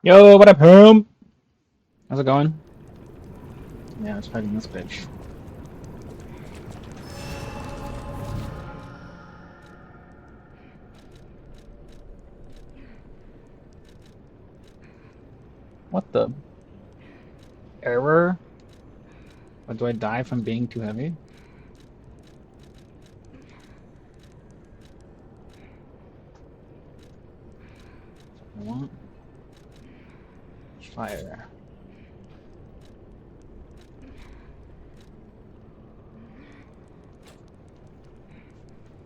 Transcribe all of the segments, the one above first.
Yo, what up, home? How's it going? Yeah, it's fighting this bitch. What the? Error? What, do I die from being too heavy? I want fire.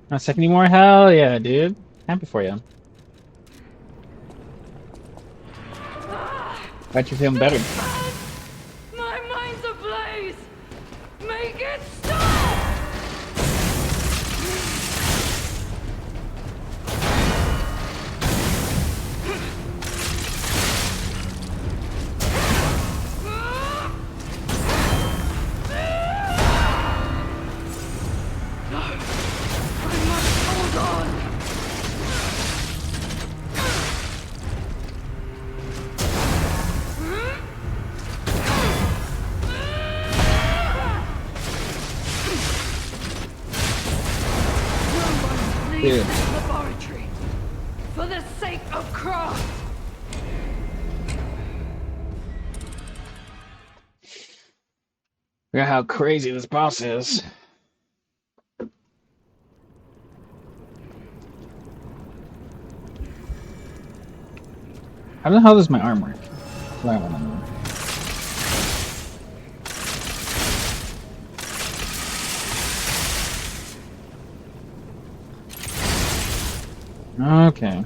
Not sick anymore? Hell yeah, dude. Happy for you. Bet you're feeling better. My mind's ablaze! Make it stop! No! I must hold on! Leave Dude. this laboratory for the sake of craft. Look at how crazy this boss is. How the hell does my arm work? That's what I want to know. Okay.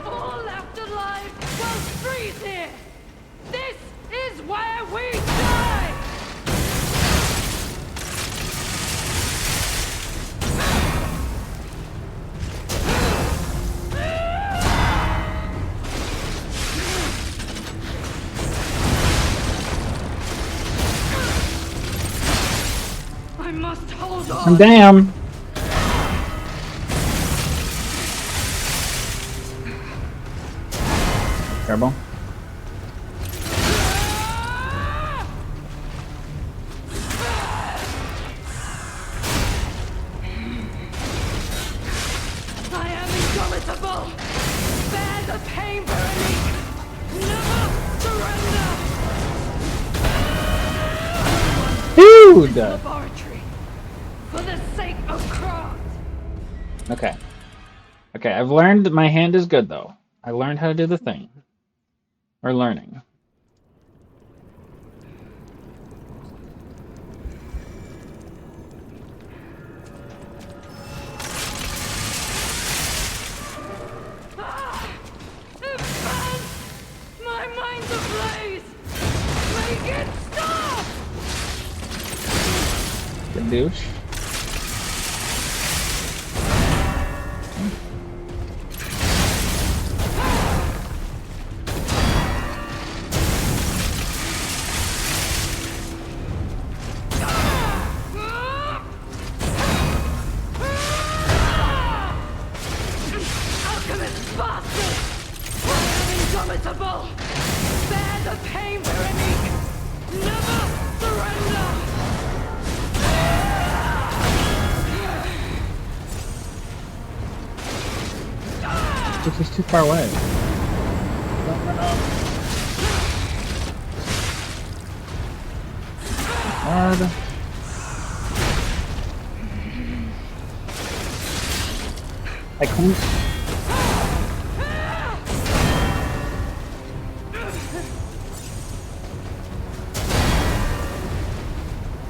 All left alive will freeze here. This is where we die. I must hold on. Damn! Terrible. I am indomitable. Bear the pain, Veronique. Never surrender. Dude! Laboratory for the sake of craft. Okay. Okay, I've learned my hand is good, though. I learned how to do the thing. Or learning. Advance! My mind's ablaze! Make it stop! Good douche. Alchemist bastard! I am indomitable! Bear the pain, Veronique! Never surrender! This is too far away. Hard. I couldn't.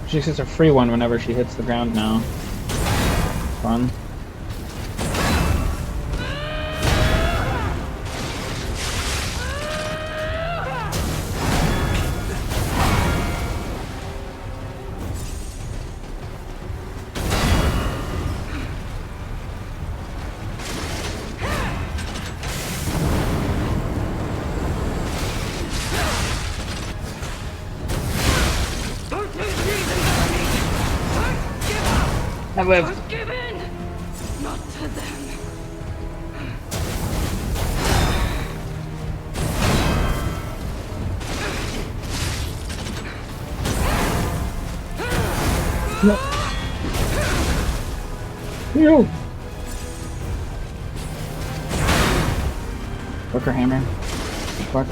She gets a free one whenever she hits the ground now. Fun. Don't lose reason, Veronique! Don't give up! I lived. Give in! Not to them. No. You. Booker hammer. Fuck.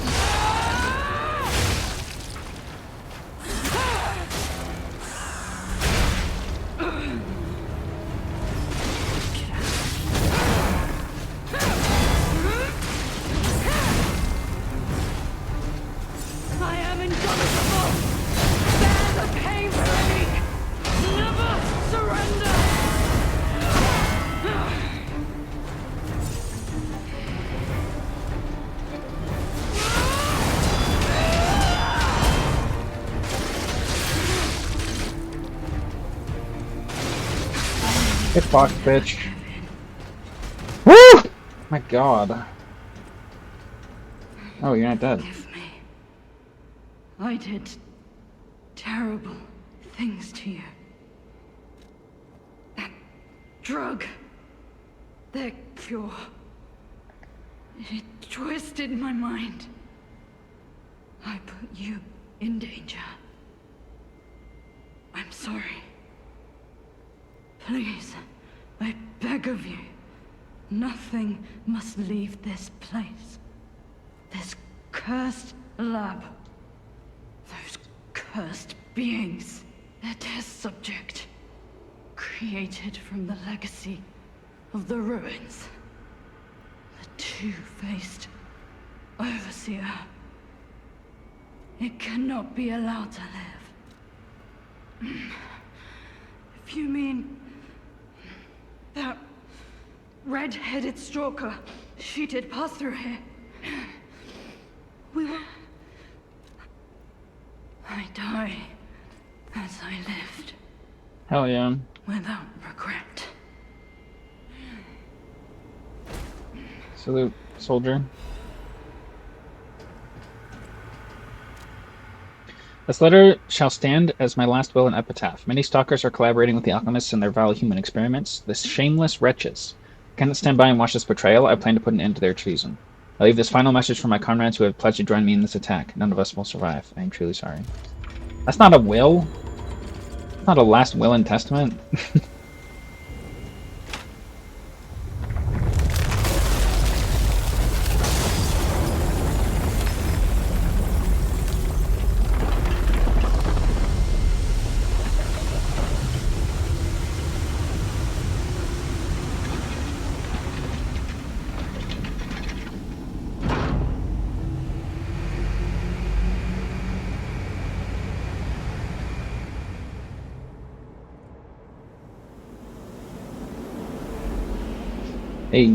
I am indomitable! Bear the pain for me! Never surrender! Get fucked, bitch. Woo! My god. Oh, you're not dead. Forgive me. I did terrible things to you. That drug, that cure, it twisted my mind. I put you in danger. I'm sorry. Please, I beg of you, nothing must leave this place. This cursed lab. Those cursed beings. Their test subject. Created from the legacy of the ruins. The two-faced overseer. It cannot be allowed to live. If you mean that red-headed stalker, she did pass through here. We will... I die as I lived, Hell yeah. without regret. Salute, soldier. This letter shall stand as my last will and epitaph. Many stalkers are collaborating with the alchemists in their vile human experiments. The shameless wretches. I cannot stand by and watch this betrayal. I plan to put an end to their treason. I leave this final message for my comrades who have pledged to join me in this attack. None of us will survive. I am truly sorry. That's not a will? That's not a last will and testament? Hey.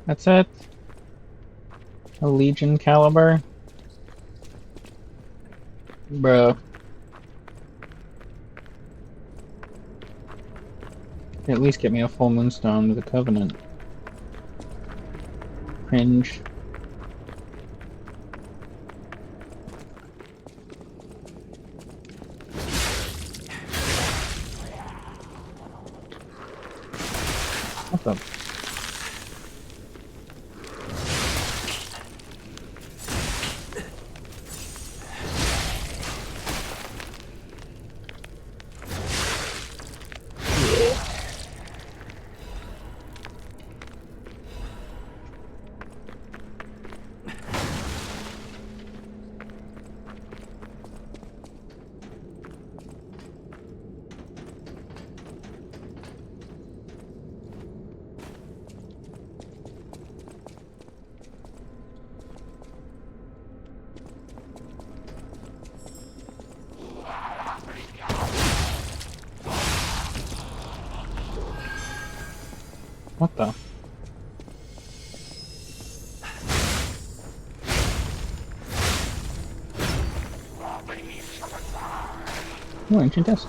That's it? A Legion caliber? Bro. At least get me a full moonstone with a covenant. Cringe. What the? What the? Oh, ancient desk.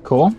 Cool.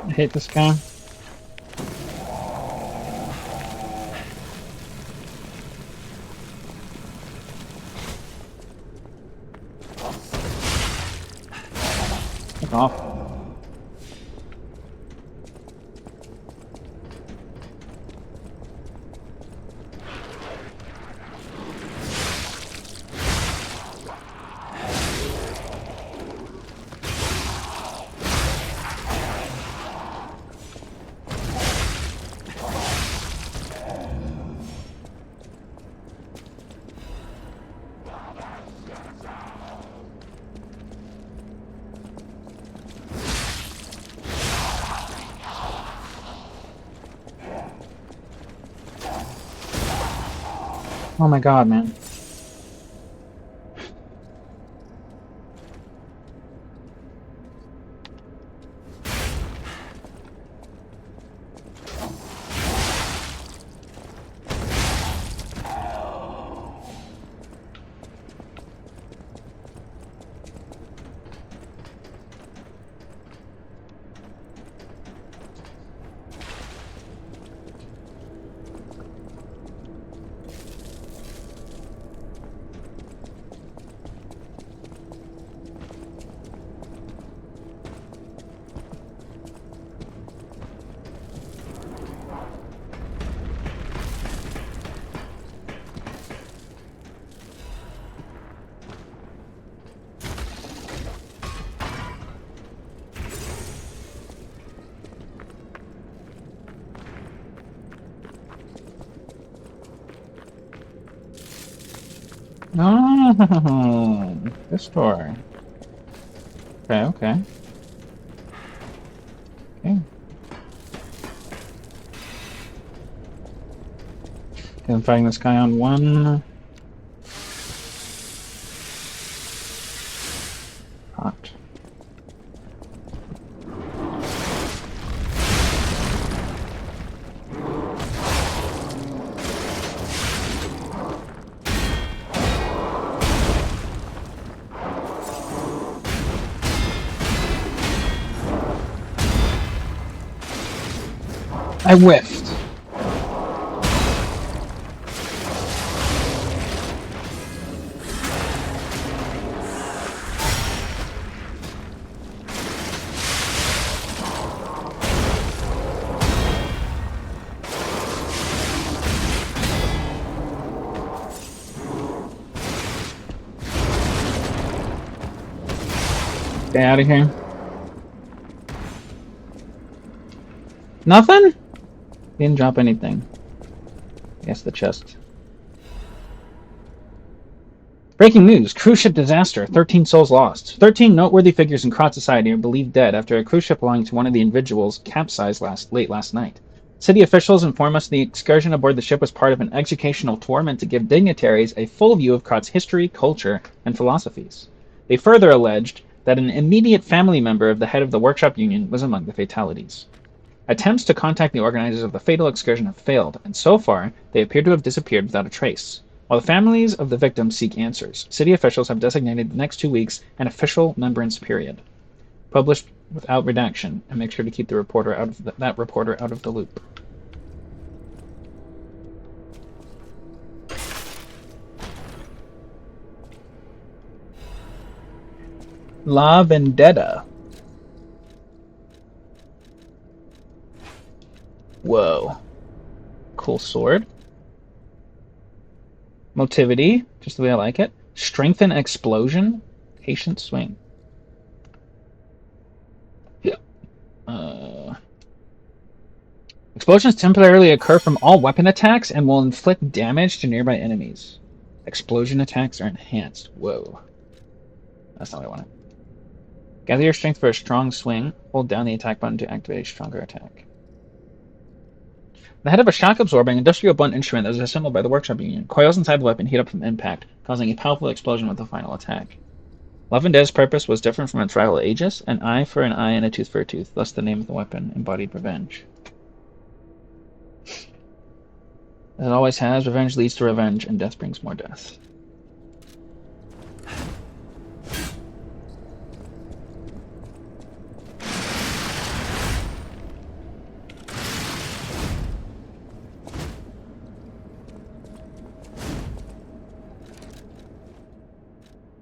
I hate this guy. Fuck off. Oh my god, man. Oh, this door. Okay, okay. Okay. Okay, I'm fighting this guy on one. Hot. I whiffed. Get out of here. Nothing? Didn't drop anything. Yes, the chest. Breaking news. Cruise ship disaster. 13 souls lost. 13 noteworthy figures in Krat society are believed dead after a cruise ship belonging to one of the individuals capsized late last night. City officials inform us the excursion aboard the ship was part of an educational tour meant to give dignitaries a full view of Krat's history, culture, and philosophies. They further alleged that an immediate family member of the head of the workshop union was among the fatalities. Attempts to contact the organizers of the fatal excursion have failed, and so far, they appear to have disappeared without a trace. While the families of the victims seek answers, city officials have designated the next 2 weeks an official remembrance period. Published without redaction, and make sure to keep the reporter out of that reporter out of the loop. La Vendetta. Whoa. Cool sword. Motivity, just the way I like it. Strengthen explosion. Patient swing. Explosions temporarily occur from all weapon attacks and will inflict damage to nearby enemies. Explosion attacks are enhanced. Whoa. That's not what I wanted. Gather your strength for a strong swing. Hold down the attack button to activate a stronger attack. The head of a shock-absorbing industrial blunt instrument that was assembled by the Workshop Union. Coils inside the weapon heat up from impact, causing a powerful explosion with the final attack. La Vendetta's purpose was different from its rival Aegis, an eye for an eye and a tooth for a tooth, thus the name of the weapon embodied revenge. As it always has, revenge leads to revenge, and death brings more death.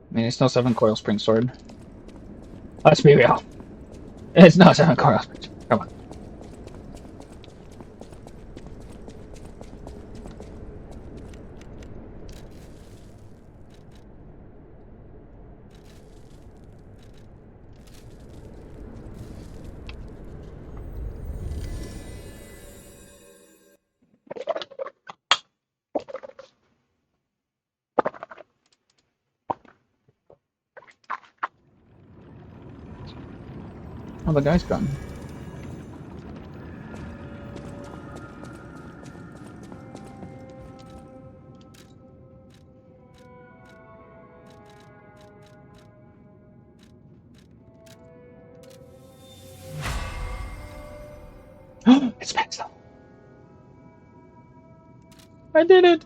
I mean, it's no 7 coil spring sword. Let's be real. It's not 7 coil spring sword. Come on. Oh, the guy's gone. It's maxed out. I did it.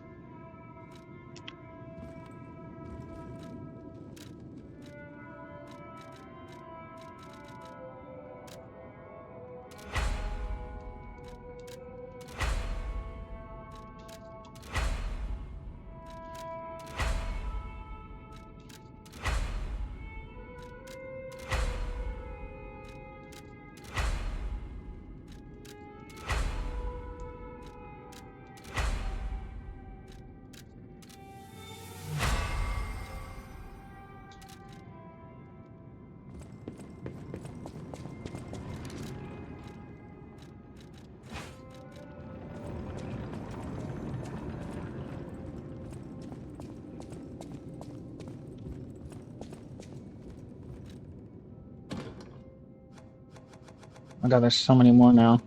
Oh god, there's so many more now.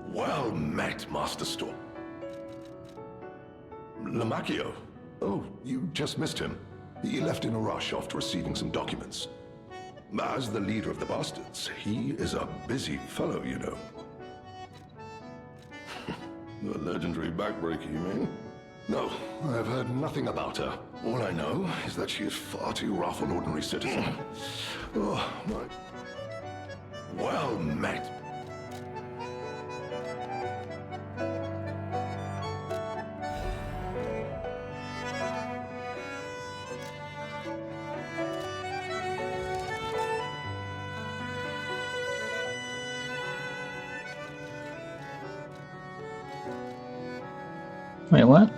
Well met, Master Storm. Lamacchio. Oh, you just missed him. He left in a rush after receiving some documents. As the leader of the Bastards, he is a busy fellow, you know. The legendary backbreaker, you mean? No, I've heard nothing about her. All I know is that she is far too rough an ordinary citizen. Oh, my... Well met. Wait, what?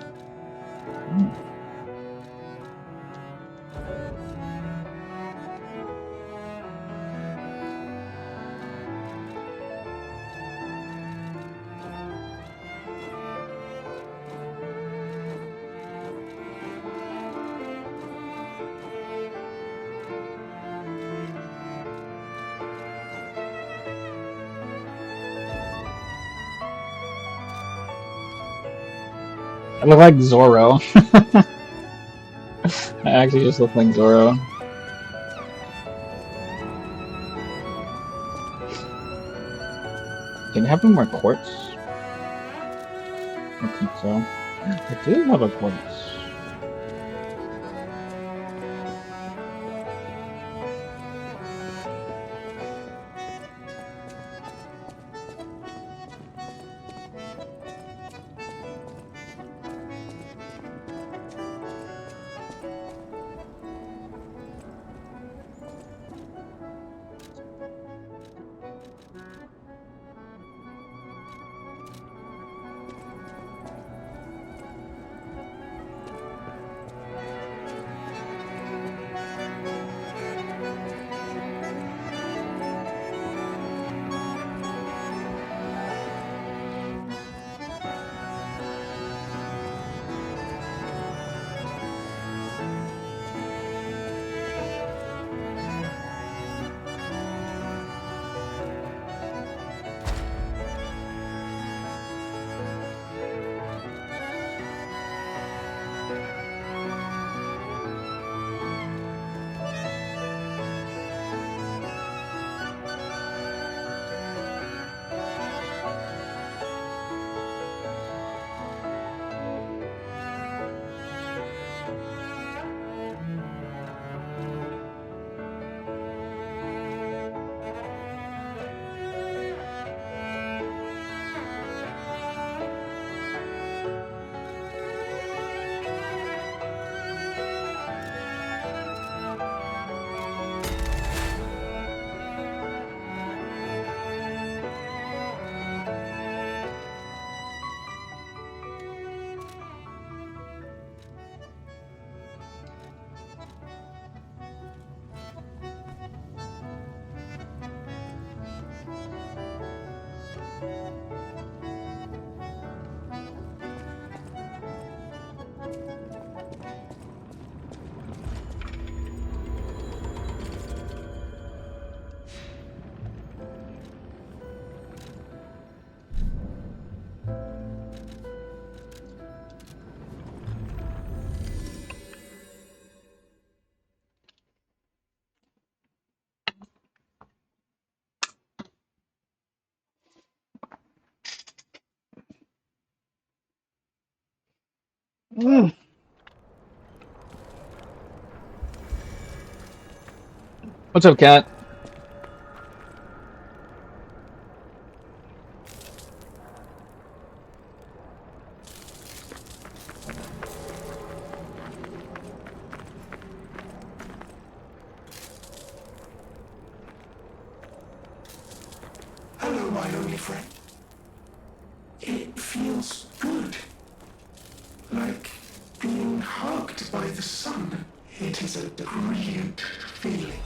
I look like Zorro. I actually just look like Zorro. Can you have any more quartz? I think so. I do have a quartz. Mm. What's up, cat? Hello, my only friend. It feels good. Like being hugged by the sun. It is a brilliant feeling.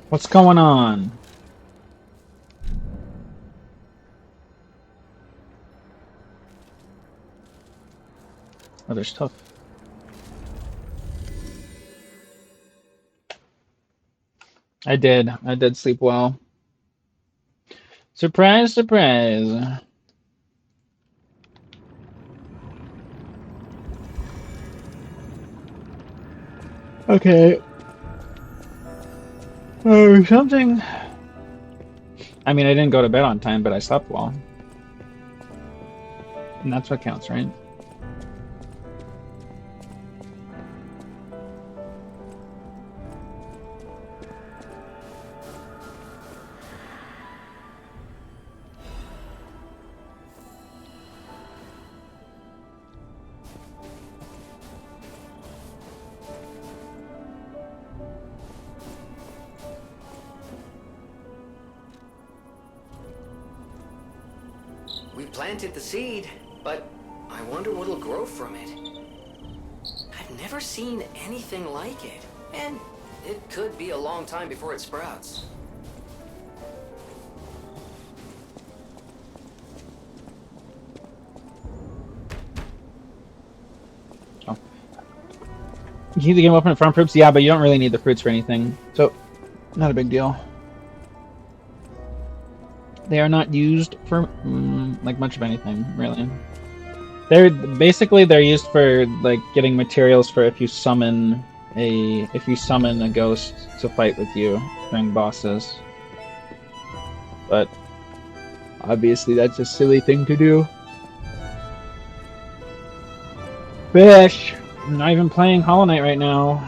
What's going on? Oh, there's stuff. I did sleep well. Surprise, surprise. Okay. Something. I mean, I didn't go to bed on time, but I slept well. And that's what counts, right? We planted the seed, but I wonder what'll grow from it. I've never seen anything like it, and it could be a long time before it sprouts. Oh. You keep the game open at farm fruits? Yeah, but you don't really need the fruits for anything. So, not a big deal. They are not used for like much of anything, really. They're used for like getting materials for if you summon a ghost to fight with you during bosses. But obviously that's a silly thing to do. Fish! I'm not even playing Hollow Knight right now.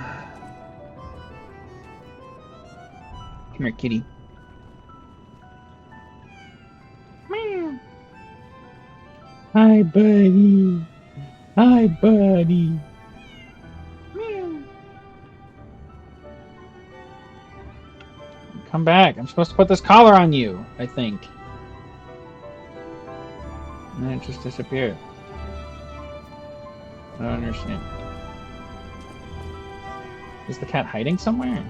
Come here, kitty. Hi, buddy. Hi, buddy. Meow. Come back. I'm supposed to put this collar on you, I think. And then it just disappeared. I don't understand. Is the cat hiding somewhere?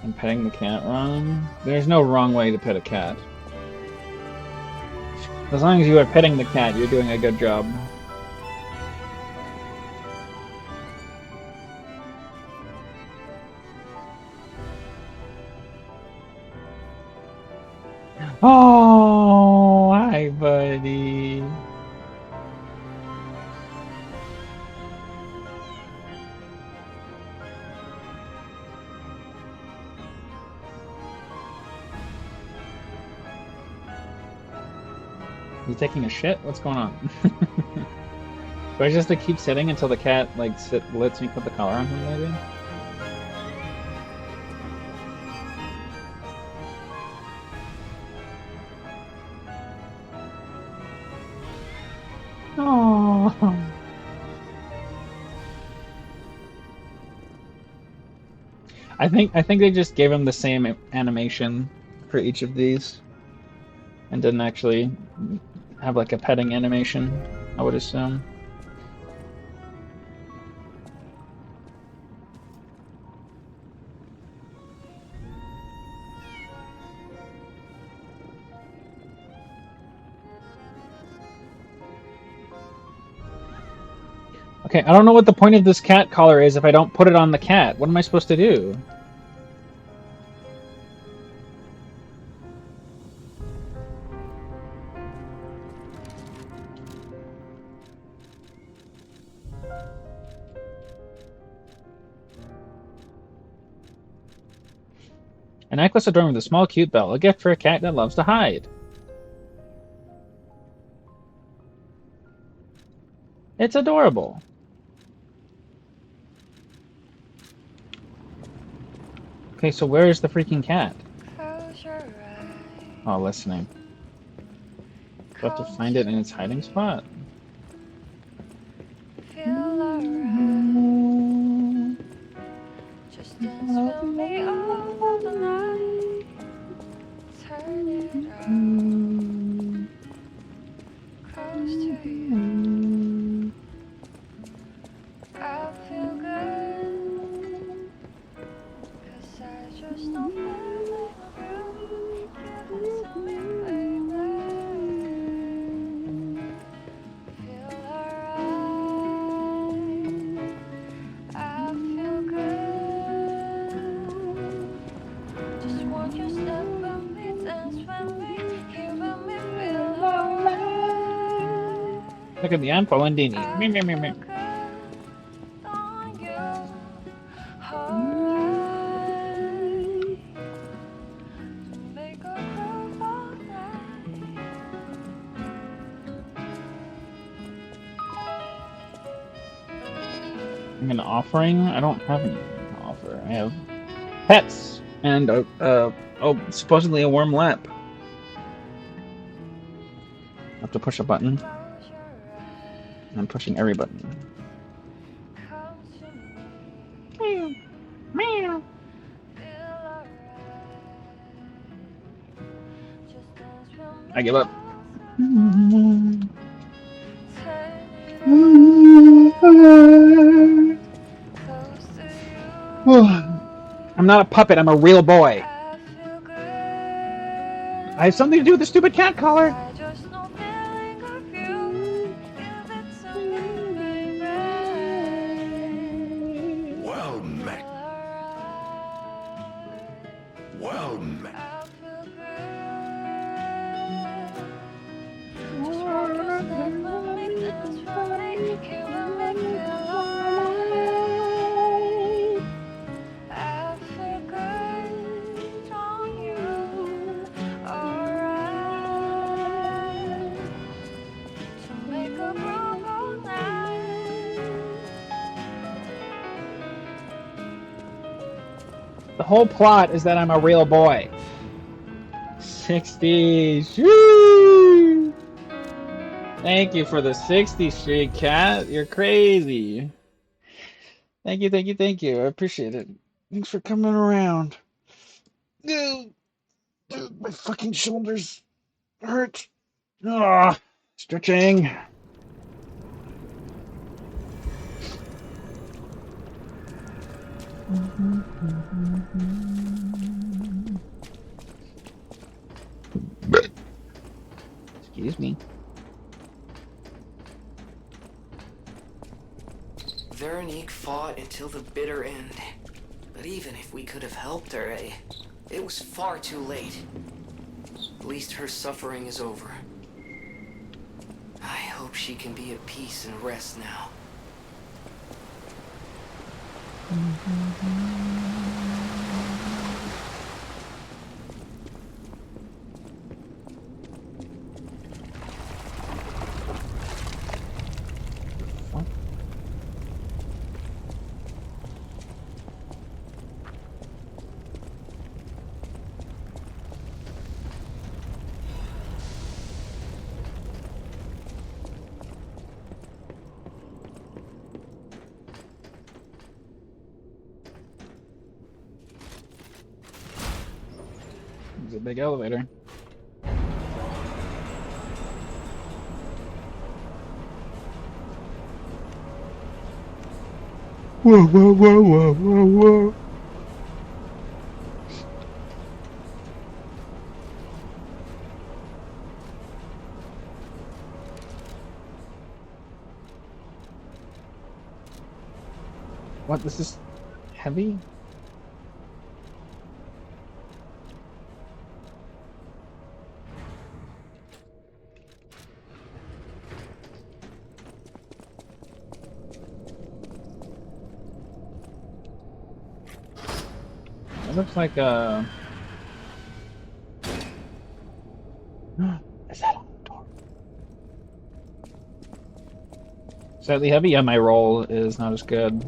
I'm petting the cat wrong? There's no wrong way to pet a cat. As long as you are petting the cat, you're doing a good job. Oh, hi, buddy. You taking a shit? What's going on? Do I just have to keep sitting until the cat like lets me put the collar on him, maybe? Oh. I think they just gave him the same animation for each of these, and didn't actually have like a petting animation, I would assume. Okay, I don't know what the point of this cat collar is if I don't put it on the cat. What am I supposed to do? A necklace adorned with a small cute bell, a gift for a cat that loves to hide. It's adorable. Okay, so where is the freaking cat? Oh, listening. Do I have to find it in its hiding spot? Just dance with me all the night. Turn it up. Close to you. I feel good. 'Cause I just don't feel like you. Give it to me, baby. Feel alright. I feel good. Just want you to step on me, dance with me. Look at me, I'm Paul Dini. Me, me, me, me. I'm an offering? I don't have anything to offer. I have pets and supposedly a warm lap. I have to push a button. I'm pushing every button. Meow. Meow. I give up. I'm not a puppet, I'm a real boy. I have something to do with the stupid cat collar. Well met. Well met. The whole plot is that I'm a real boy. 60. Shoo! Thank you for the 60 streak, cat. You're crazy. Thank you, thank you, thank you. I appreciate it. Thanks for coming around. Dude, my fucking shoulders hurt. Ah, stretching. Excuse me. Veronique fought until the bitter end. But even if we could have helped her, it was far too late. At least her suffering is over. I hope she can be at peace and rest now. It's a big elevator. Whoa, whoa, whoa, whoa, whoa, whoa. What, this is heavy? It looks like a... Is that on the door? Slightly heavy? Yeah, my roll is not as good.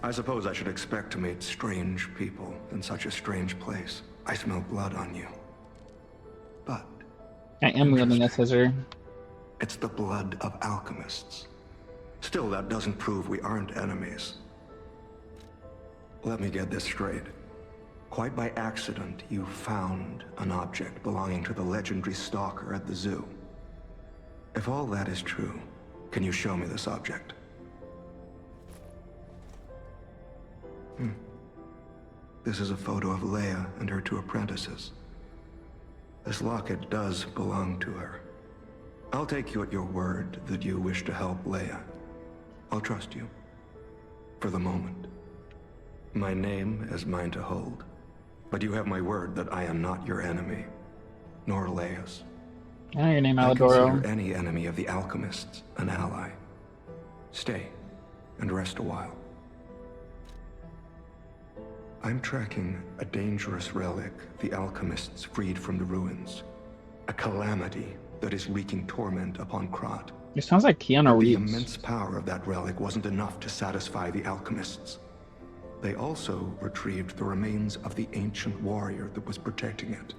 I suppose I should expect to meet strange people in such a strange place. I smell blood on you. But I am wielding a scissor. it's the blood of alchemists. Still, that doesn't prove we aren't enemies. Let me get this straight. Quite by accident, you found an object belonging to the legendary stalker at the zoo. If all that is true, can you show me this object? This is a photo of Leia and her 2 apprentices. This locket does belong to her. I'll take you at your word that you wish to help Leia. I'll trust you. For the moment. My name is mine to hold. But you have my word that I am not your enemy, nor Leia's. I know your name, I Aladoro. consider any enemy of the alchemists an ally. Stay and rest a while. I'm tracking a dangerous relic the alchemists freed from the ruins. A calamity that is wreaking torment upon Krat. It sounds like Keanu The Reeves. immense power of that relic wasn't enough to satisfy the alchemists. They also retrieved the remains of the ancient warrior that was protecting it,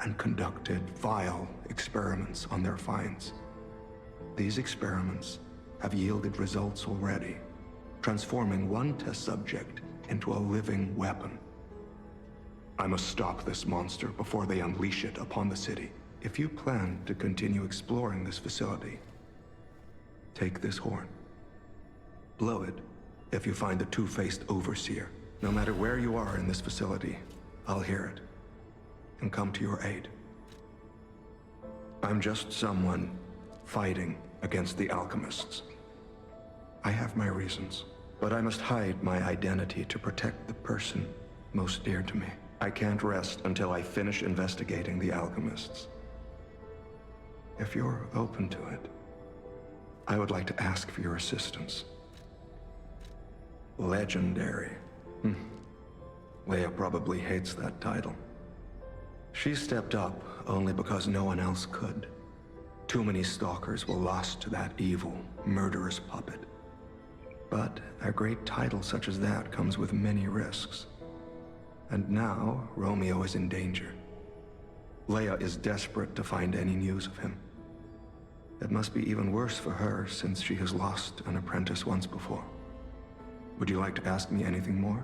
and conducted vile experiments on their finds. These experiments have yielded results already, transforming one test subject into a living weapon. I must stop this monster before they unleash it upon the city. If you plan to continue exploring this facility, take this horn. Blow it if you find the two-faced overseer. No matter where you are in this facility, I'll hear it and come to your aid. I'm just someone fighting against the alchemists. I have my reasons, but I must hide my identity to protect the person most dear to me. I can't rest until I finish investigating the alchemists. If you're open to it, I would like to ask for your assistance. Legendary. Leia probably hates that title. She stepped up only because no one else could. Too many stalkers were lost to that evil, murderous puppet. But a great title such as that comes with many risks. And now, Romeo is in danger. Leia is desperate to find any news of him. It must be even worse for her since she has lost an apprentice once before. Would you like to ask me anything more?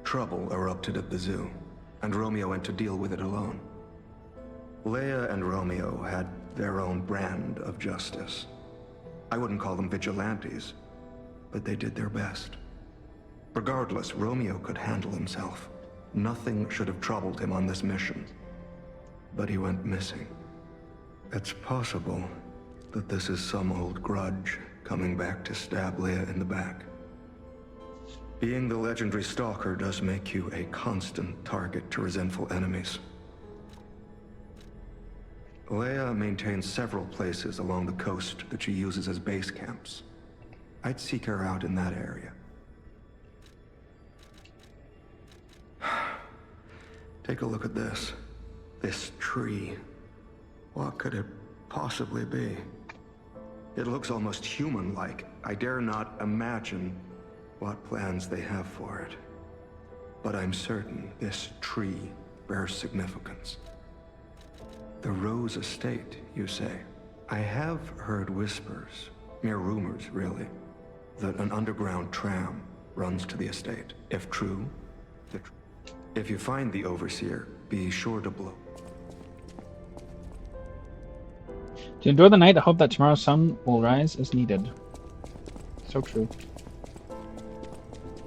Trouble erupted at the zoo, and Romeo went to deal with it alone. Leia and Romeo had their own brand of justice. I wouldn't call them vigilantes, but they did their best. Regardless, Romeo could handle himself. Nothing should have troubled him on this mission. But he went missing. It's possible that this is some old grudge coming back to stab Leia in the back. Being the legendary stalker does make you a constant target to resentful enemies. Leia maintains several places along the coast that she uses as base camps. I'd seek her out in that area. Take a look at this. This tree. What could it possibly be? It looks almost human-like. I dare not imagine what plans they have for it. But I'm certain this tree bears significance. The Rose Estate, you say? I have heard whispers, mere rumors really, that an underground tram runs to the estate. If true, if you find the Overseer, be sure to blow. To endure the night, I hope that tomorrow's sun will rise as needed. So true.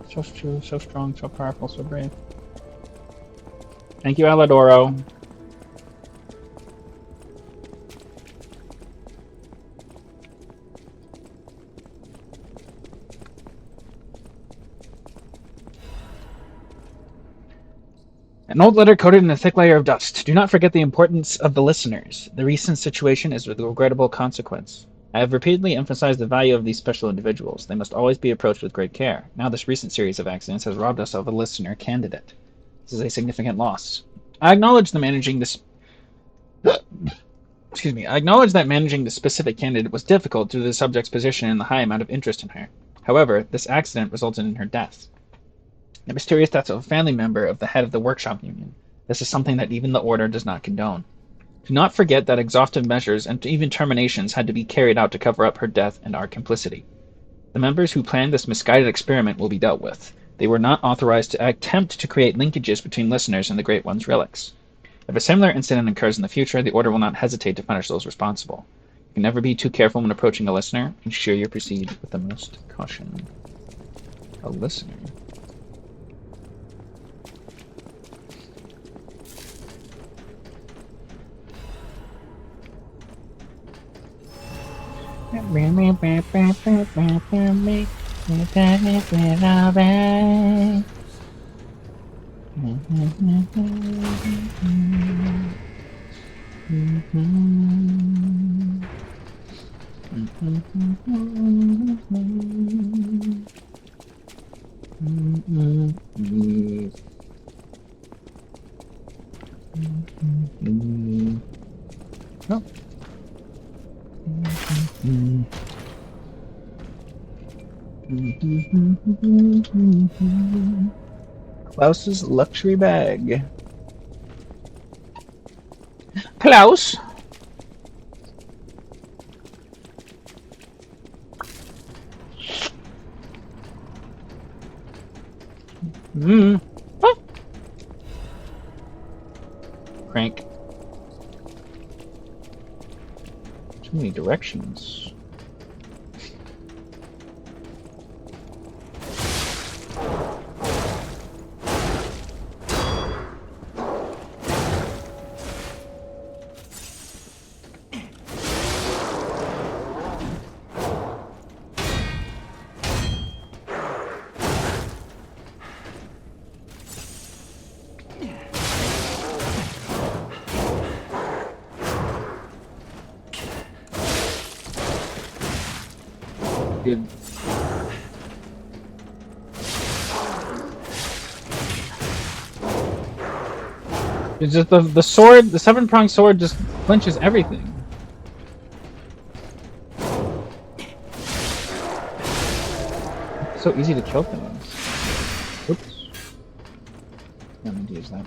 So true, so strong, so powerful, so brave. Thank you, Aladoro. An old letter coated in a thick layer of dust. Do not forget the importance of the listeners. The recent situation is with regrettable consequence. I have repeatedly emphasized the value of these special individuals. They must always be approached with great care. Now this recent series of accidents has robbed us of a listener candidate. This is a significant loss. I acknowledge that managing this specific candidate was difficult due to the subject's position and the high amount of interest in her. However, this accident resulted in her death. The mysterious death of a family member of the head of the workshop union. This is something that even the Order does not condone. Do not forget that exhaustive measures and even terminations had to be carried out to cover up her death and our complicity. The members who planned this misguided experiment will be dealt with. They were not authorized to attempt to create linkages between listeners and the Great One's relics. If a similar incident occurs in the future, the Order will not hesitate to punish those responsible. You can never be too careful when approaching a listener. Ensure you proceed with the most caution. A listener? No. Klaus's luxury bag. Klaus. Ah. Crank. Too many directions. Good. It's just the sword, the 7-pronged sword just clinches everything. It's so easy to kill things. Oops. I meant to use that.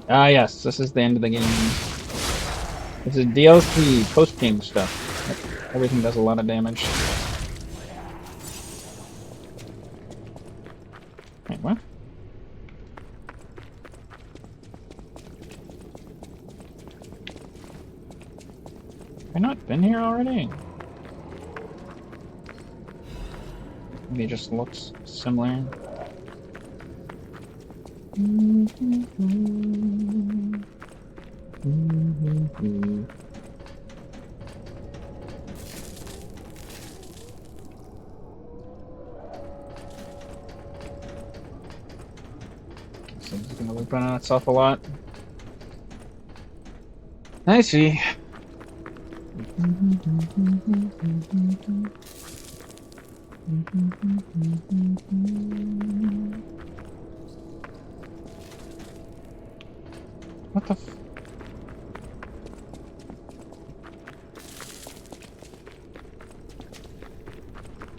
Ah, yes, this is the end of the game. This is DLC post-game stuff. Everything does a lot of damage. Wait, what? Have I not been here already? Maybe it just looks similar. So it's gonna loop on itself a lot. I see. What the f...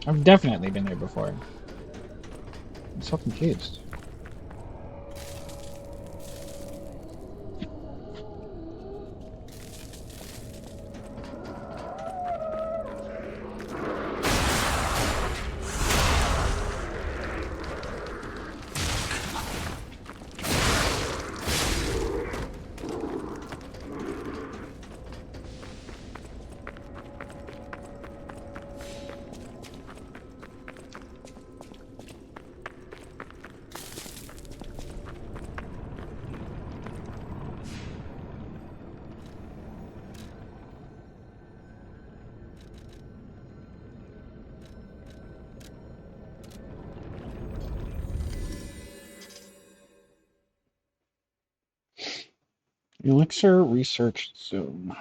I've definitely been here before. I'm so confused. Elixir Research Zoom.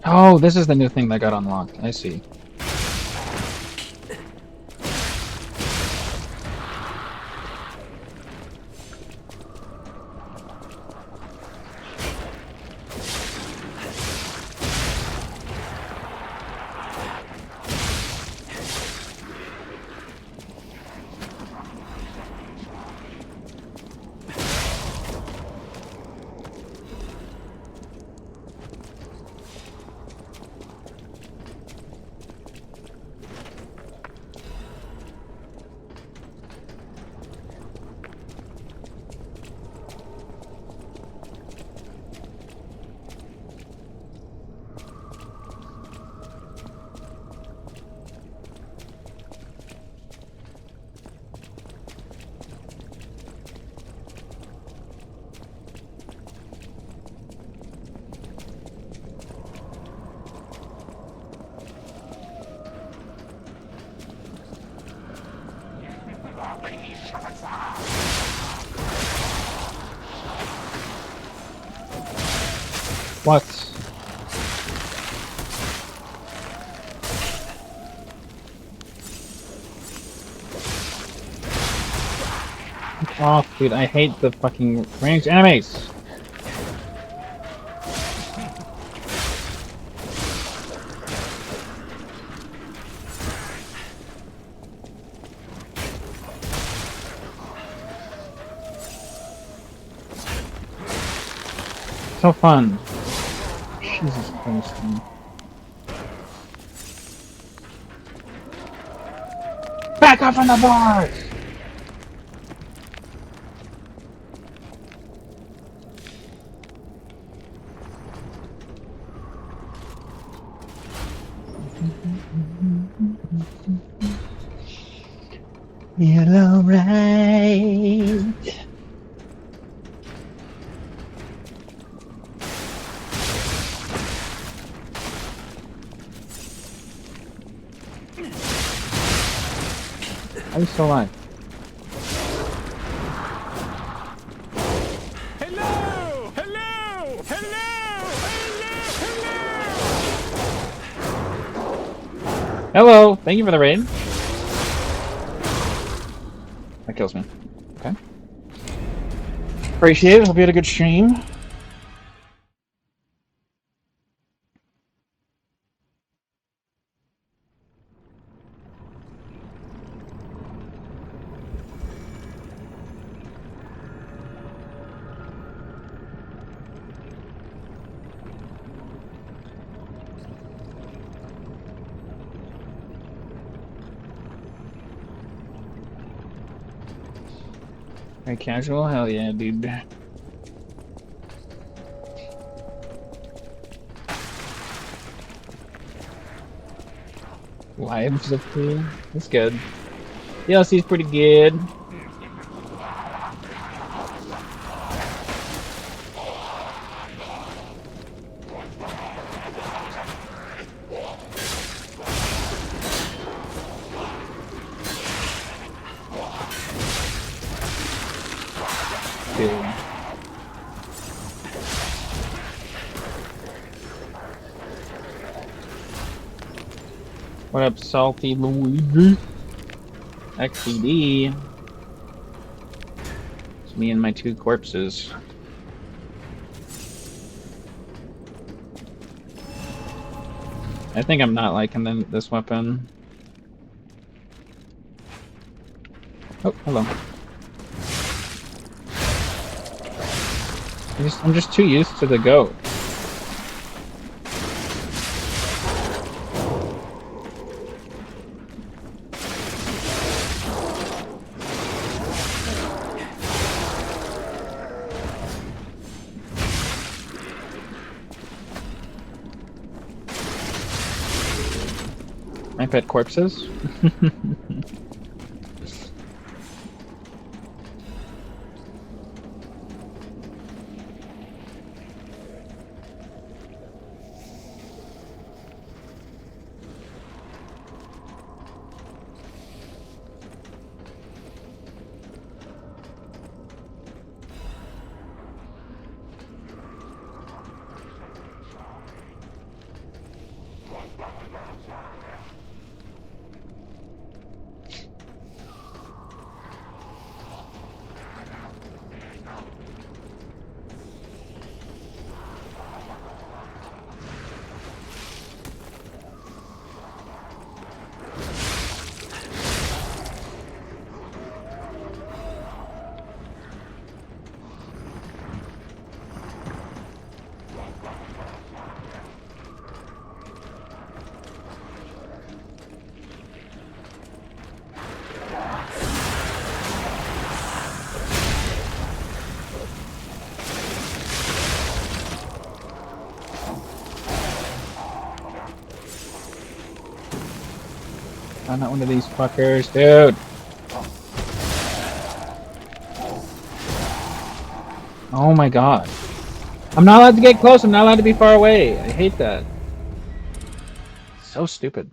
Oh, this is the new thing that got unlocked. I see. What? Oh, dude, I hate the fucking ranged enemies. So fun. Jesus Christ. Man. Back up on the bars! You're alright. Are you still alive? Hello! Hello! Hello! Hello! Hello! Thank you for the raid. That kills me. Okay. Appreciate it. Hope you had a good stream. Very casual? Hell yeah, dude. Lives of two. That's good. DLC's pretty good. Dude. What up, Salty Luigi? XCD. It's me and my two corpses. I think I'm not liking this weapon. Oh, hello. I'm just too used to the goat. My pet corpses? I'm not one of these fuckers, dude. Oh my god. I'm not allowed to get close. I'm not allowed to be far away. I hate that. So stupid.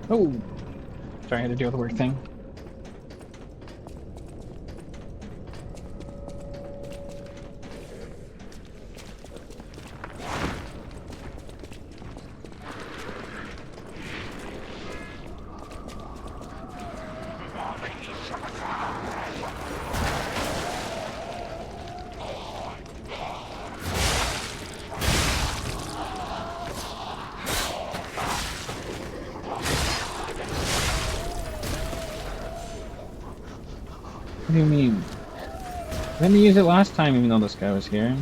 Oh. Sorry, I had to deal with the weird thing. What do you mean? I didn't use it last time even though this guy was here.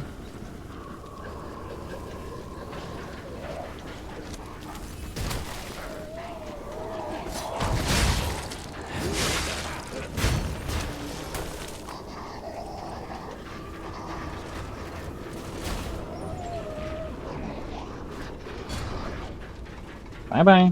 Bye-bye.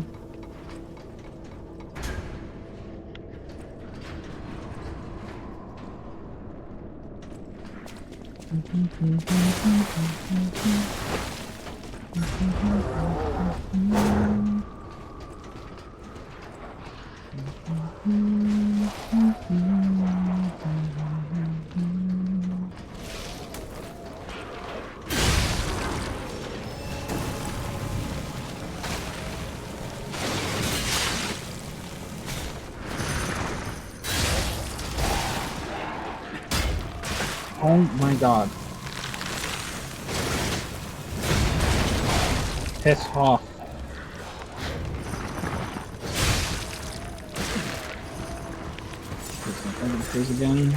Oh my god. Piss off. Freeze again.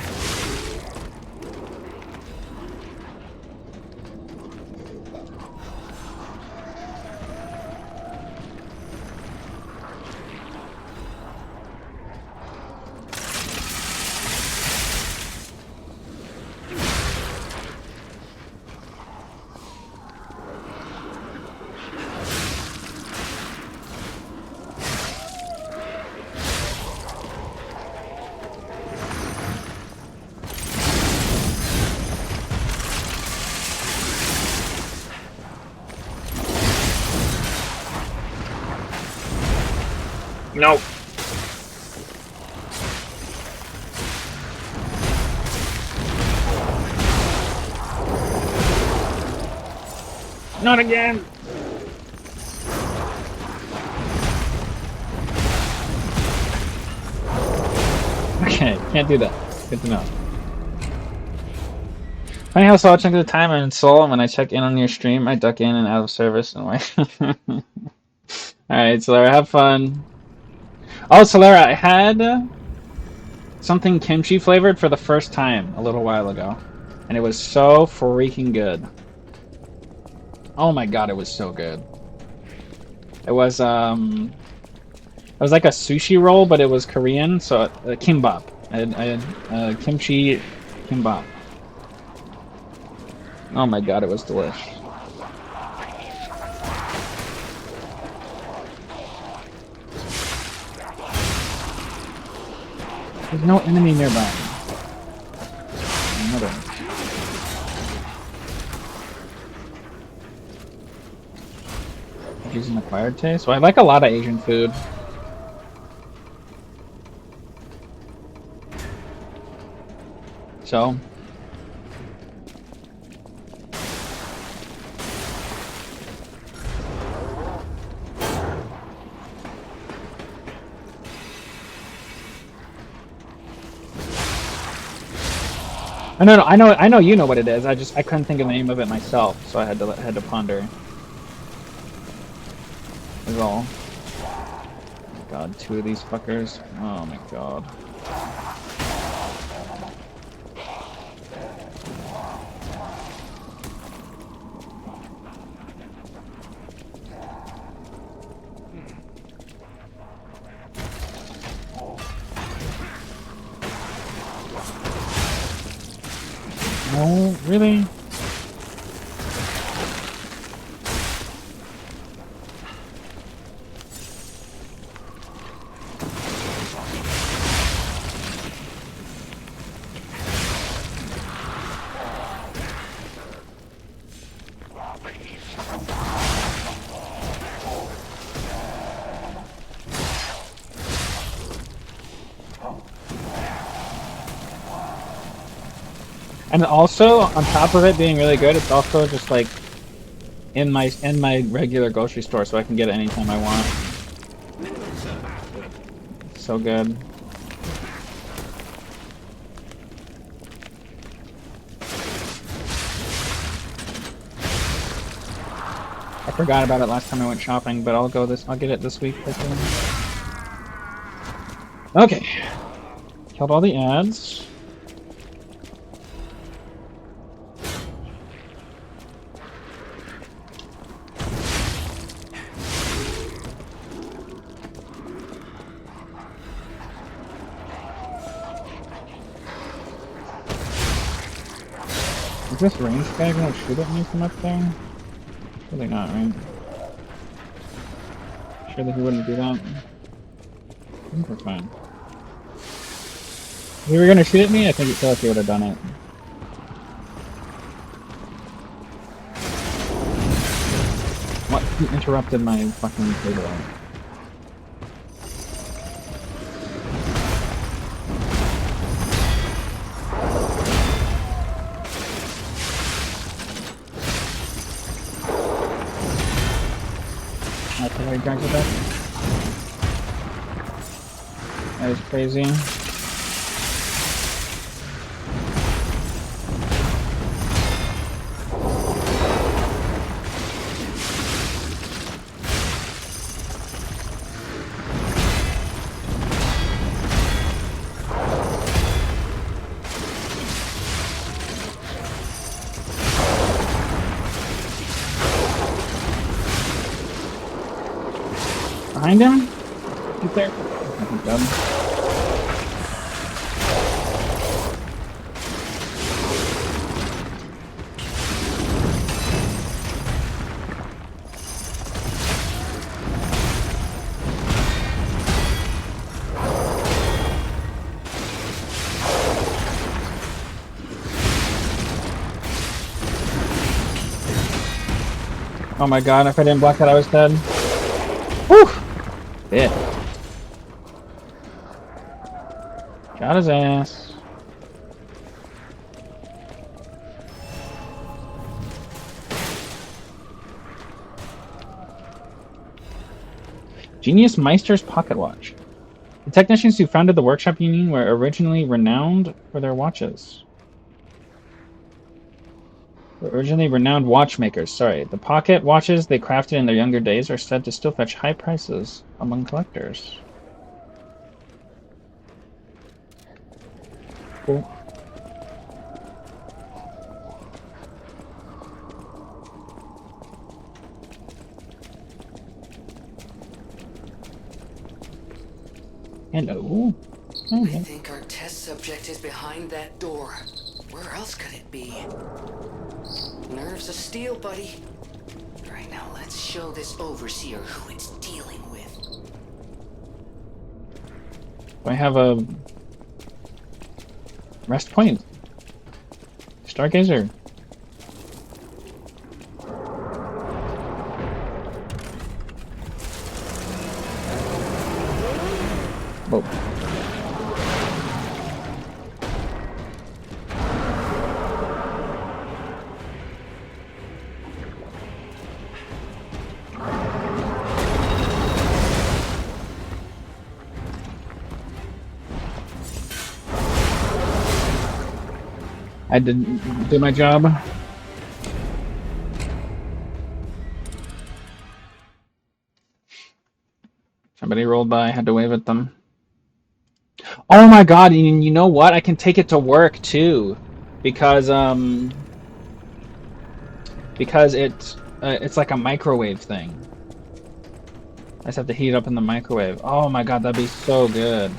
Nope. Not again. Okay, can't do that. Good to know. Funny how so chunk of the time I'm in Seoul, and when I check in on your stream, I duck in and out of service and wait. Alright, Solera, have fun. Oh, Solera, I had something kimchi flavored for the first time a little while ago. And it was so freaking good. Oh my god, it was so good. It was like a sushi roll, but it was Korean, so kimbap. I had kimchi kimbap. Oh my god, it was delish. There's no enemy nearby. Another. Using acquired taste. Well, I like a lot of Asian food. So. I know you know what it is. I couldn't think of the name of it myself, so I had to ponder. Is all. Oh my god, 2 of these fuckers. Oh my god. No, really? And also, on top of it being really good, it's also just like in my regular grocery store, so I can get it anytime I want. So good. I forgot about it last time I went shopping, but I'll get it this week. Okay. Killed all the ads. Is this range guy gonna shoot at me from up there? Probably not, right? Sure that he wouldn't do that? I think we're fine. If he were gonna shoot at me, I feel like he would have done it. What? He interrupted my fucking table. That is crazy. Behind him? He's there. Oh my god, if I didn't block that, I was dead. Whew! Yeah. Got his ass. Genius Meister's pocket watch. The technicians who founded the Workshop Union were originally renowned for their watches. Originally renowned watchmakers. Sorry. The pocket watches they crafted in their younger days are said to still fetch high prices among collectors. Cool. Hello. I Okay. think our test subject is behind that door. Where else could it be? Nerves of steel, buddy. Right now, let's show this overseer who it's dealing with. I have a rest point. Stargazer. Whoa. I didn't do my job. Somebody rolled by, I had to wave at them. Oh my god, and you know what? I can take it to work too. Because it's like a microwave thing. I just have to heat it up in the microwave. Oh my god, that'd be so good.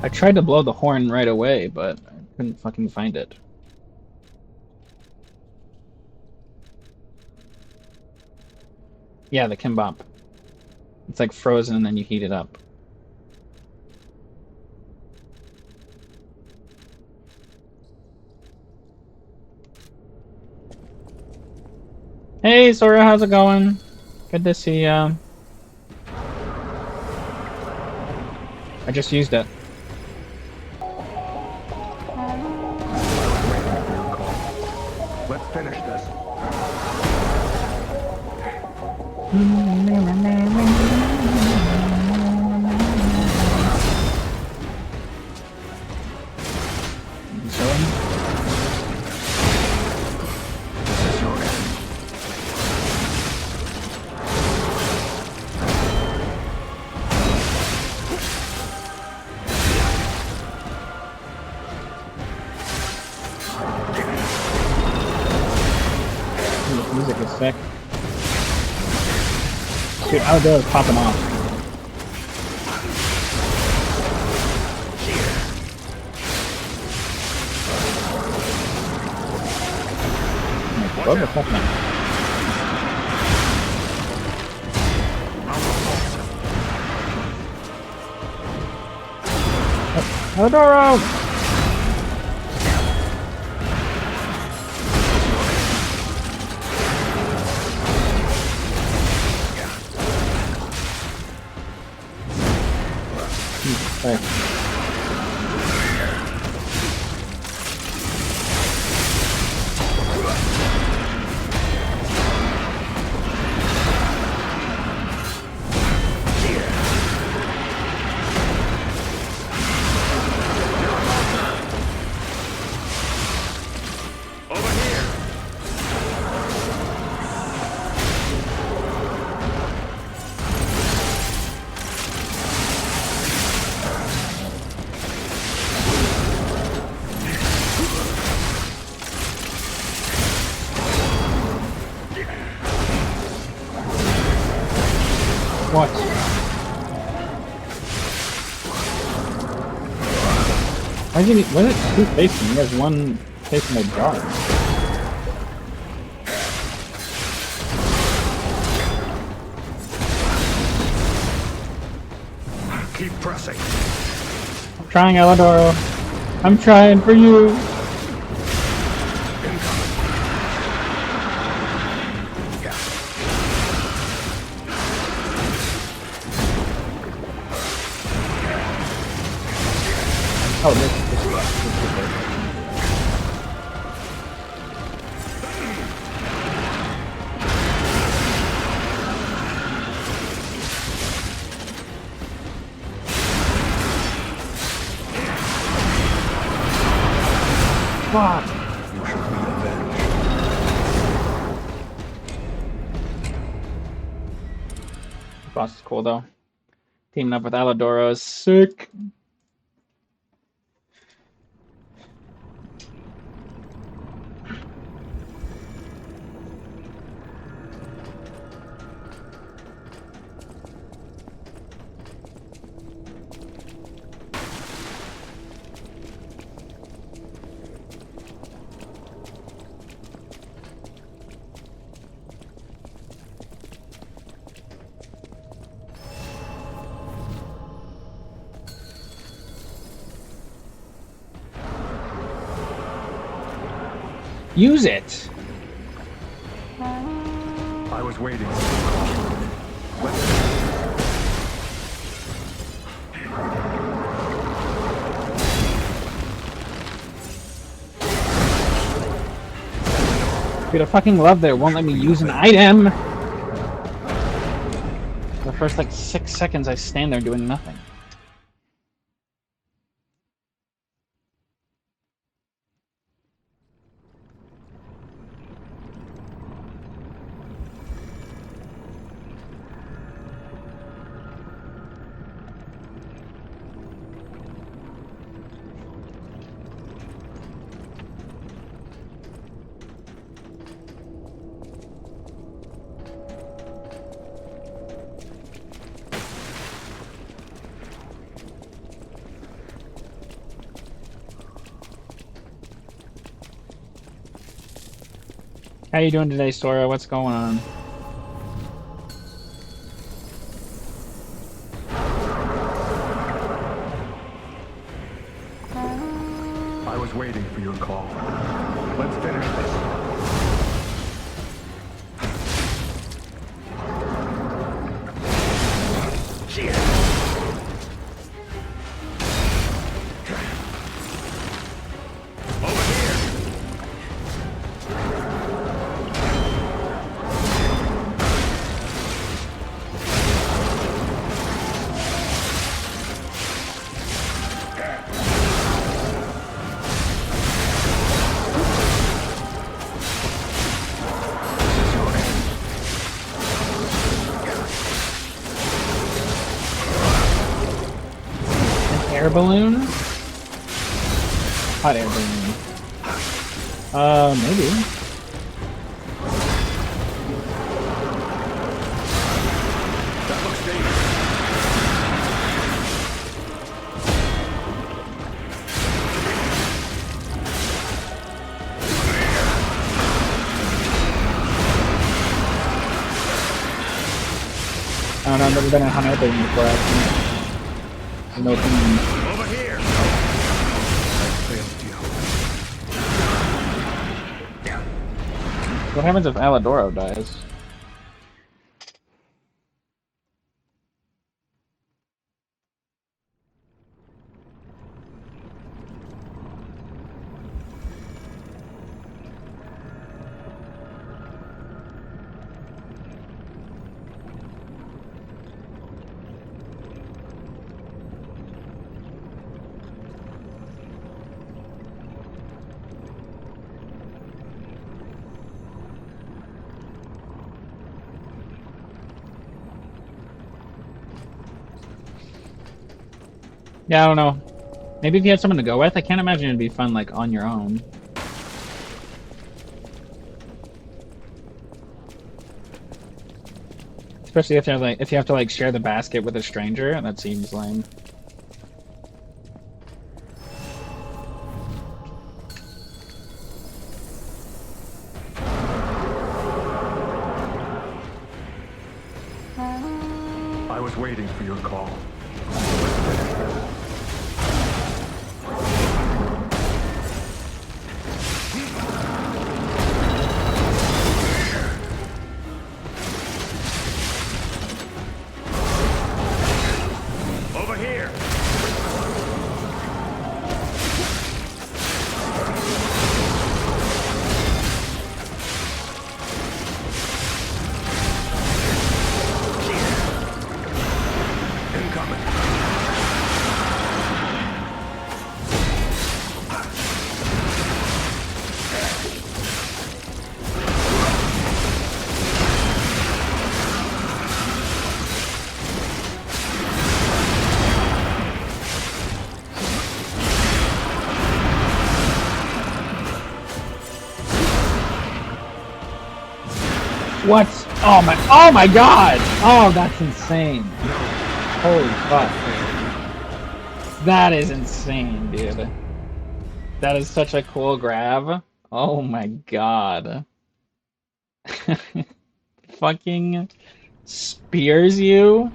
I tried to blow the horn right away, but I couldn't fucking find it. Yeah, the kimbap. It's like frozen and then you heat it up. Hey Sora, how's it going? Good to see ya. I just used it. Let's finish this. Music is sick. Dude, how does popping off? What the fuck, man? Eldoro! Hey. What? Why is it two facing? He has one facing the jar. Keep pressing. I'm trying, Eladoro. I'm trying for you. Oh, this is Fuck. You should be avenged. Boss is cool though. Teaming up with Alidoro is sick. Use it. I was waiting. Dude, I fucking love that it won't let me use an item. For the first like 6 seconds I stand there doing nothing. How you doing today, Sora? What's going on? I was waiting for your call. Let's finish this. Air balloon? Hot air balloon. Maybe. That looks dangerous. I don't know, I've never been a hot air balloon before. No opinion. Over here. I failed you. What happens if Alidoro dies? Yeah, I don't know. Maybe if you had someone to go with, I can't imagine it'd be fun like on your own. Especially if you have to like share the basket with a stranger, that seems lame. I was waiting for your call. Over here. Incoming. What? Oh my god! Oh, that's insane. Holy fuck. That is insane, dude. That is such a cool grab. Oh my god. Fucking spears you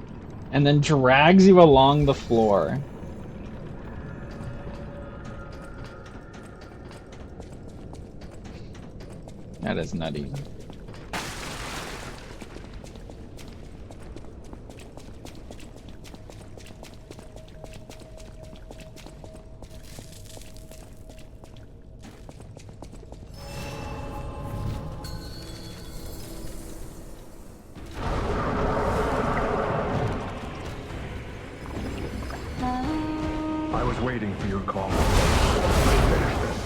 and then drags you along the floor. That is nutty. I was waiting for your call. Finish this.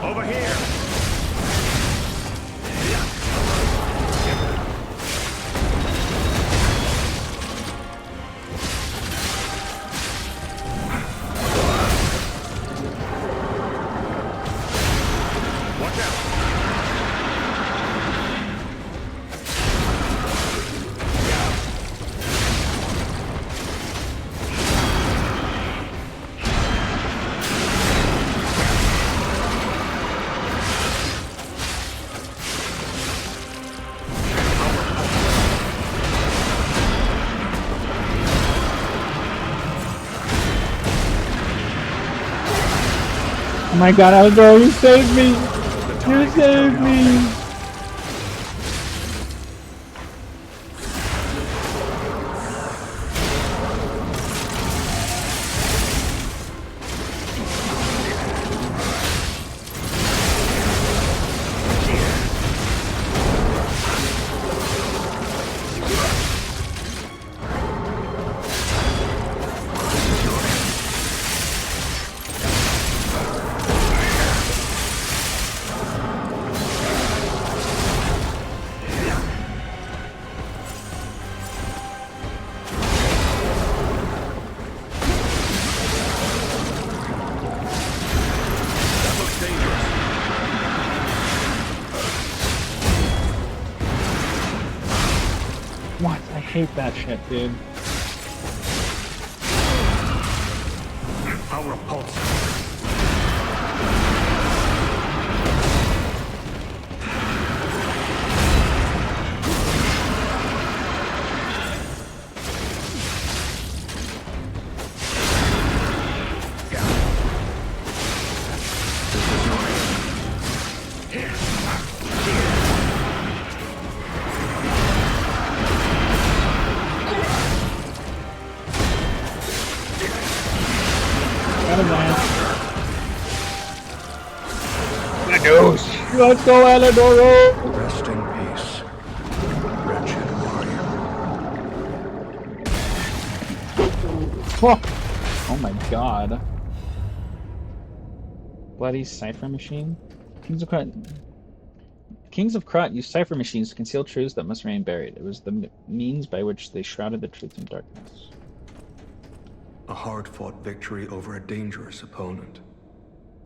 Over here. Watch out. Oh my god, Aldo, you saved me! You saved me! That looks dangerous. What? I hate that shit, dude. I'll repulse. Got him, man. Let's go, Aladoro! Rest in peace, wretched warrior. Oh my god. Bloody cipher machine? Kings of Krut used cipher machines to conceal truths that must remain buried. It was the means by which they shrouded the truth in darkness. A hard-fought victory over a dangerous opponent.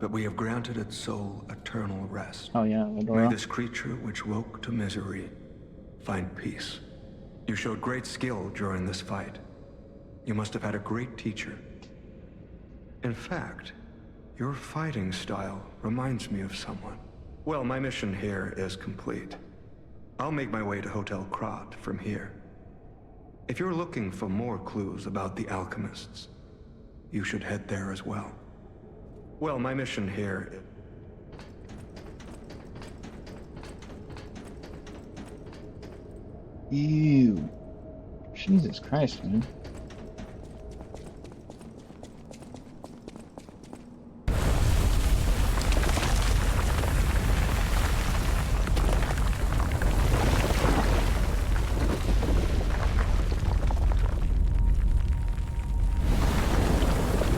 But we have granted its soul eternal rest. Oh yeah, May Adora. this creature which woke to misery find peace. You showed great skill during this fight. You must have had a great teacher. In fact, your fighting style reminds me of someone. Well, my mission here is complete. I'll make my way to Hotel Krat from here. If you're looking for more clues about the alchemists, you should head there as well. Well, my mission here is... Ew. Jesus Christ, man.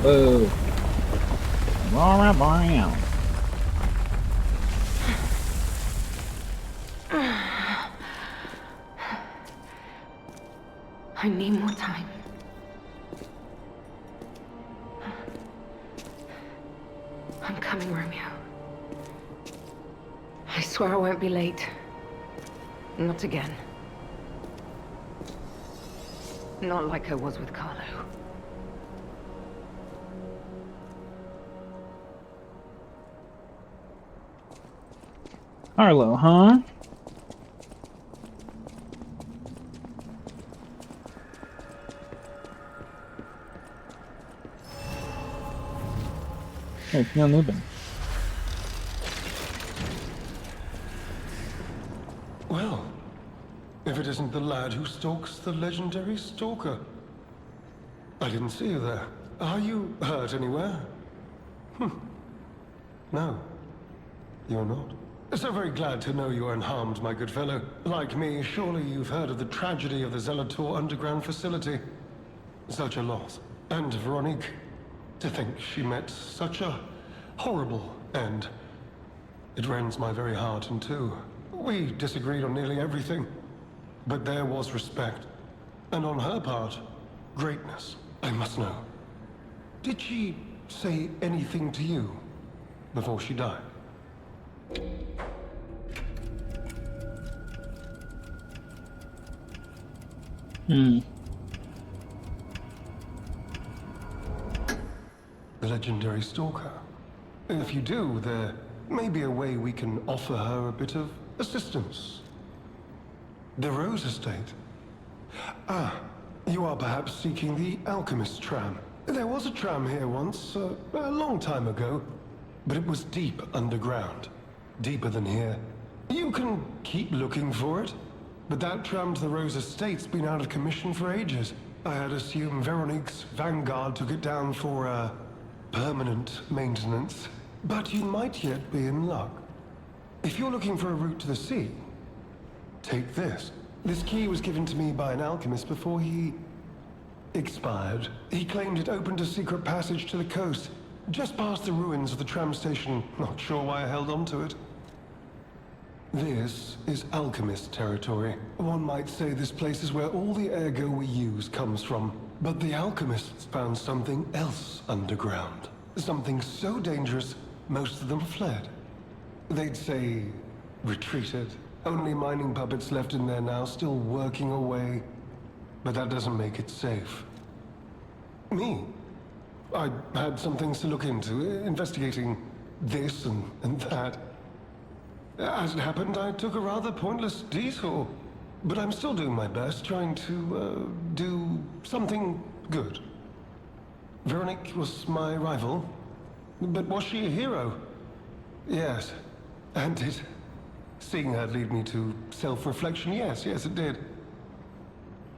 Whoa. Alright, boy. I need more time. I'm coming, Romeo. I swear I won't be late. Not again. Not like I was with Carlo. Arlo, huh? Hey, Neil Newbin. Well, if it isn't the lad who stalks the legendary stalker. I didn't see you there. Are you hurt anywhere? No, you're not. So very glad to know you are unharmed, my good fellow. Like me, surely you've heard of the tragedy of the Zelator underground facility. Such a loss. And Veronique, to think she met such a horrible end. It rends my very heart in two. We disagreed on nearly everything, but there was respect. And on her part, greatness. I must know. Did she say anything to you before she died? The legendary stalker. If you do, there may be a way we can offer her a bit of assistance. The Rose Estate. Ah, you are perhaps seeking the Alchemist tram. There was a tram here once, a long time ago, but it was deep underground. Deeper than here. You can keep looking for it, but that tram to the Rose Estate's been out of commission for ages. I had assumed Veronique's Vanguard took it down for, permanent maintenance. But you might yet be in luck. If you're looking for a route to the sea, take this. This key was given to me by an alchemist before he expired. He claimed it opened a secret passage to the coast, just past the ruins of the tram station. Not sure why I held on to it. This is alchemist territory. One might say this place is where all the ergo we use comes from. But the alchemists found something else underground. Something so dangerous, most of them fled. They'd say, retreated. Only mining puppets left in there now, still working away. But that doesn't make it safe. Me? I had some things to look into, investigating this and that. As it happened, I took a rather pointless detour. But I'm still doing my best, trying to, do something good. Veronique was my rival, but was she a hero? Yes, and did seeing her lead me to self-reflection? Yes, it did.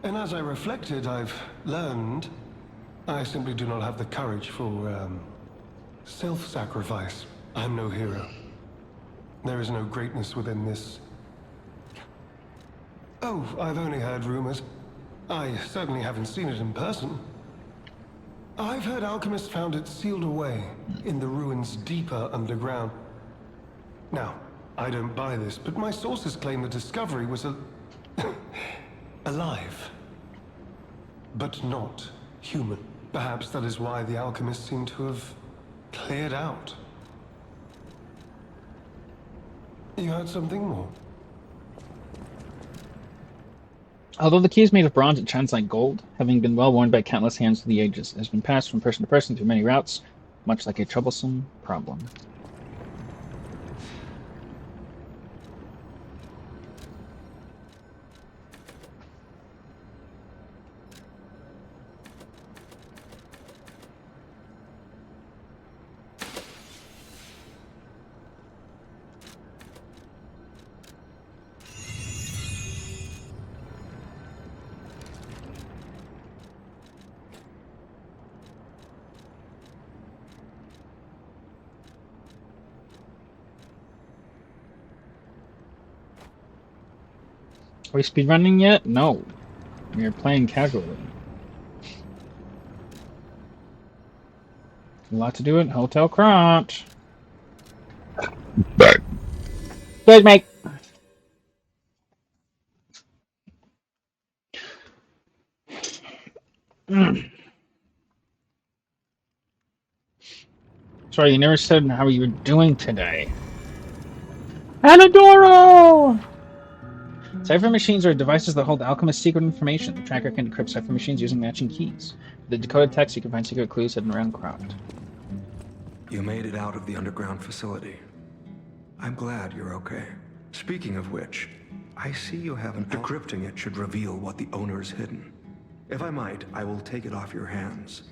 And as I reflected, I've learned I simply do not have the courage for, self-sacrifice. I'm no hero. There is no greatness within this. Oh, I've only heard rumors. I certainly haven't seen it in person. I've heard alchemists found it sealed away in the ruins deeper underground. Now, I don't buy this, but my sources claim the discovery was alive. But not human. Perhaps that is why the alchemists seem to have cleared out. You heard something more? Although the key is made of bronze, it shines like gold, having been well worn by countless hands through the ages. It has been passed from person to person through many routes, much like a troublesome problem. Are we speedrunning yet? No. We are playing casually. A lot to do at Hotel Crotch. Good, mate. Sorry, you never said how you were doing today. Anadoro! Cipher machines are devices that hold alchemist secret information. The tracker can decrypt cipher machines using matching keys. With the decoded text, you can find secret clues hidden around craft. You made it out of the underground facility. I'm glad you're okay. Speaking of which, I see you haven't... Decrypting it should reveal what the owner's hidden. If I might, I will take it off your hands.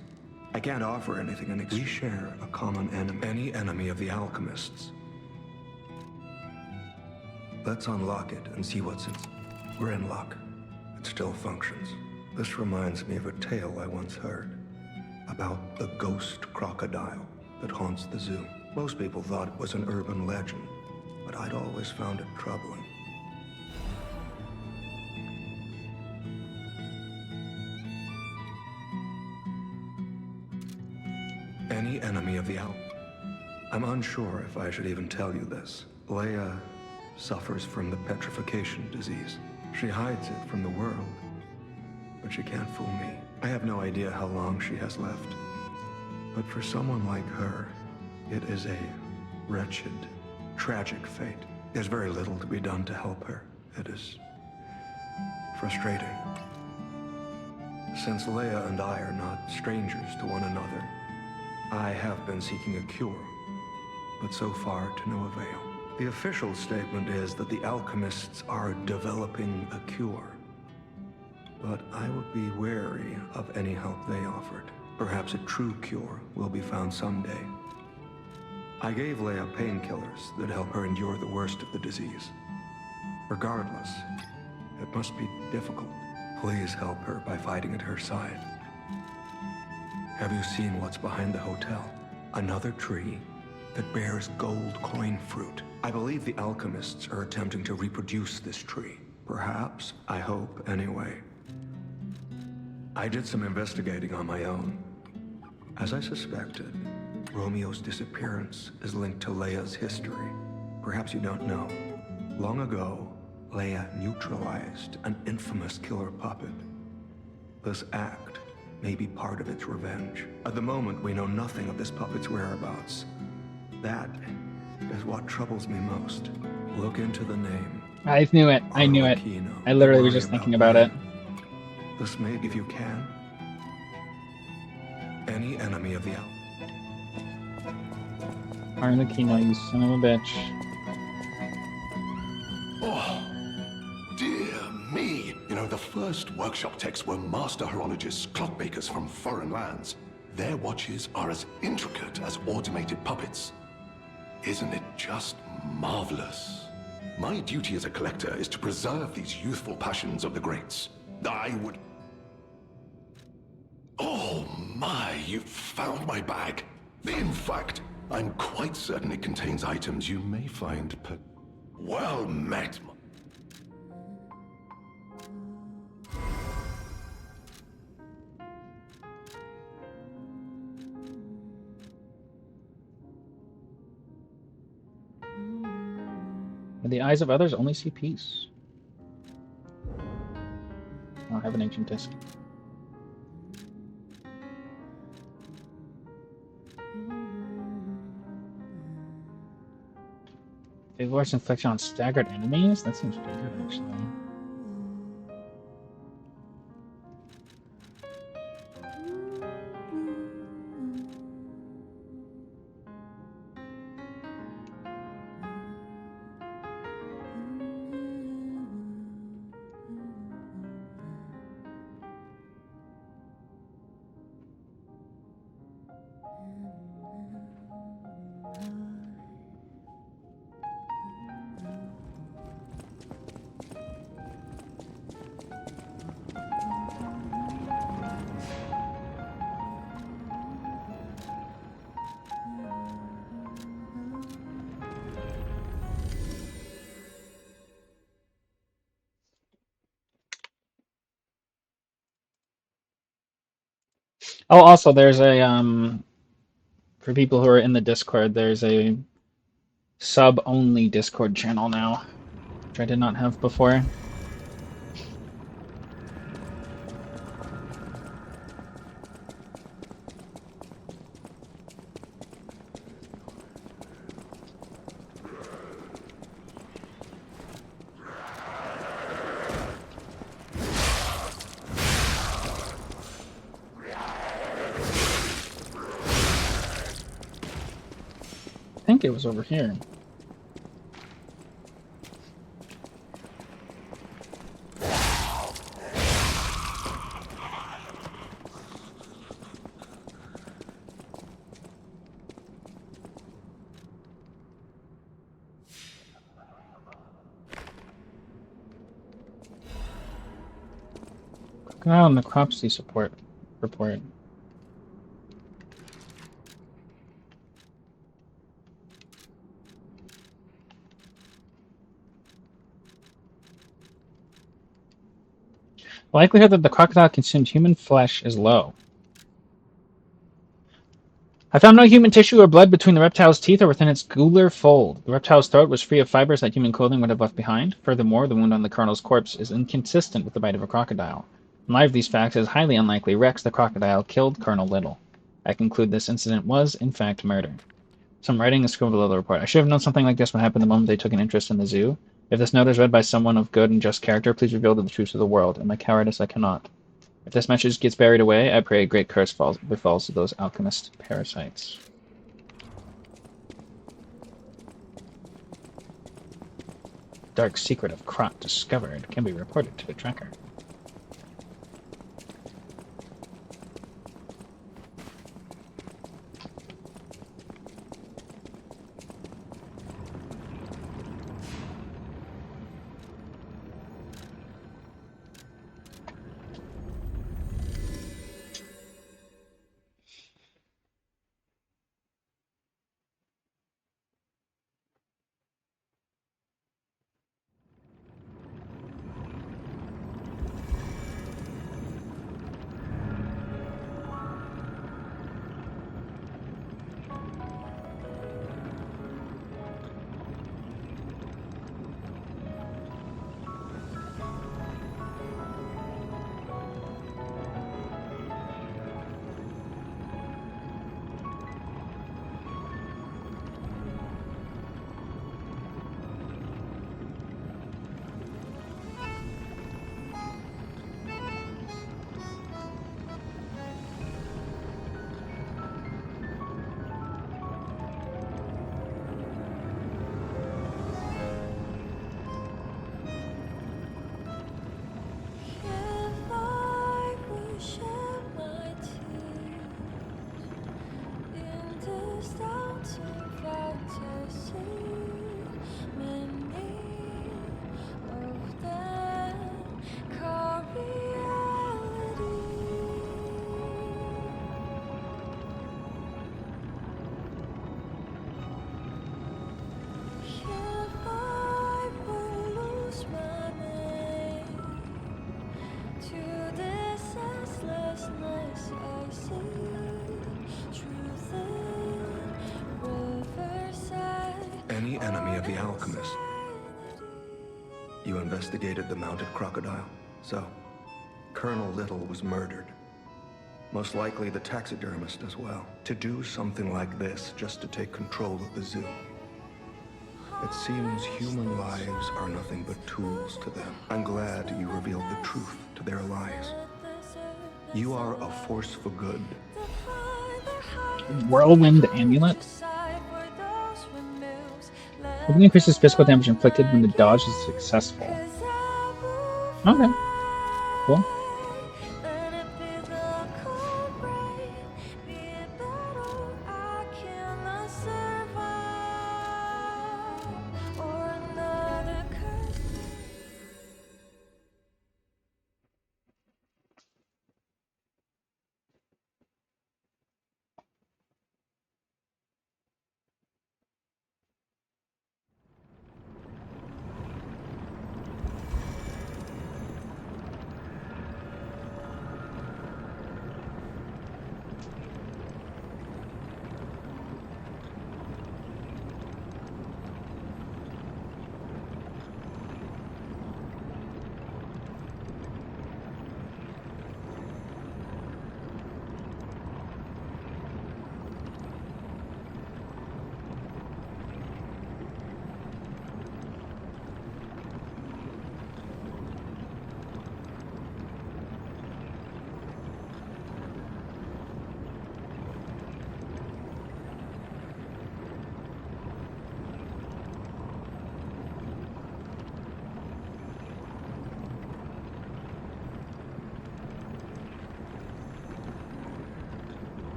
I can't offer anything in exchange. We share a common enemy. Any enemy of the alchemists. Let's unlock it and see what's in... We're in luck. It still functions. This reminds me of a tale I once heard about the ghost crocodile that haunts the zoo. Most people thought it was an urban legend, but I'd always found it troubling. Any enemy of the I'm unsure if I should even tell you this. Leia suffers from the petrification disease. She hides it from the world, but she can't fool me. I have no idea how long she has left. But for someone like her, it is a wretched, tragic fate. There's very little to be done to help her. It is frustrating. Since Leia and I are not strangers to one another, I have been seeking a cure, but so far to no avail. The official statement is that the alchemists are developing a cure, but I would be wary of any help they offered. Perhaps a true cure will be found someday. I gave Leia painkillers that help her endure the worst of the disease. Regardless, it must be difficult. Please help her by fighting at her side. Have you seen what's behind the hotel? Another tree that bears gold coin fruit. I believe the alchemists are attempting to reproduce this tree. Perhaps, I hope anyway. I did some investigating on my own. As I suspected, Romeo's disappearance is linked to Leia's history. Perhaps you don't know. Long ago, Leia neutralized an infamous killer puppet. This act may be part of its revenge. At the moment, we know nothing of this puppet's whereabouts. That is what troubles me most. Look into the name. I knew it. I knew it. Arlecchino. I literally was Worry just thinking about it. This may, if you can. Any enemy of the Arlecchino, you son of a bitch. Oh, dear me. You know, the first workshop techs were master horologists, clockmakers from foreign lands. Their watches are as intricate as automated puppets. Isn't it just marvelous? My duty as a collector is to preserve these youthful passions of the greats. I would... Oh my, you found my bag. In fact, I'm quite certain it contains items you may find well met. And the eyes of others only see peace. I'll have an ancient disc. Favor's infliction on staggered enemies? That seems pretty good, actually. Oh, also, there's a for people who are in the Discord, there's a sub-only Discord channel now, which I did not have before. think it was over here. Crocodile necropsy report. The likelihood that the crocodile consumed human flesh is low. I found no human tissue or blood between the reptile's teeth or within its gular fold. The reptile's throat was free of fibers that human clothing would have left behind. Furthermore, the wound on the colonel's corpse is inconsistent with the bite of a crocodile. In light of these facts, it is highly unlikely Rex the crocodile killed Colonel Little. I conclude this incident was, in fact, murder. Some writing is scribbled below the report. I should have known something like this would happen the moment they took an interest in the zoo. If this note is read by someone of good and just character, please reveal the truth to the world. In my cowardice, I cannot. If this message gets buried away, I pray a great curse befalls to those alchemist parasites. Dark secret of Krot discovered can be reported to the tracker. If I will shed my tears in this doubting fantasy, many of them call reality. If I will lose my name to this senselessness, I see truth in riverside. Any enemy of the alchemist. You investigated the mounted crocodile, so Colonel Little was murdered. Most likely the taxidermist as well. To do something like this just to take control of the zoo. It seems human lives are nothing but tools to them. I'm glad you revealed the truth to their lies. You are a force for good. Whirlwind amulet. It increases physical damage inflicted when the dodge is successful. Okay. Cool.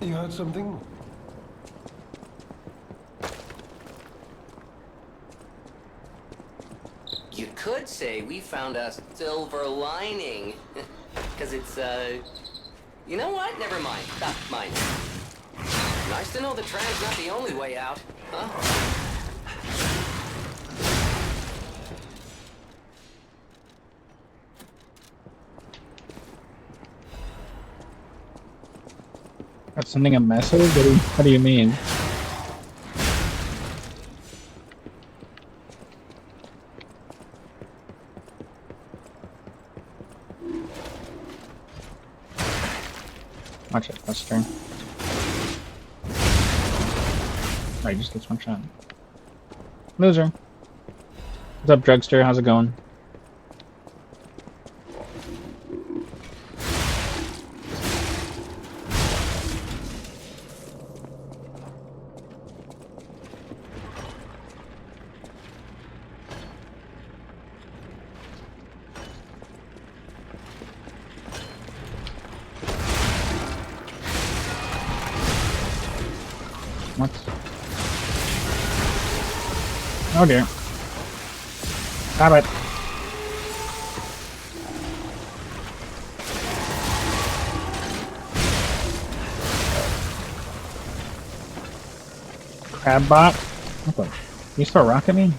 You heard something? You could say we found a silver lining. Because it's, You know what? Never mind. Mine. Nice to know the tram's not the only way out, huh? That's sending a message? What do you mean? Watch it, that's turn. Right, he just gets one shot. Loser. What's up, Drugster? How's it going? What? Oh dear. Stop it. Crabbot? What the? You still rock at me?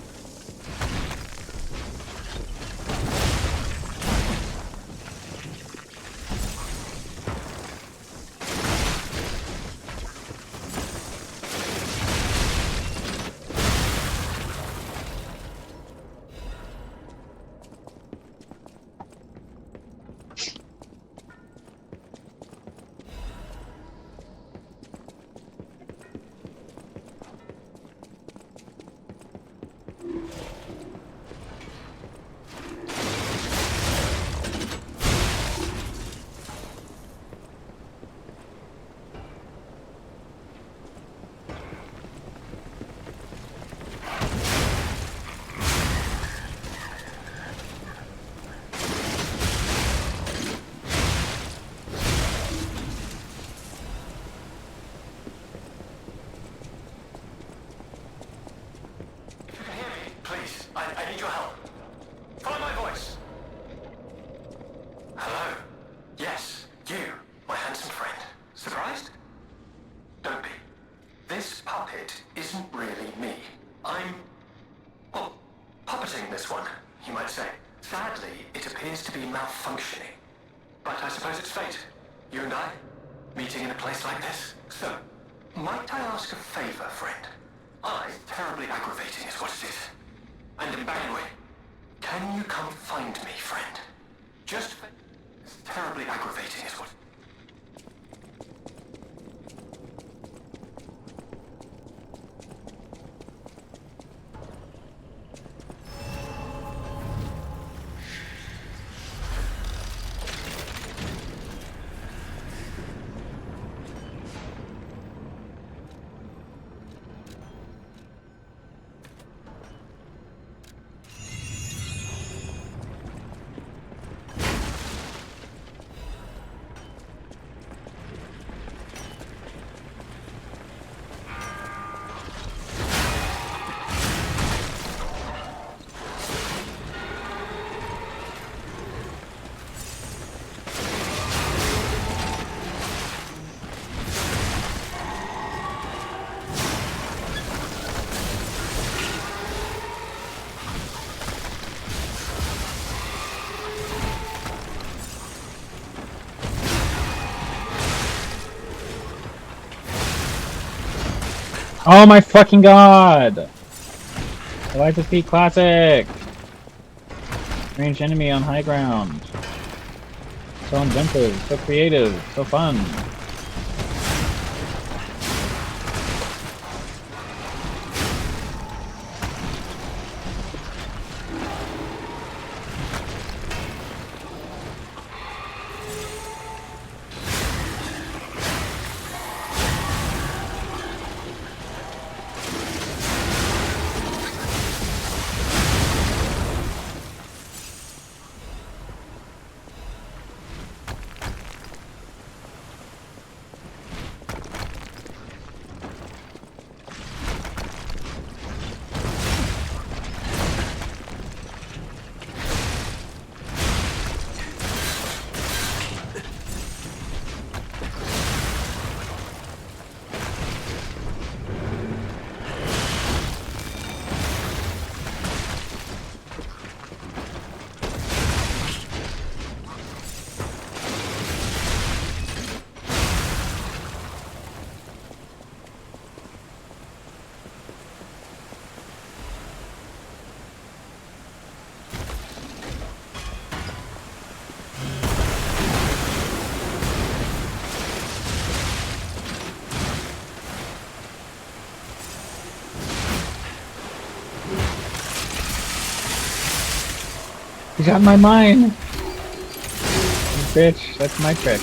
Please, I need your help. Follow my voice. Hello? Yes, you, my handsome friend. Surprised? Don't be. This puppet isn't really me. I'm, well, puppeting this one, you might say. Sadly, it appears to be malfunctioning. But I suppose it's fate. You and I, meeting in a place like this. So, might I ask a favor, friend? Terribly aggravating is what it is. And anyway, can you come find me, friend? Just terribly aggravating is what... Oh my fucking god! I like to speak classic! Ranged enemy on high ground. So inventive, so creative, so fun. You got my mind! Bitch, that's my trick.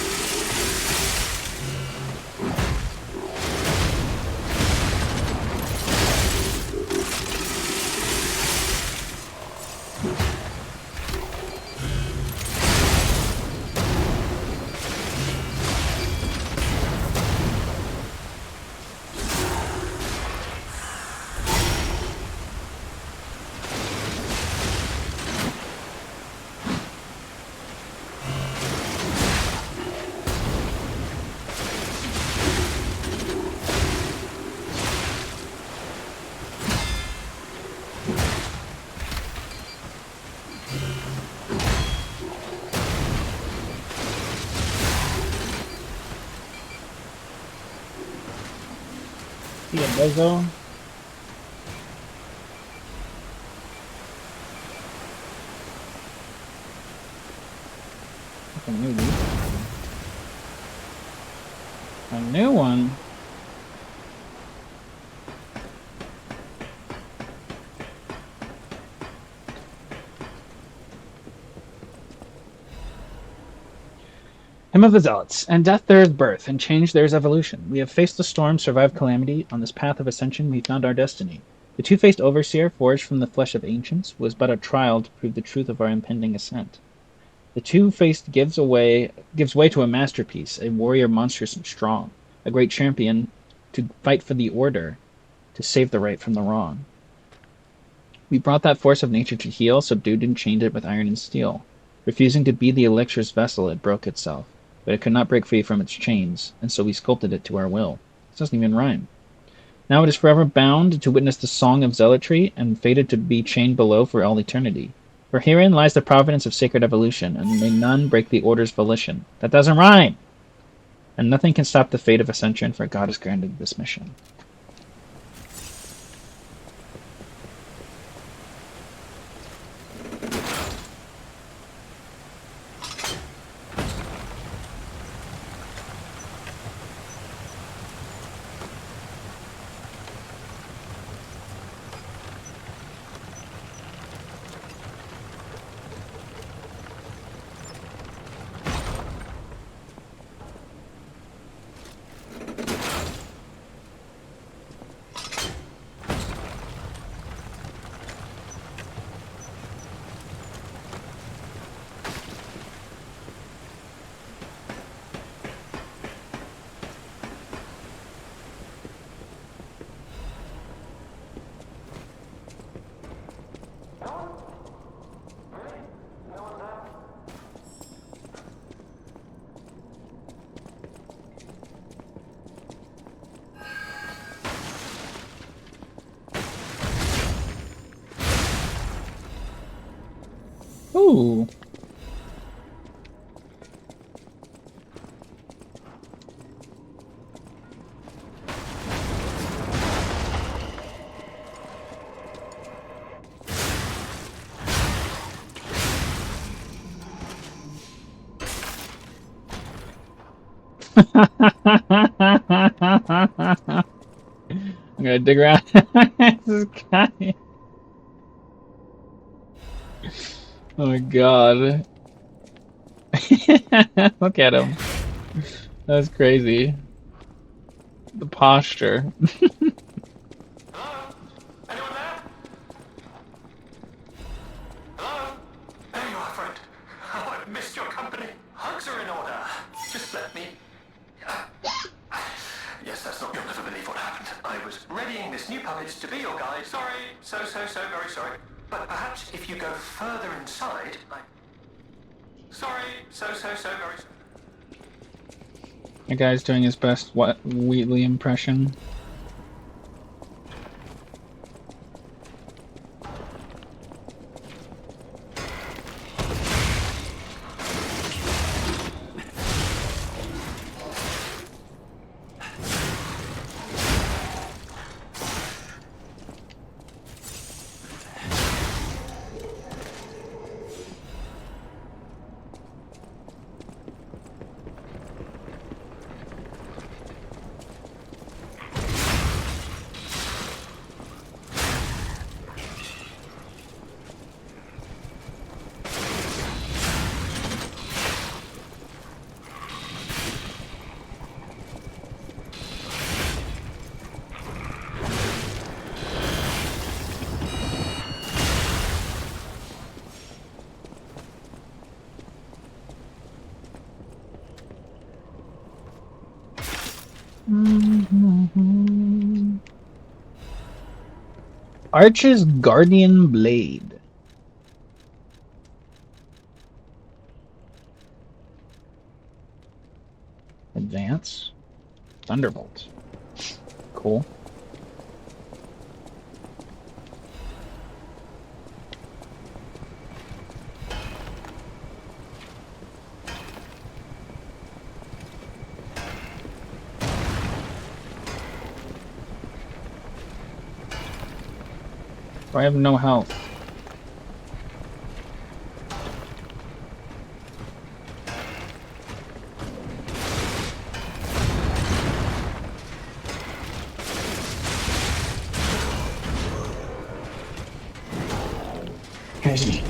See ya, Bozo. A new one. A new one. Hymn of the Zealots. And death there is birth, and change there is evolution. We have faced the storm, survived calamity. On this path of ascension we found our destiny. The two-faced overseer, forged from the flesh of ancients, was but a trial to prove the truth of our impending ascent. The two-faced gives way to a masterpiece, a warrior monstrous and strong, a great champion to fight for the order, to save the right from the wrong. We brought that force of nature to heal, subdued and chained it with iron and steel. Refusing to be the elixir's vessel, it broke itself. But it could not break free from its chains, and so we sculpted it to our will. This doesn't even rhyme. Now it is forever bound to witness the song of zealotry, and fated to be chained below for all eternity. For herein lies the providence of sacred evolution, and may none break the order's volition. That doesn't rhyme! And nothing can stop the fate of ascension, for God has granted this mission. Ooh. I'm gonna dig around this guy. Oh my god. Look at him. That's crazy. The posture. Hello? Anyone there? Hello? There you are, friend. Oh, I've missed your company. Hugs are in order. Just let me... Yes, that's not... You'll never believe what happened. I was readying this new puppet to be your guide. Sorry. So very sorry. But perhaps if you go further inside, Sorry. So very sorry. The guy's doing his best Wheatley impression. Arch's Guardian Blade. Advance. Thunderbolt. Cool. I have no health. Crazy.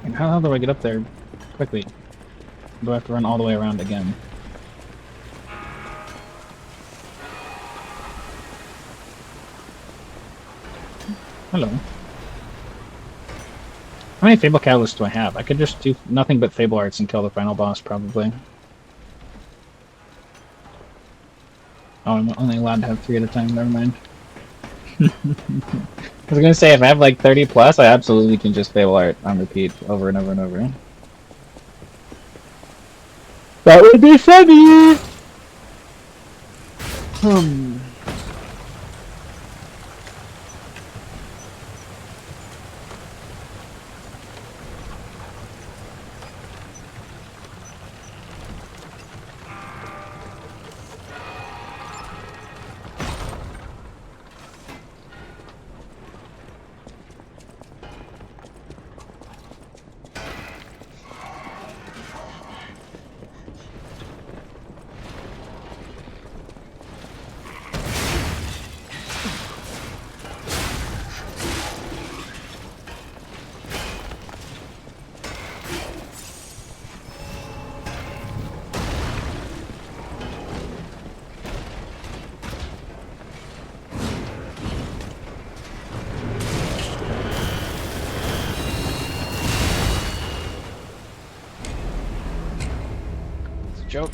And how the hell do I get up there quickly? Do I have to run all the way around again? Hello. How many Fable Catalysts do I have? I could just do nothing but Fable Arts and kill the final boss, probably. Oh, I'm only allowed to have 3 at a time, never mind. I was gonna say, if I have like 30 plus, I absolutely can just Fable Art on repeat over and over and over. That would be funny! Joke.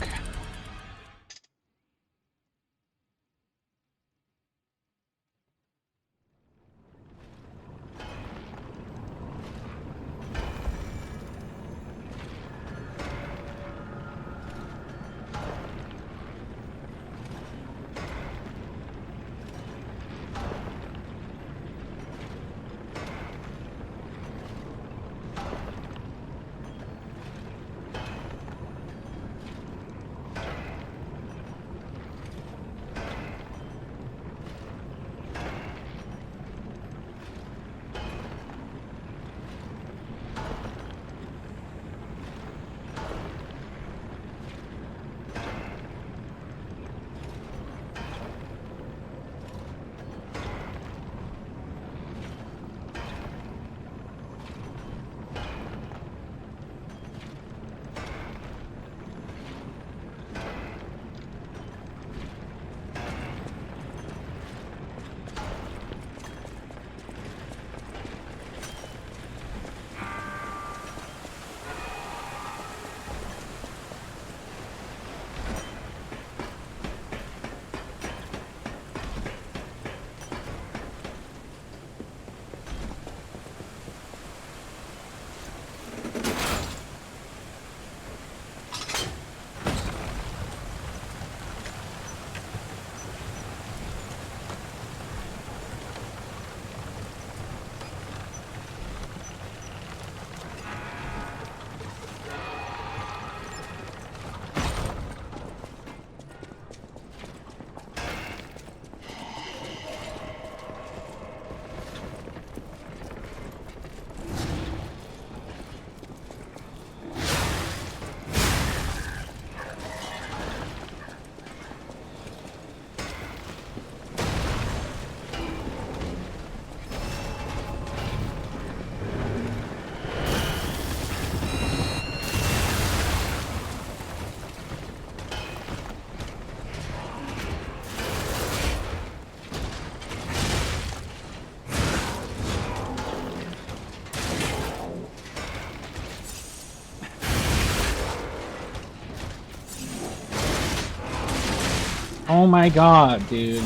Oh my god, dude.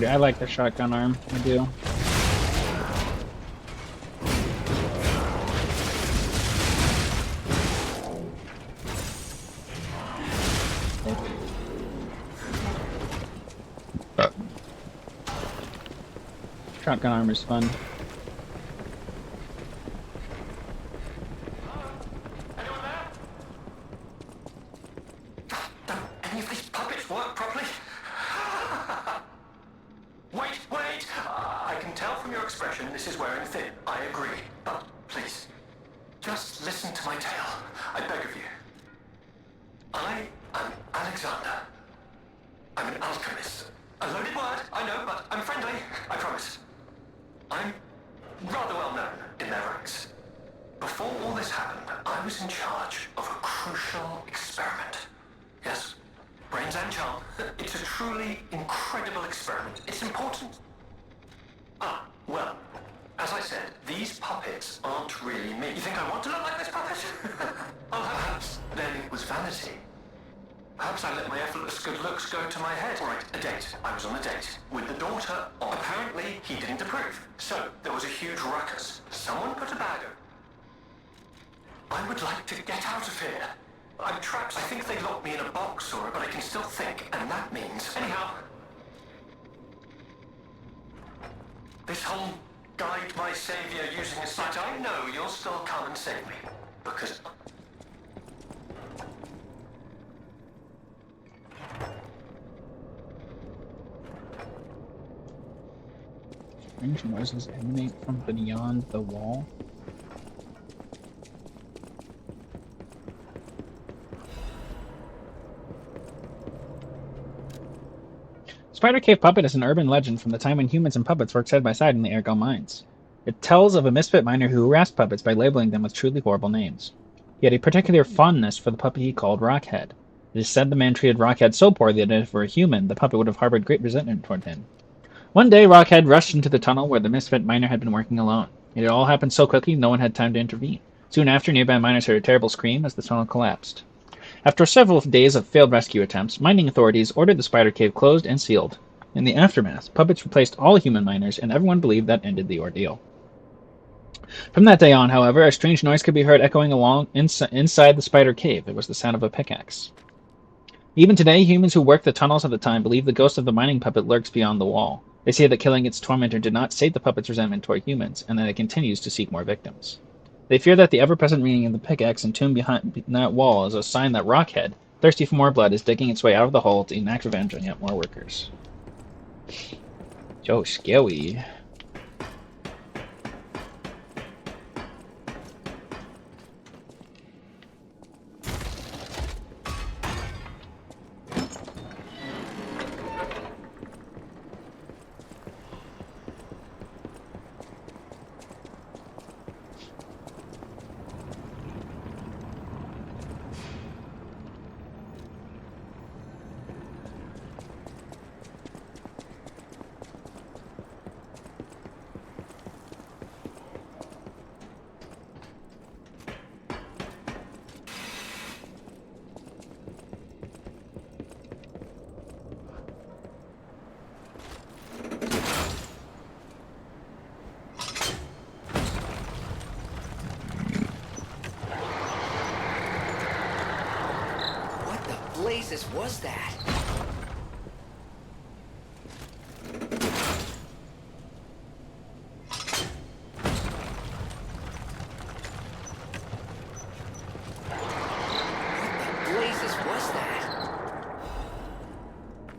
I like the shotgun arm. I do. Shotgun armor's fun. Don't any of these puppets work properly? Wait! I can tell from your expression this is wearing thin. I agree. But please, just listen to my tale. I beg of you. I am Alexander. I'm an alchemist. A loaded word, I know, but I'm friendly. I promise. I'm rather well known in their ranks. Before all this happened, I was in charge of a crucial experiment. Yes, brains and charm. It's a truly incredible experiment. It's important. Ah, well, as I said, these puppets aren't really me. You think I want to look like this puppet? Oh, perhaps then it was vanity. Perhaps I let my effortless good looks go to my head. All right, a date. I was on a date with the daughter of... Apparently, he didn't approve. So, there was a huge ruckus. Someone put a bag over. I would like to get out of here. I'm trapped. I think they locked me in a box or... But I can still think, and that means... Anyhow... This whole guide my savior using a sight, I know you'll still come and save me. Because... Strange noises emanate from beyond the wall. Spider Cave Puppet is an urban legend from the time when humans and puppets worked side by side in the Ergo mines. It tells of a misfit miner who harassed puppets by labeling them with truly horrible names. He had a particular fondness for the puppet he called Rockhead. It is said the man treated Rockhead so poorly that if it were a human, the puppet would have harbored great resentment toward him. One day, Rockhead rushed into the tunnel where the misfit miner had been working alone. It all happened so quickly, no one had time to intervene. Soon after, nearby miners heard a terrible scream as the tunnel collapsed. After several days of failed rescue attempts, mining authorities ordered the spider cave closed and sealed. In the aftermath, puppets replaced all human miners, and everyone believed that ended the ordeal. From that day on, however, a strange noise could be heard echoing along inside the spider cave. It was the sound of a pickaxe. Even today, humans who work the tunnels at the time believe the ghost of the mining puppet lurks beyond the wall. They say that killing its tormentor did not sate the puppet's resentment toward humans, and that it continues to seek more victims. They fear that the ever-present meaning of the pickaxe entombed behind that wall is a sign that Rockhead, thirsty for more blood, is digging its way out of the hole to enact revenge on yet more workers. Yo, scary. blazes was that? What the blazes was that?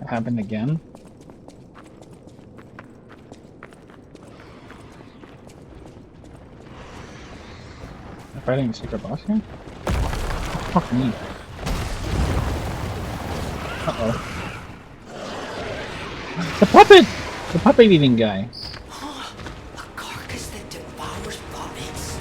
It happened again. Fighting a secret boss here? Fuck me. Uh-oh. The puppet! The puppet eating guy. A carcass that devours puppets?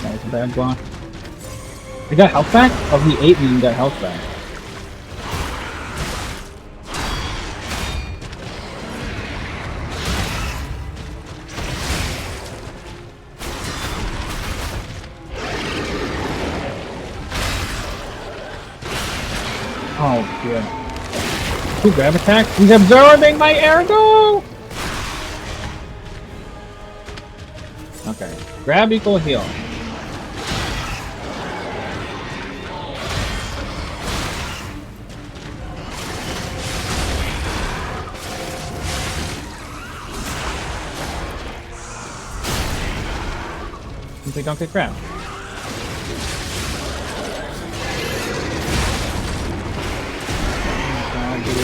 That was a bad block. He got health back? Oh, he ate me and got health back. Oh, good. Two grab attack? He's absorbing my ergo! Okay. Grab equal heal. Simply don't get grabbed. Oh, dude.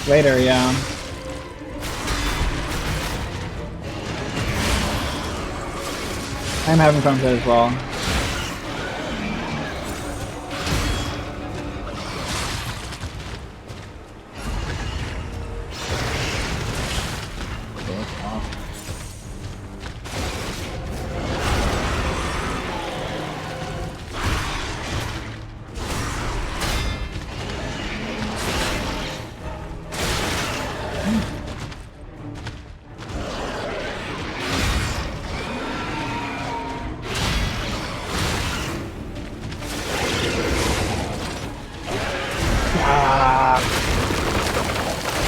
Later, yeah. I'm having fun with it as well.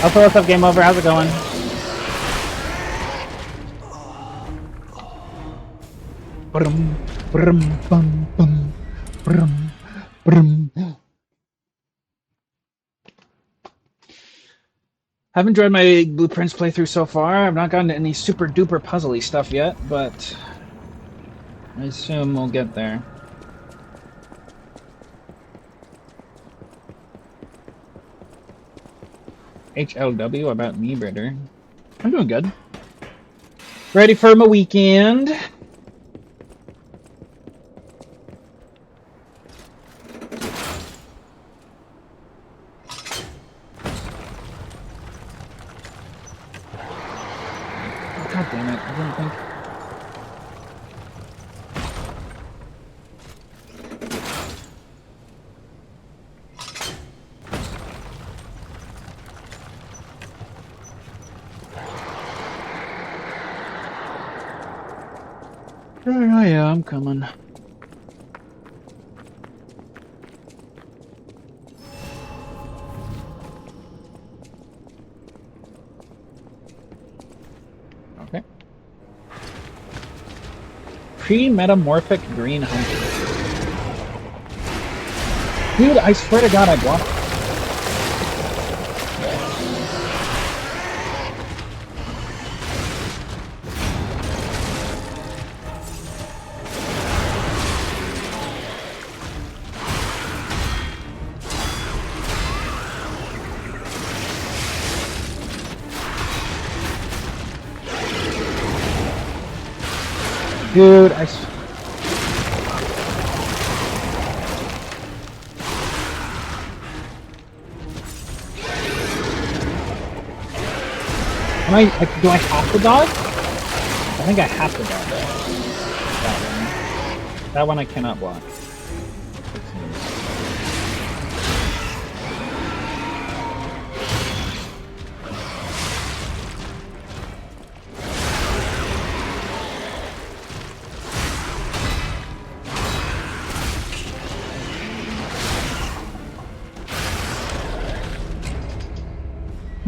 Also, what's up, Game Over? How's it going? Brum, brum, bum, bum, brum, brum. I've enjoyed my Blueprints playthrough so far. I've not gotten to any super duper puzzly stuff yet, but I assume we'll get there. HLW about me, brother. I'm doing good. Ready for my weekend. Oh, God damn it. I didn't think. Oh yeah, I'm coming. Okay. Pre-metamorphic green hunter. Dude, I swear to God, I blocked it. Dude, Do I have to dodge? I think I have to dodge. That one. That one I cannot block.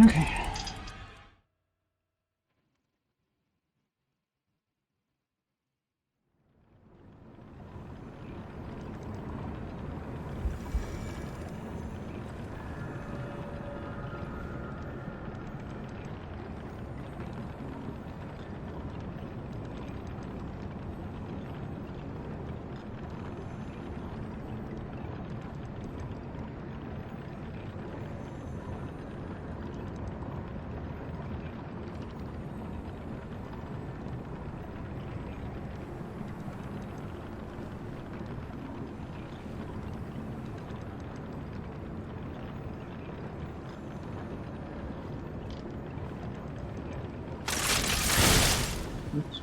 Okay. Oops.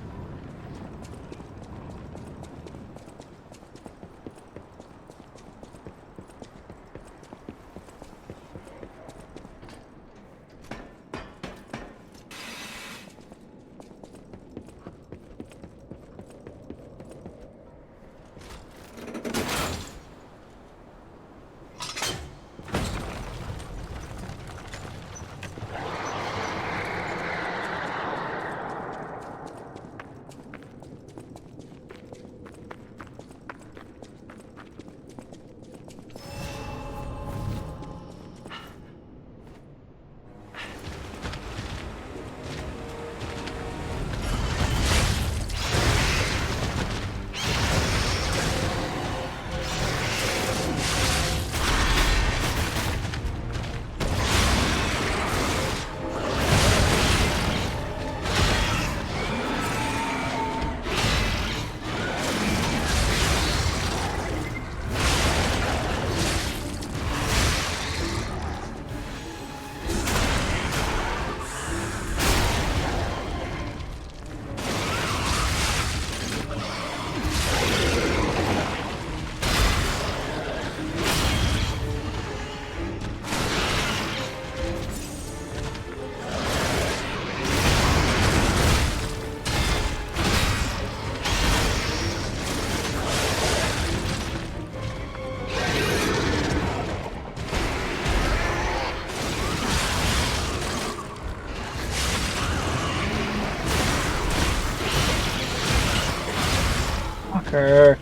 Fucker.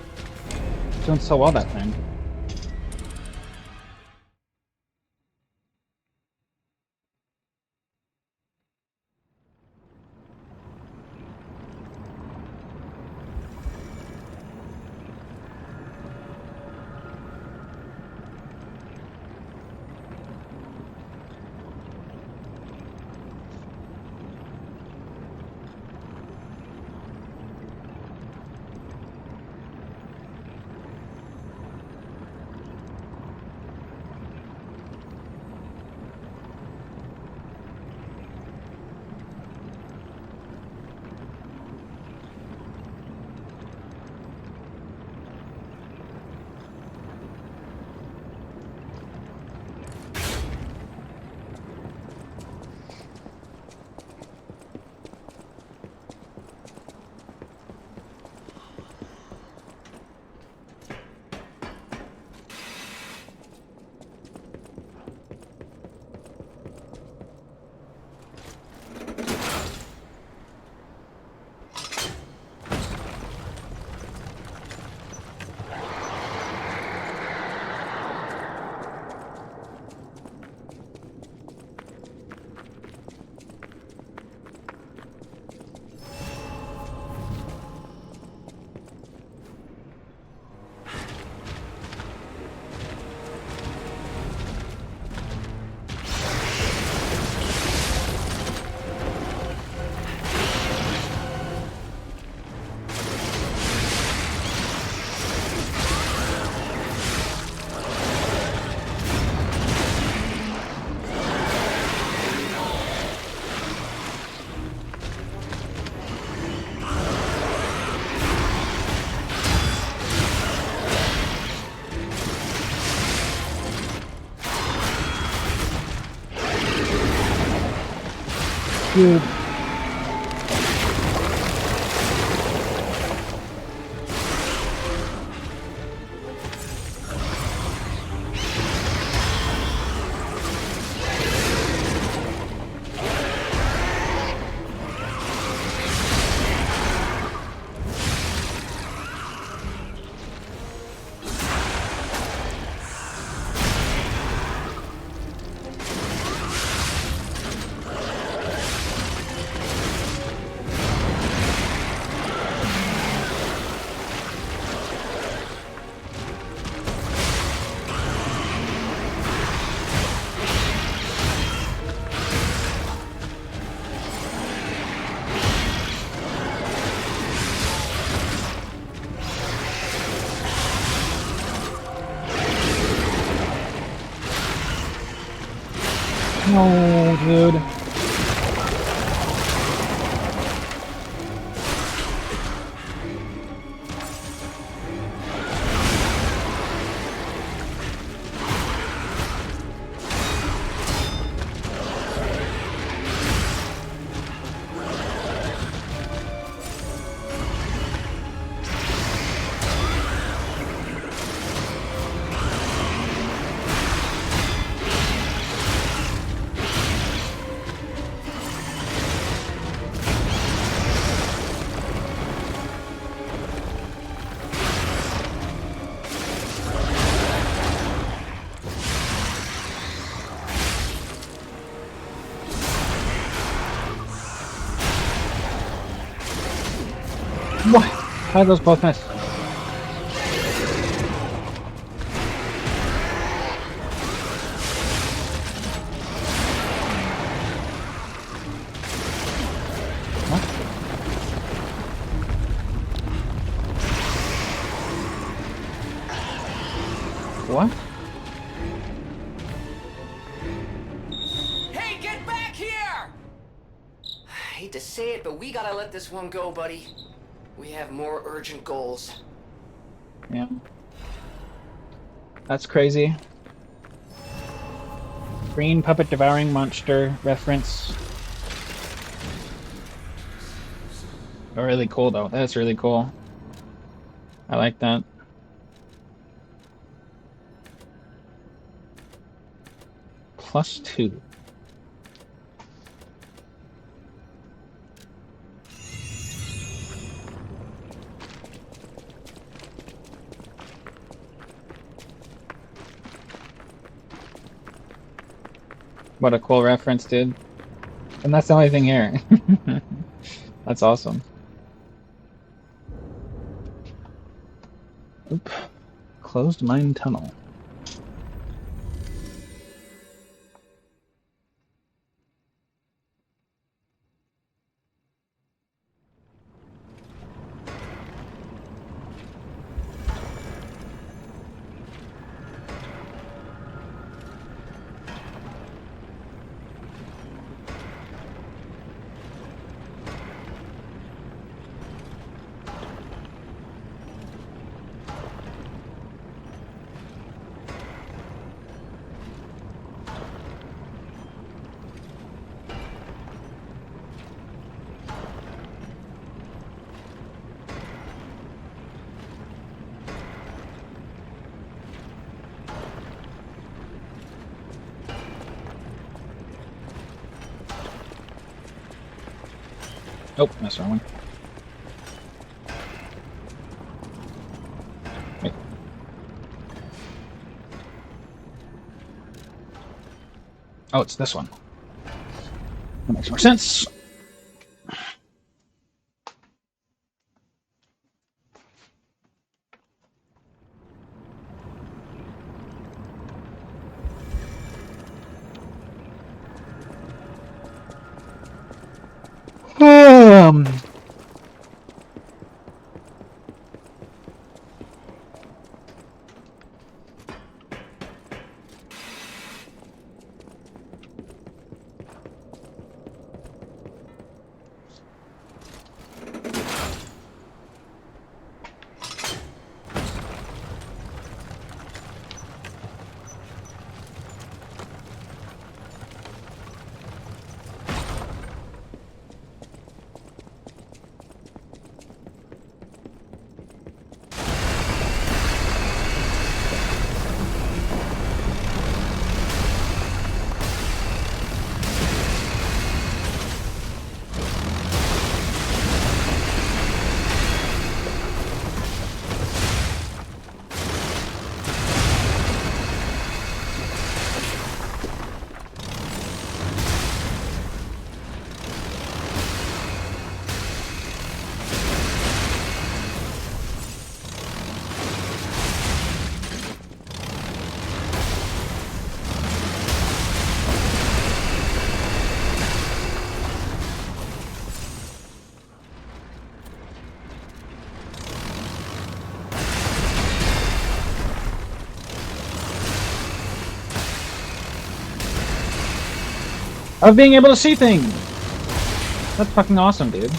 Doing so well, that thing. Dude. No, dude. What? How did those both miss? What? What? Hey, get back here! I hate to say it, but we gotta let this one go, buddy. We have more urgent goals. Yeah. That's crazy. Green puppet devouring monster reference. Oh, really cool though. That's really cool. I like that. +2. What a cool reference, dude. And that's the only thing here. That's awesome. Oop. Closed mine tunnel. Oh, that's the wrong one. Wait. Oh, it's this one. That makes more sense. of being able to see things. That's fucking awesome, dude.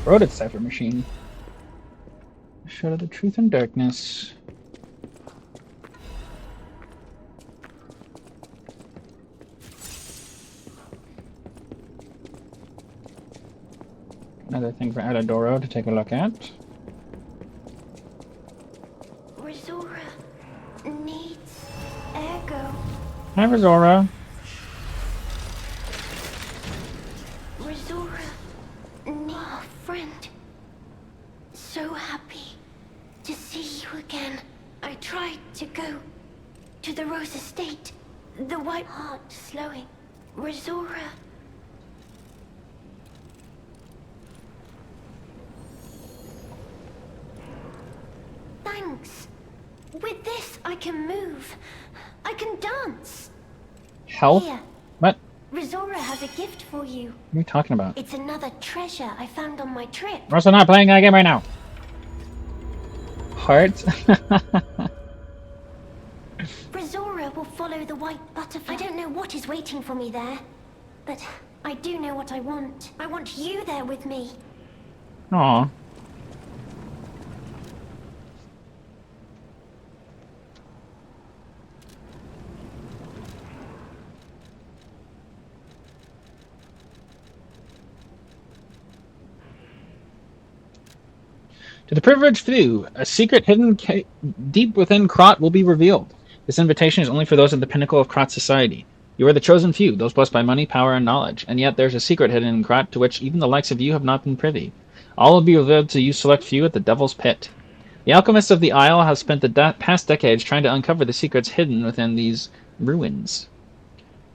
Wrote it, Cypher Machine. Shadow the truth and darkness. Another thing for Adadoro to take a look at. Rizora needs Ergo. Hi, Rizora. Rizora needs a friend. So happy to see you again. I tried to go to the Rose Estate. The white heart slowing. Rizora. Thanks. With this, I can move. I can dance. Health? Here, What? Rizora has a gift for you. What are you talking about? It's another treasure I found on my trip. We're also not playing that game right now. Heart? Rizora will follow the white butterfly. I don't know what is waiting for me there, but I do know what I want. I want you there with me. Aw. To the privileged few, a secret hidden deep within Krot will be revealed. This invitation is only for those at the pinnacle of Krot society. You are the chosen few, those blessed by money, power, and knowledge, and yet there's a secret hidden in Krot to which even the likes of you have not been privy. All will be revealed to you select few at the Devil's Pit. The alchemists of the Isle have spent the past decades trying to uncover the secrets hidden within these ruins.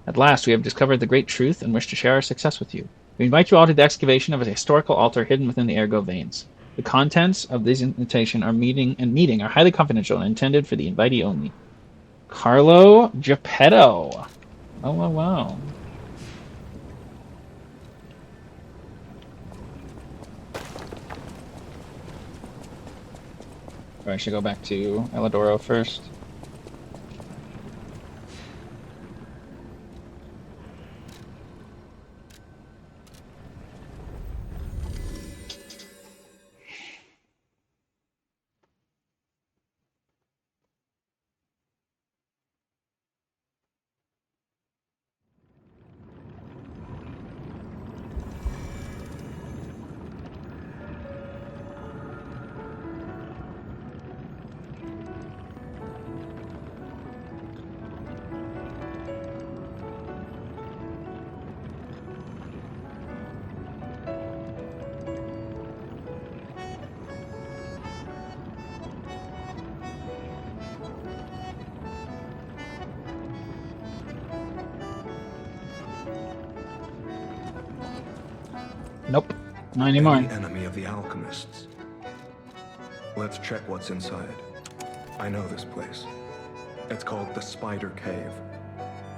At last, we have discovered the great truth and wish to share our success with you. We invite you all to the excavation of a historical altar hidden within the Ergo veins. The contents of this invitation are meeting are highly confidential and intended for the invitee only. Carlo Geppetto. Oh, wow, wow. I should go back to Eladoro first. Nope, not anymore. The enemy of the alchemists. Let's check what's inside. I know this place. It's called the Spider Cave.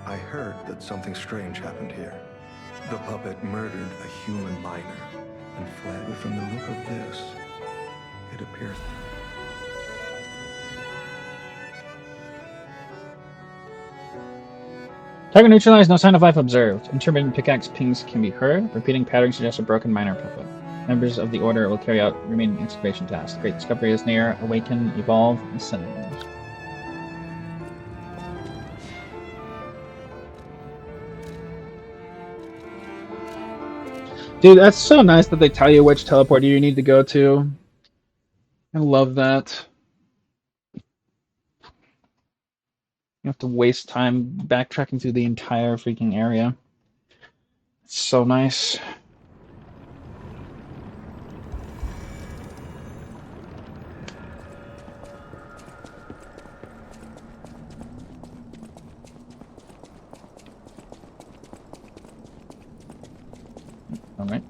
I heard that something strange happened here. The puppet murdered a human miner and fled. But from the look of this, it appears... Target neutralized, no sign of life observed. Intermittent pickaxe pings can be heard. Repeating patterns suggest a broken miner puppet. Members of the Order will carry out remaining excavation tasks. Great discovery is near. Awaken, evolve, ascend. Dude, that's so nice that they tell you which teleporter you need to go to. I love that. You have to waste time backtracking through the entire freaking area. It's so nice. All right.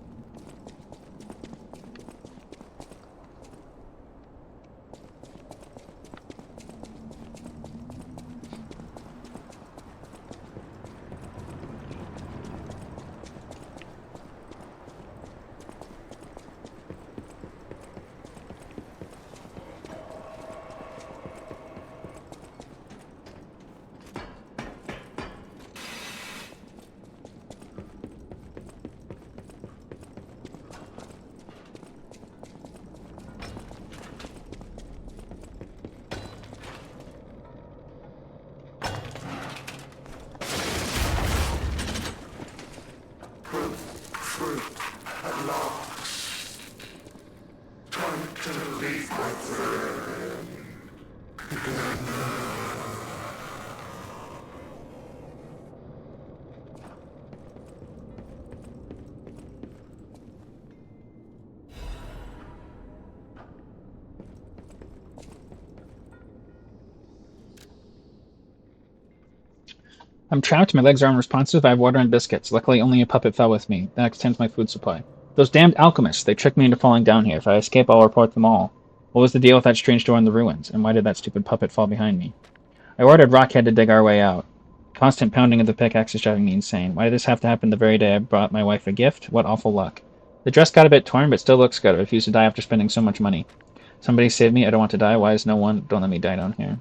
I'm trapped, my legs are unresponsive, I have water and biscuits. Luckily, only a puppet fell with me. That extends my food supply. Those damned alchemists! They tricked me into falling down here. If I escape, I'll report them all. What was the deal with that strange door in the ruins? And why did that stupid puppet fall behind me? I ordered Rockhead to dig our way out. Constant pounding of the pickaxe is driving me insane. Why did this have to happen the very day I brought my wife a gift? What awful luck. The dress got a bit torn, but still looks good. I refuse to die after spending so much money. Somebody save me, I don't want to die. Why is no one? Don't let me die down here.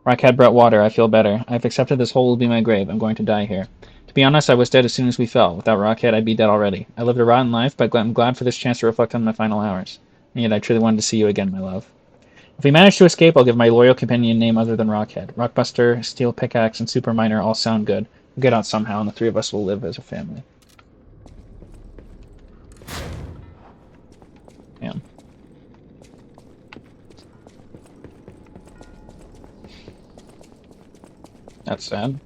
Rockhead brought water, I feel better. I've accepted this hole will be my grave. I'm going to die here. To be honest, I was dead as soon as we fell. Without Rockhead, I'd be dead already. I lived a rotten life, but I'm glad for this chance to reflect on my final hours. And yet I truly wanted to see you again, my love. If we manage to escape, I'll give my loyal companion a name other than Rockhead. Rockbuster, Steel Pickaxe, and Super Miner all sound good. We'll get out somehow, and the three of us will live as a family. Damn. That's sad.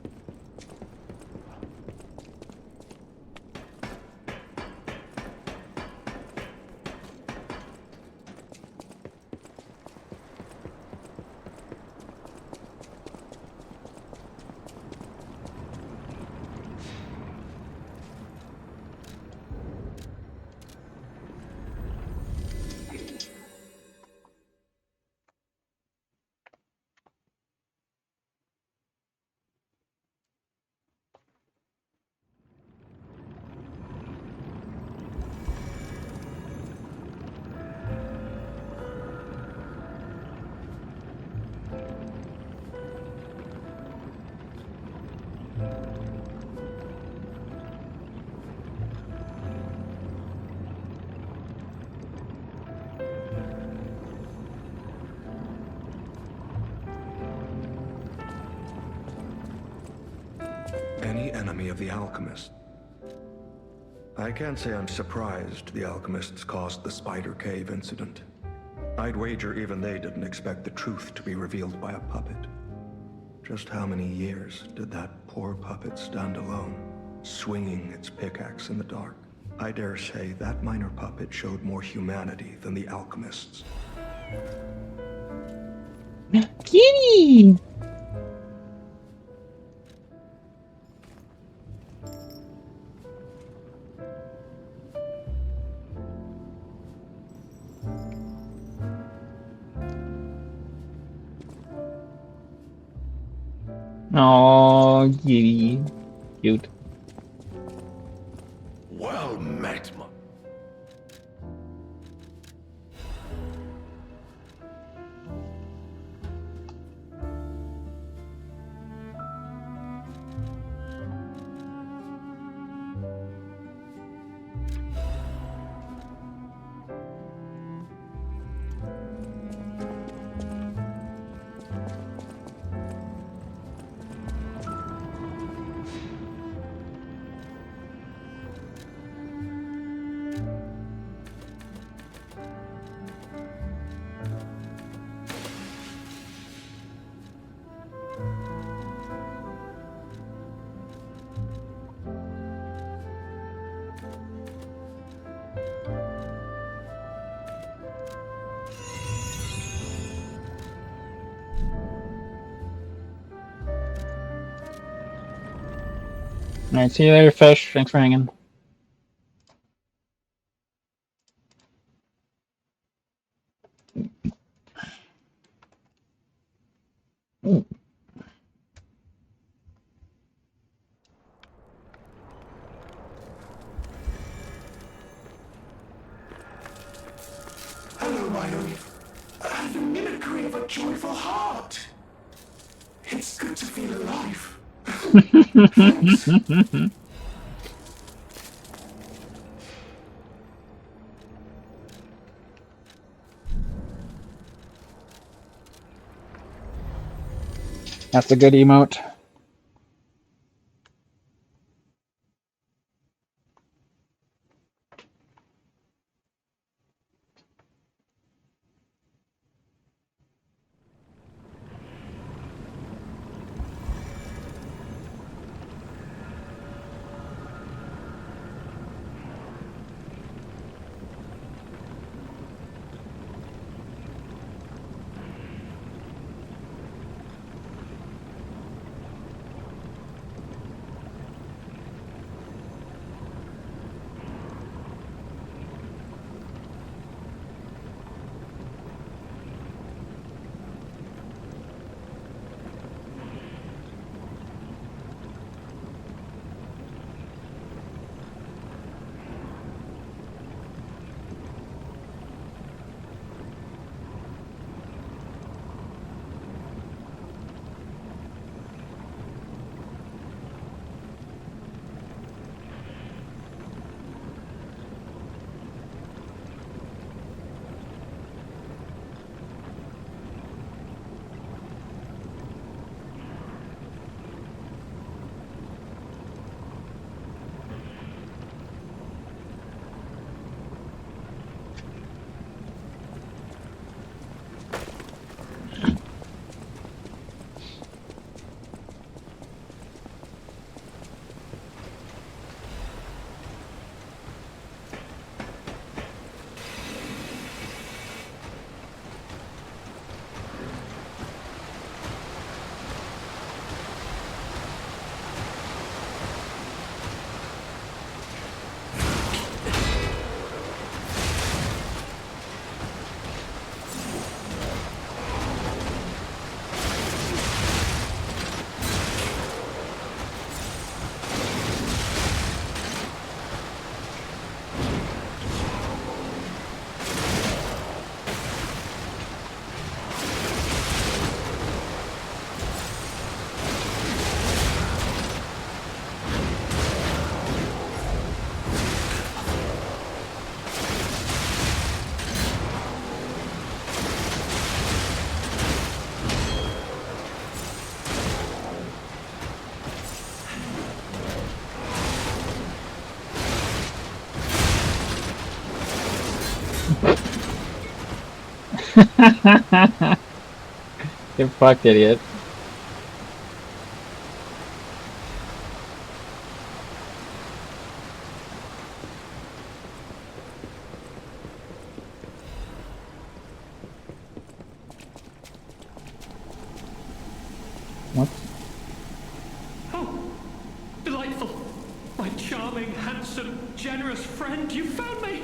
Any enemy of the alchemist? I can't say I'm surprised the alchemists caused the Spider Cave incident. I'd wager even they didn't expect the truth to be revealed by a puppet. Just how many years did that poor puppet stand alone, swinging its pickaxe in the dark? I dare say that minor puppet showed more humanity than the alchemists. Kitty! Oh, kitty. Cute. Well met, Alright, see you later, fish. Thanks for hanging. Hello, my own. The mimicry of a joyful heart. It's good to feel alive. Thanks. That's a good emote. Get fucked, idiot. What? Oh, delightful. My charming, handsome, generous friend, you found me.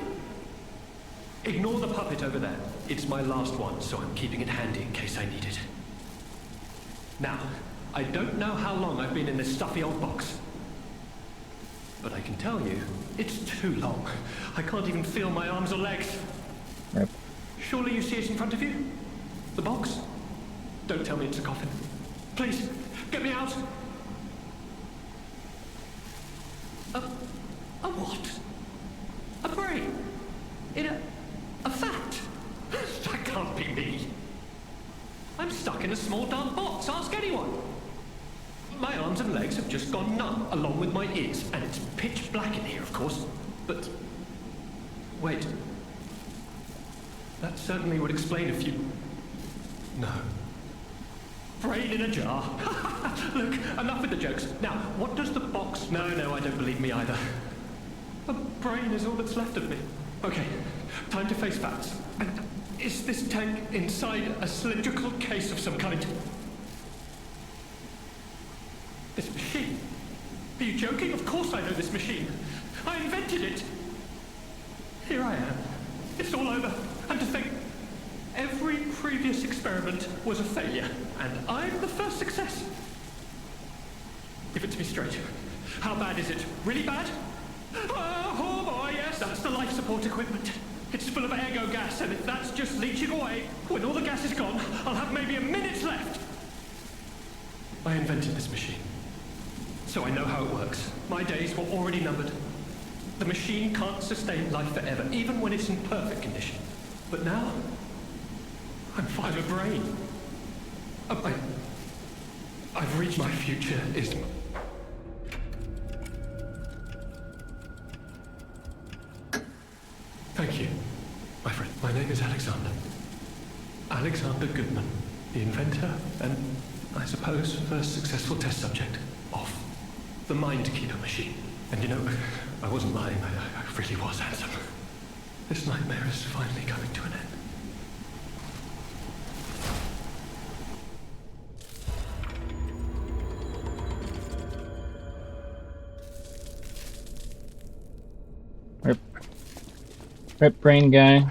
Ignore the puppet over there. It's my last one, so I'm keeping it handy in case I need it. Now, I don't know how long I've been in this stuffy old box. But I can tell you, it's too long. I can't even feel my arms or legs. Yep. Surely you see it in front of you? The box? Don't tell me it's a coffin. Please, get me out! A what? A brain? In a fat? That can't be me. I'm stuck in a small dark box, ask anyone. My arms and legs have just gone numb, along with my ears, and it's pitch black in here, of course. But... wait. That certainly would explain a few... No. Brain in a jar. Look, enough with the jokes. Now, what does the box... No, I don't believe me either. A brain is all that's left of me. Okay, time to face facts. And is this tank inside a cylindrical case of some kind? This machine. The you joking? Of course I know this machine. I invented it. Here I am. It's all over. And to think, every previous experiment was a failure, and I'm the first success. Give it to me straight. How bad is it? Really bad? Oh boy, yes, that's the life support equipment. It's full of ergo gas, and if that's just leaching away, when all the gas is gone, I'll have maybe a minute left. I invented this machine, so I know how it works. My days were already numbered. The machine can't sustain life forever, even when it's in perfect condition. But now, I'm fiber brain. I've reached my future is... Thank you, my friend. My name is Alexander. Alexander Goodman, the inventor and, I suppose, first successful test subject of the Mindkeeper machine. And you know, I wasn't lying, I really was handsome. This nightmare is finally coming to an end. Rip brain guy.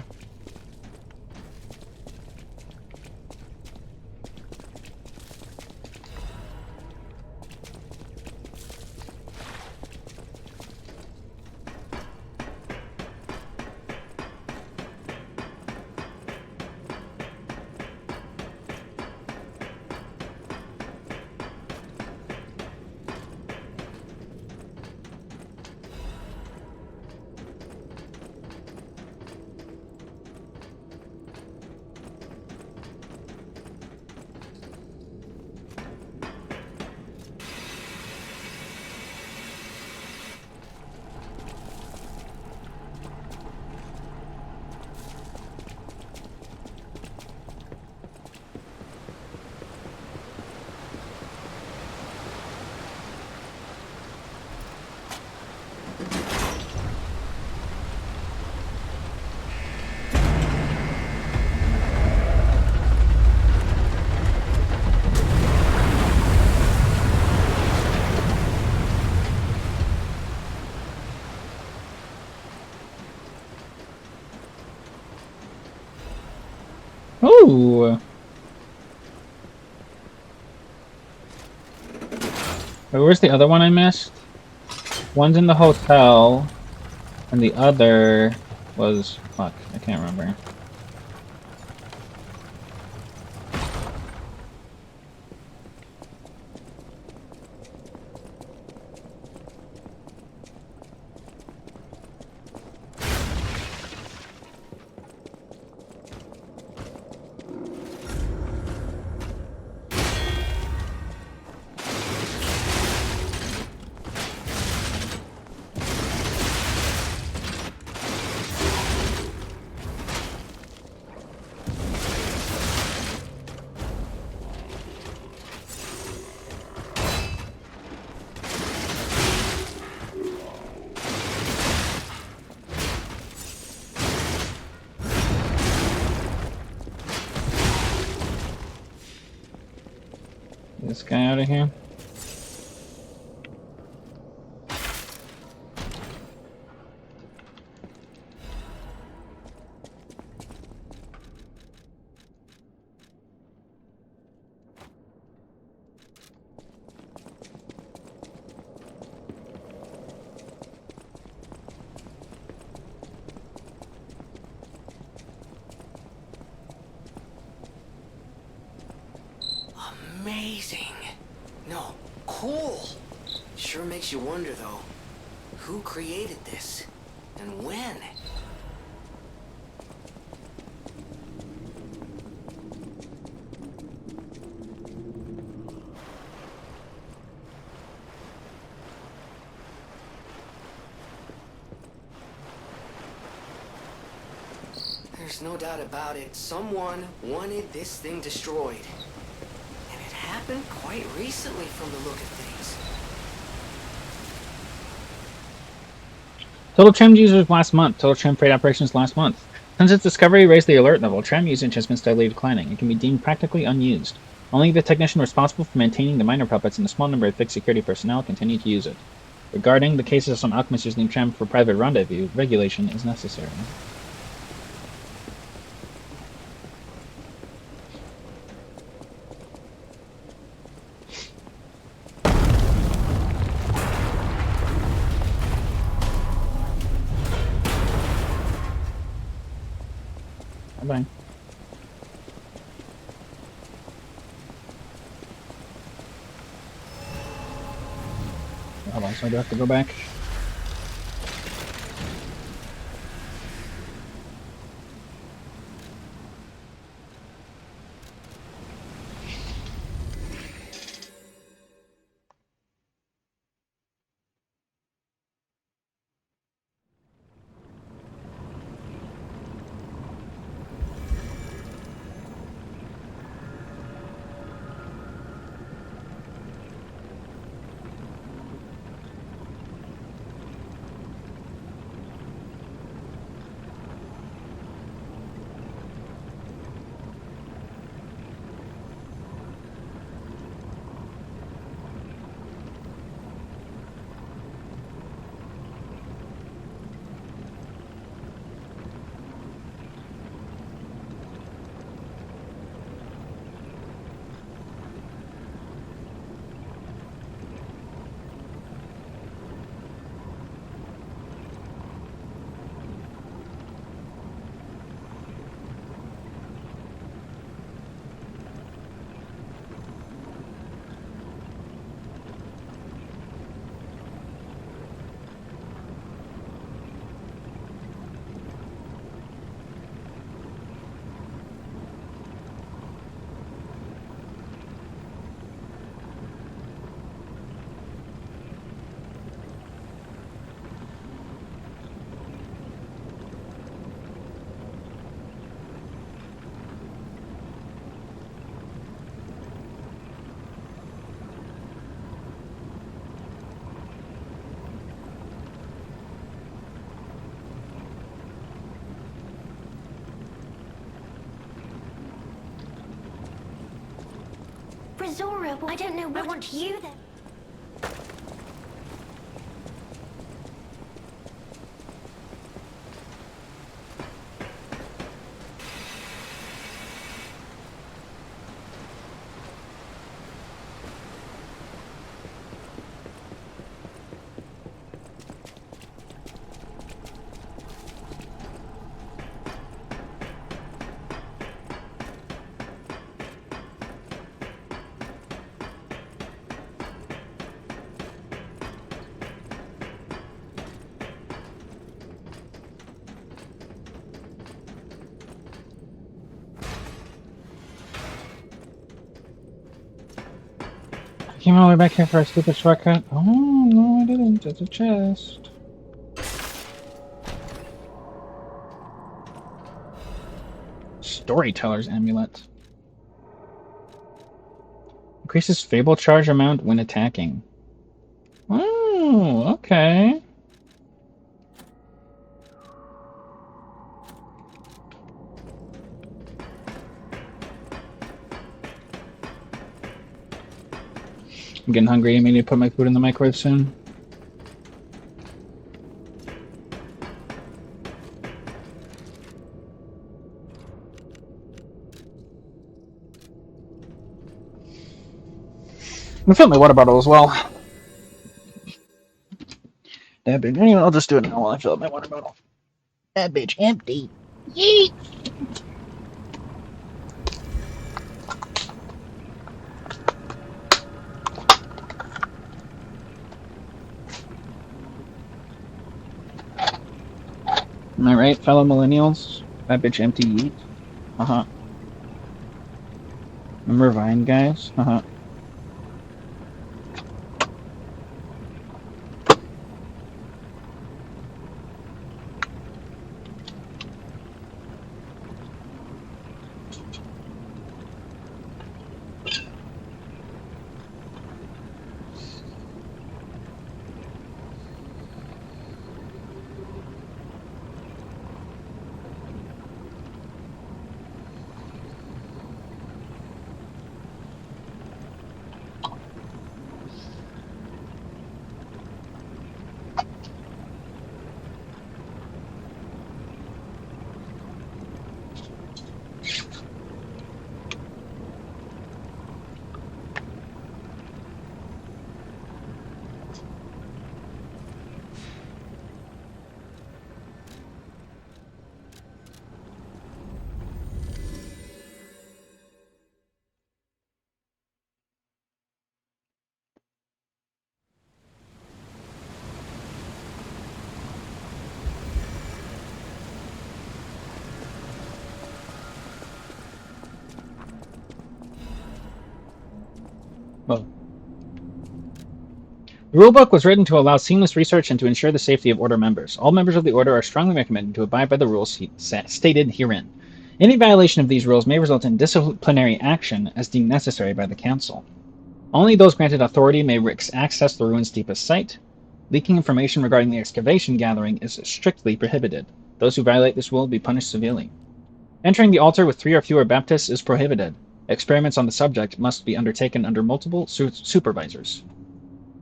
Ooh. Wait, where's the other one I missed? One's in the hotel, and the other was... fuck, I can't remember. This guy out of here. Amazing. No, cool. Sure makes you wonder, though. Who created this? And when? There's no doubt about it. Someone wanted this thing destroyed. And it happened quite recently from the look of things. Total Trim users last month. Total Trim freight operations last month. Since its discovery raised the alert level, Trim usage has been steadily declining. It can be deemed practically unused. Only the technician responsible for maintaining the minor puppets and a small number of fixed security personnel continue to use it. Regarding the cases of some alchemists using Tram for private rendezvous, regulation is necessary. Bye-bye. Hold on, so I do have to go back. Zora, I don't know what I want you then. Came all the way back here for a stupid shortcut. Oh, no, I didn't. It's a chest. Storyteller's Amulet. Increases Fable charge amount when attacking. Oh, okay. I'm getting hungry. I need to put my food in the microwave soon. I'm filling my water bottle as well. That bitch. Anyway, I'll just do it now while I fill up my water bottle. That bitch empty. Yeet. Am I right, fellow millennials? That bitch empty yeet. Uh-huh. Remember Vine, guys? Uh-huh. Oh. The rulebook was written to allow seamless research and to ensure the safety of Order members. All members of the Order are strongly recommended to abide by the rules stated herein. Any violation of these rules may result in disciplinary action as deemed necessary by the Council. Only those granted authority may access the ruin's deepest site. Leaking information regarding the excavation gathering is strictly prohibited. Those who violate this rule will be punished severely. Entering the altar with 3 or fewer Baptists is prohibited. Experiments on the subject must be undertaken under multiple supervisors.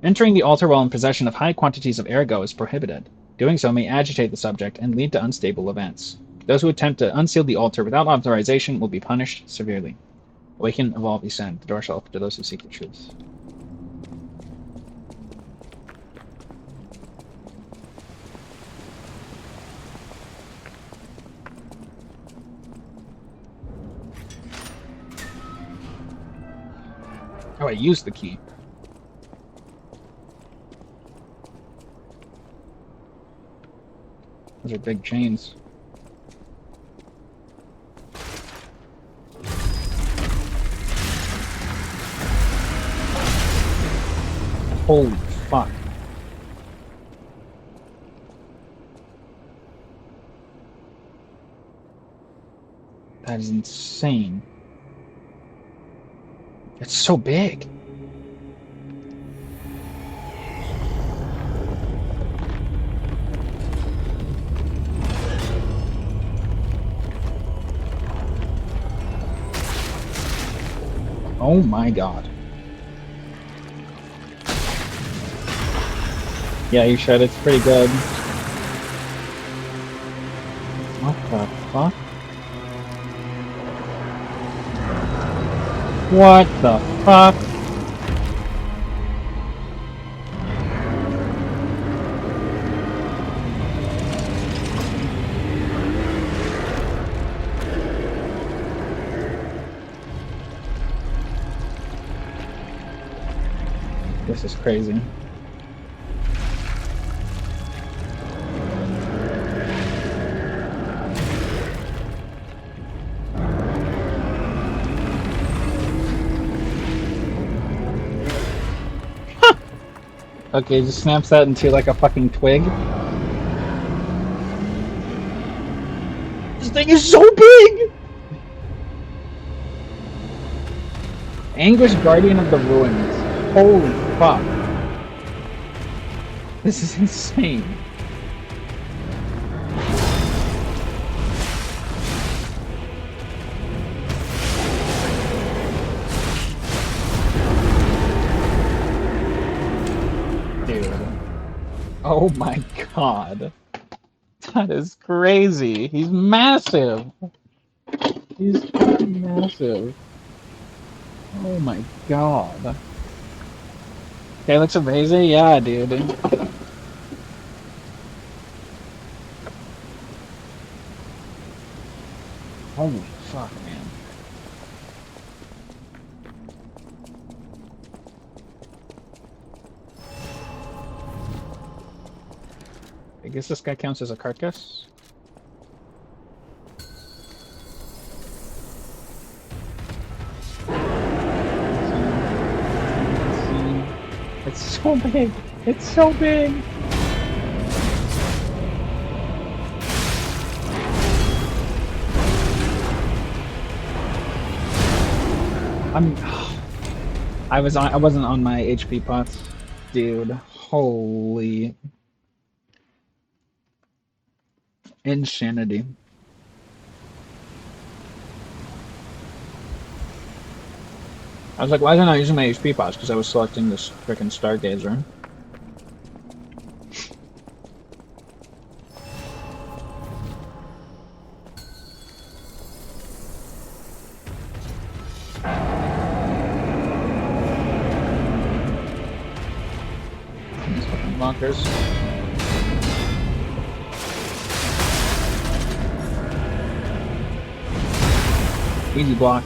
Entering the altar while in possession of high quantities of ergo is prohibited. Doing so may agitate the subject and lead to unstable events. Those who attempt to unseal the altar without authorization will be punished severely. Awaken, evolve, ascend. The door shall open to those who seek the truth. Oh, I used the key. Those are big chains. Holy fuck. That is insane. It's so big. Oh my god. Yeah, you should. It's pretty good. What the fuck? What the fuck? This is crazy. Okay, just snaps that into like a fucking twig. This thing is so big! Anguish Guardian of the Ruins. Holy fuck. This is insane. Oh my god. That is crazy. He's massive. He's fucking massive. Oh my god. Okay, looks amazing. Yeah, dude. Holy fuck, man. I guess this guy counts as a carcass. It's so big. It's so big. I wasn't on my HP pots, dude. Holy insanity. I was like, why is I not using my HP pots? Because I was selecting this frickin' Stargazer. These fucking lockers. Easy block.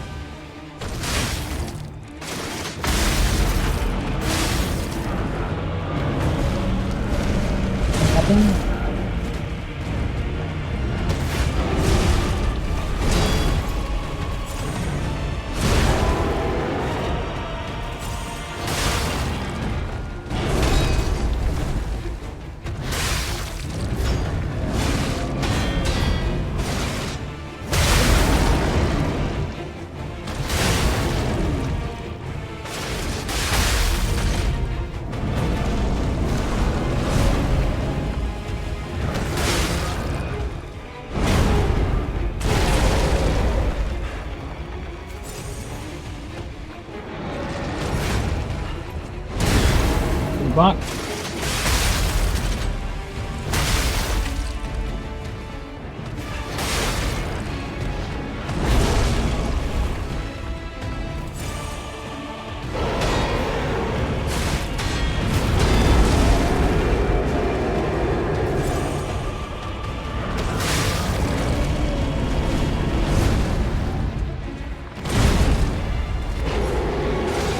block.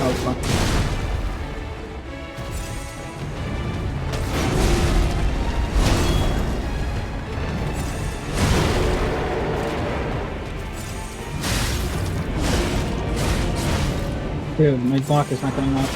Oh, fuck. Dude, my block is not going up.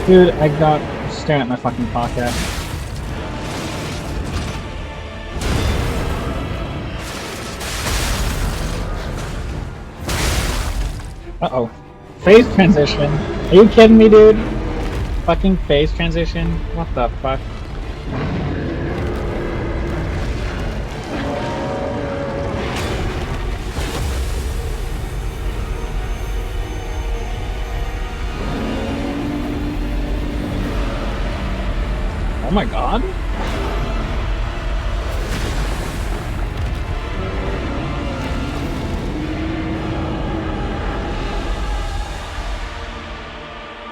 Dude, I got staring at my fucking pocket. Uh-oh. Phase transition. Are you kidding me, dude? Fucking phase transition? What the fuck? Oh my god?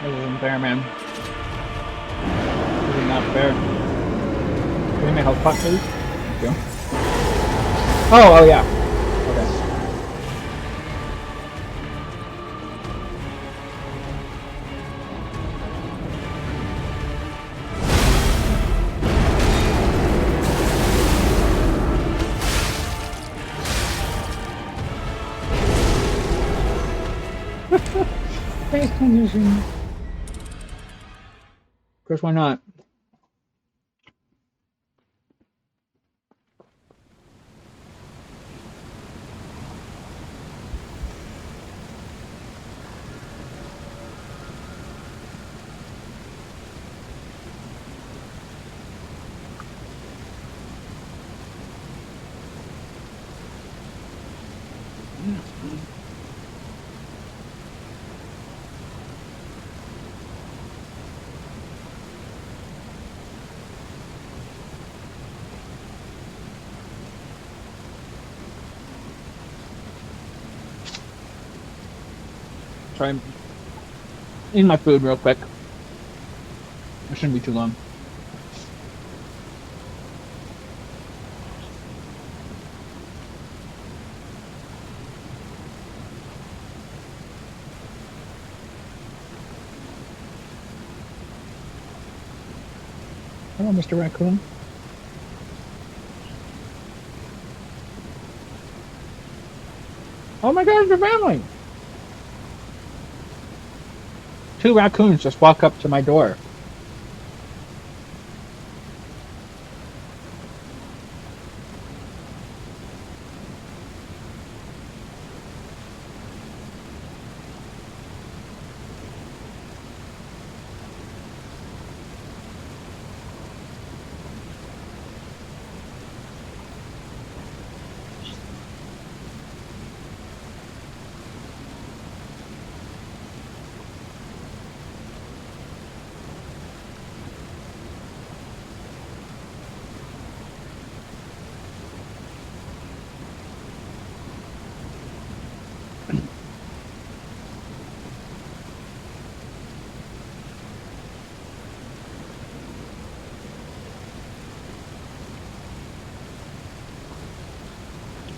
This isn't fair, man. This is not fair. Give me my health pot, please. Thank you. Oh yeah. Okay. Phase transition. Of course, why not? Sorry, I'm eating my food real quick. It shouldn't be too long. Hello, Mr. Raccoon. Oh my god, it's your family! 2 raccoons just walk up to my door.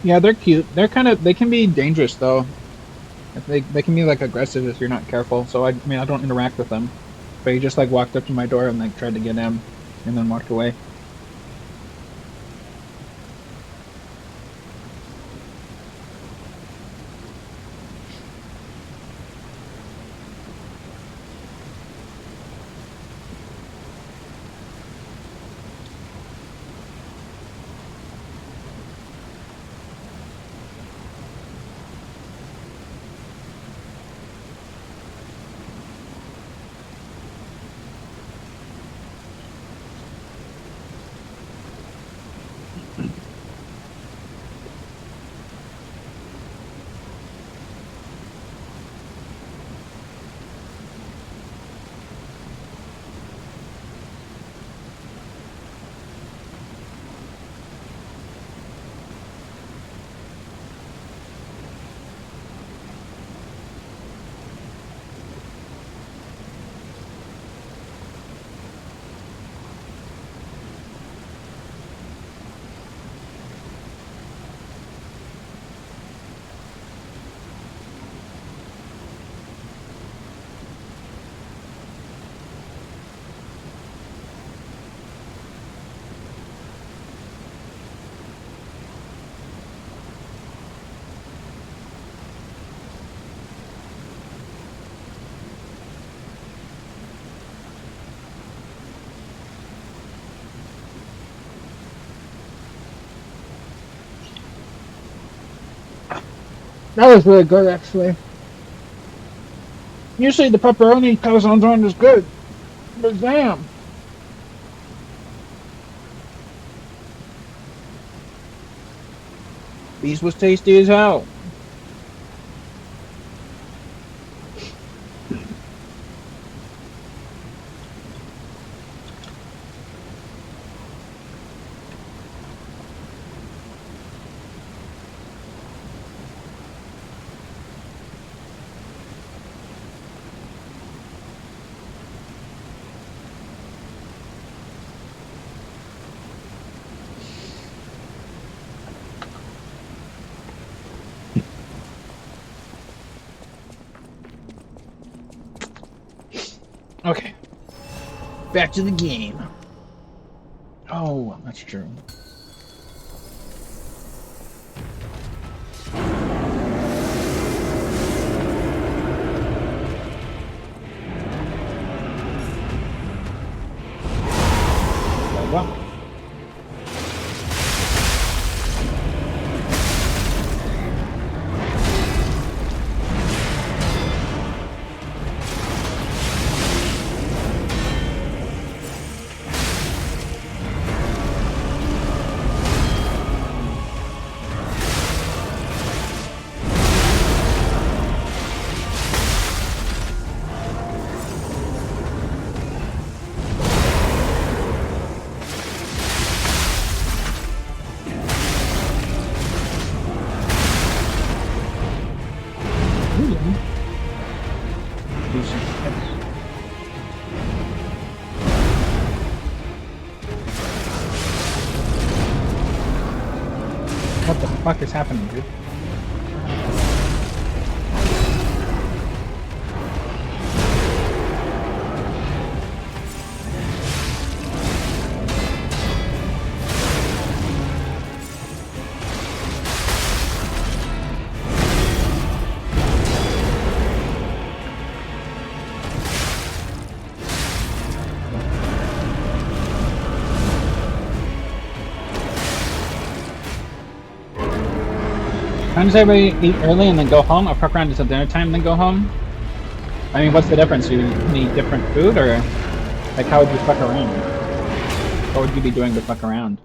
Yeah, they're cute. They can be dangerous though. They can be like aggressive if you're not careful. So I mean, I don't interact with them. But he just like walked up to my door and like tried to get in, and then walked away. That was really good, actually. Usually the pepperoni calzones aren't as good, but damn. These was tasty as hell. Okay. Back to the game. Oh, that's true. Well. What the fuck is happening, dude? Why does everybody eat early and then go home, or fuck around until dinner time and then go home? I mean, what's the difference? Do you need different food, or like how would you fuck around? What would you be doing to fuck around?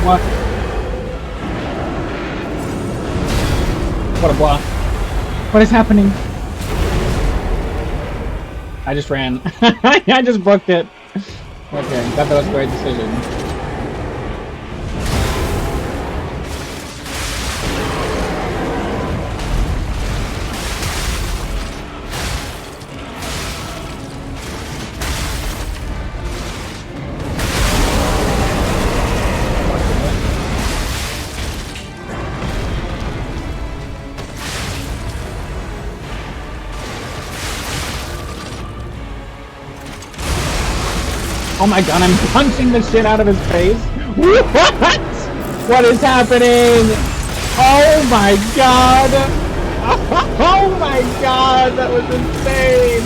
What? What a block. What is happening? I just ran. I just booked it. Okay, that was a great decision. Oh my god, I'm punching the shit out of his face. What? What is happening? Oh my god. Oh my god, that was insane.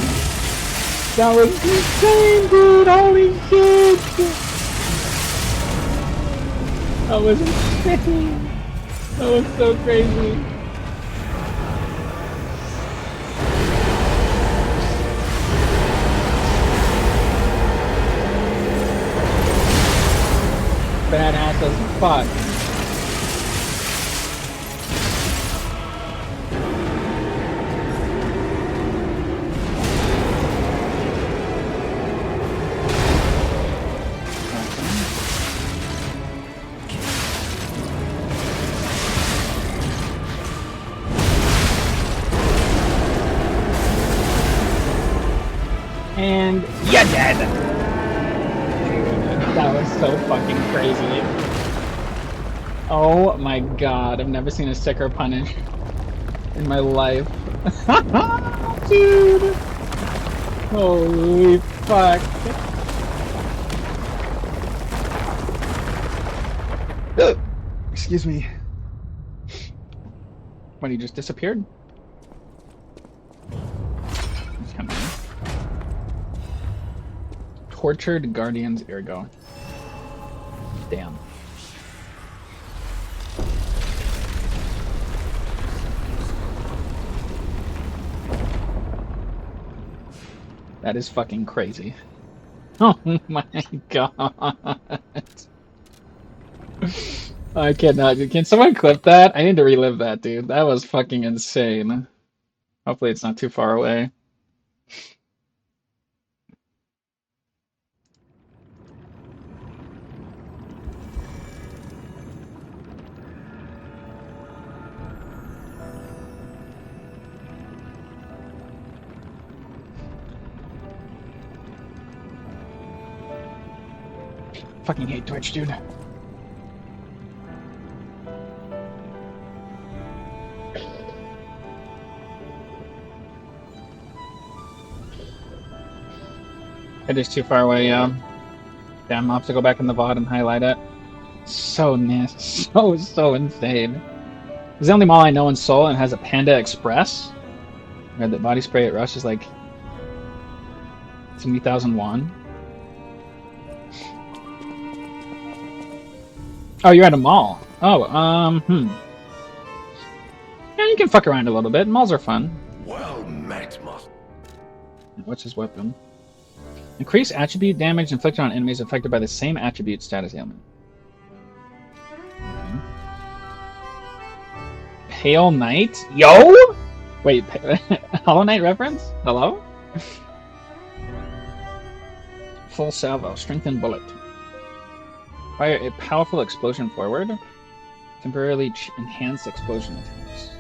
That was insane, dude. Holy shit. That was insane. That was so crazy. Badass as fuck. And you're dead! That was so fucking crazy. Oh my god, I've never seen a sicker punish. in my life. Dude! Holy fuck. Excuse me. When he just disappeared? That's kind of nice. Tortured Guardians Ergo. Damn. That is fucking crazy. Oh my god. I cannot. Can someone clip that? I need to relive that, dude. That was fucking insane. Hopefully it's not too far away. Fucking hate Twitch, dude. It is too far away, yeah. Damn, I'll have to go back in the VOD and highlight it. So nasty. So insane. It's the only mall I know in Seoul and has a Panda Express. Where the body spray at Rush is like 70,000 won. Oh, you're at a mall. Oh, yeah, you can fuck around a little bit. Malls are fun. Well met, Moss. What's his weapon? Increase attribute damage inflicted on enemies affected by the same attribute status ailment. Pale Knight? Yo! Wait, Hollow Knight reference? Hello? Full salvo. Strengthened bullet. Fire a powerful explosion forward. Temporarily enhanced explosion attacks.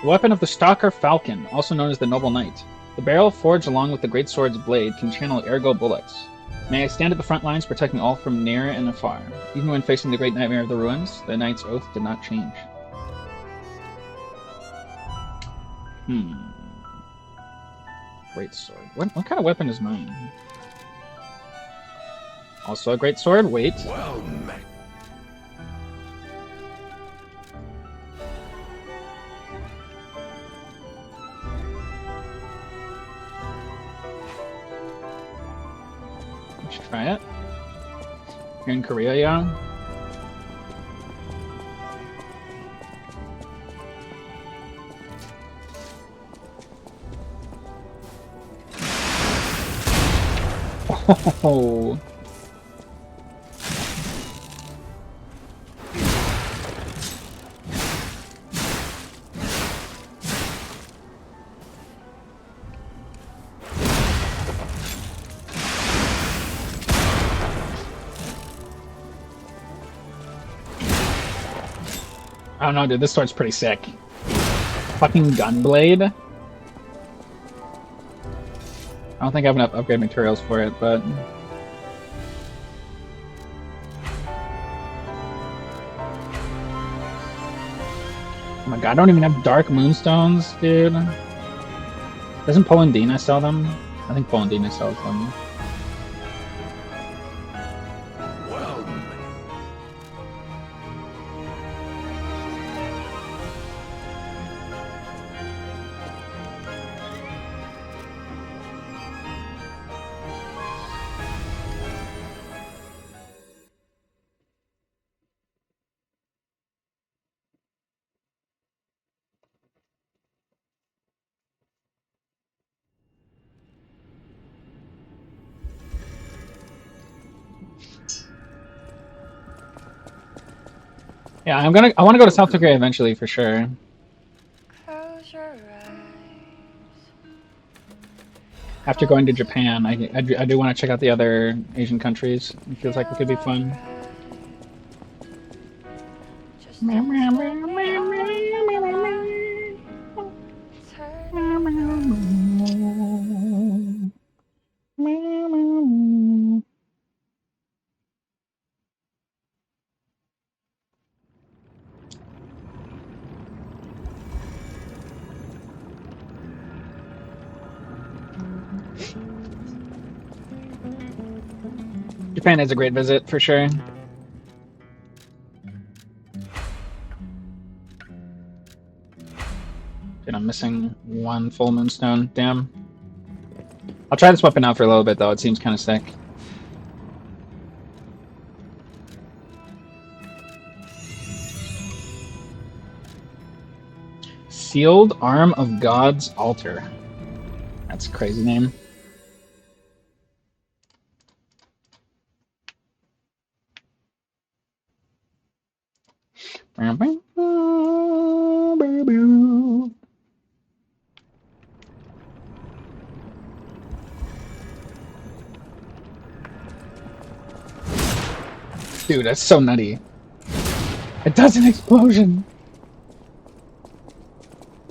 The weapon of the Stalker Falcon, also known as the Noble Knight. The barrel forged along with the great sword's blade can channel ergo bullets. May I stand at the front lines protecting all from near and afar. Even when facing the great nightmare of the ruins, the knight's oath did not change. Great sword. What kind of weapon is mine? Also a great sword? Wait. Well met. We should try it. You're in Korea, yeah? Oh. I don't know, dude. This sword's pretty sick. Fucking Gunblade. I don't think I have enough upgrade materials for it, but... Oh my god, I don't even have Dark Moonstones, dude. Doesn't Polendina sell them? I think Polendina sells them. Well met. Yeah, I want to go to South Korea eventually for sure. Close your eyes. After going to Japan, I do want to check out the other Asian countries. It feels like it could be fun. Japan is a great visit, for sure. And I'm missing one full moonstone. Damn. I'll try this weapon out for a little bit, though. It seems kind of sick. Sealed Arm of God's Altar. That's a crazy name. Dude, that's so nutty. It does an explosion!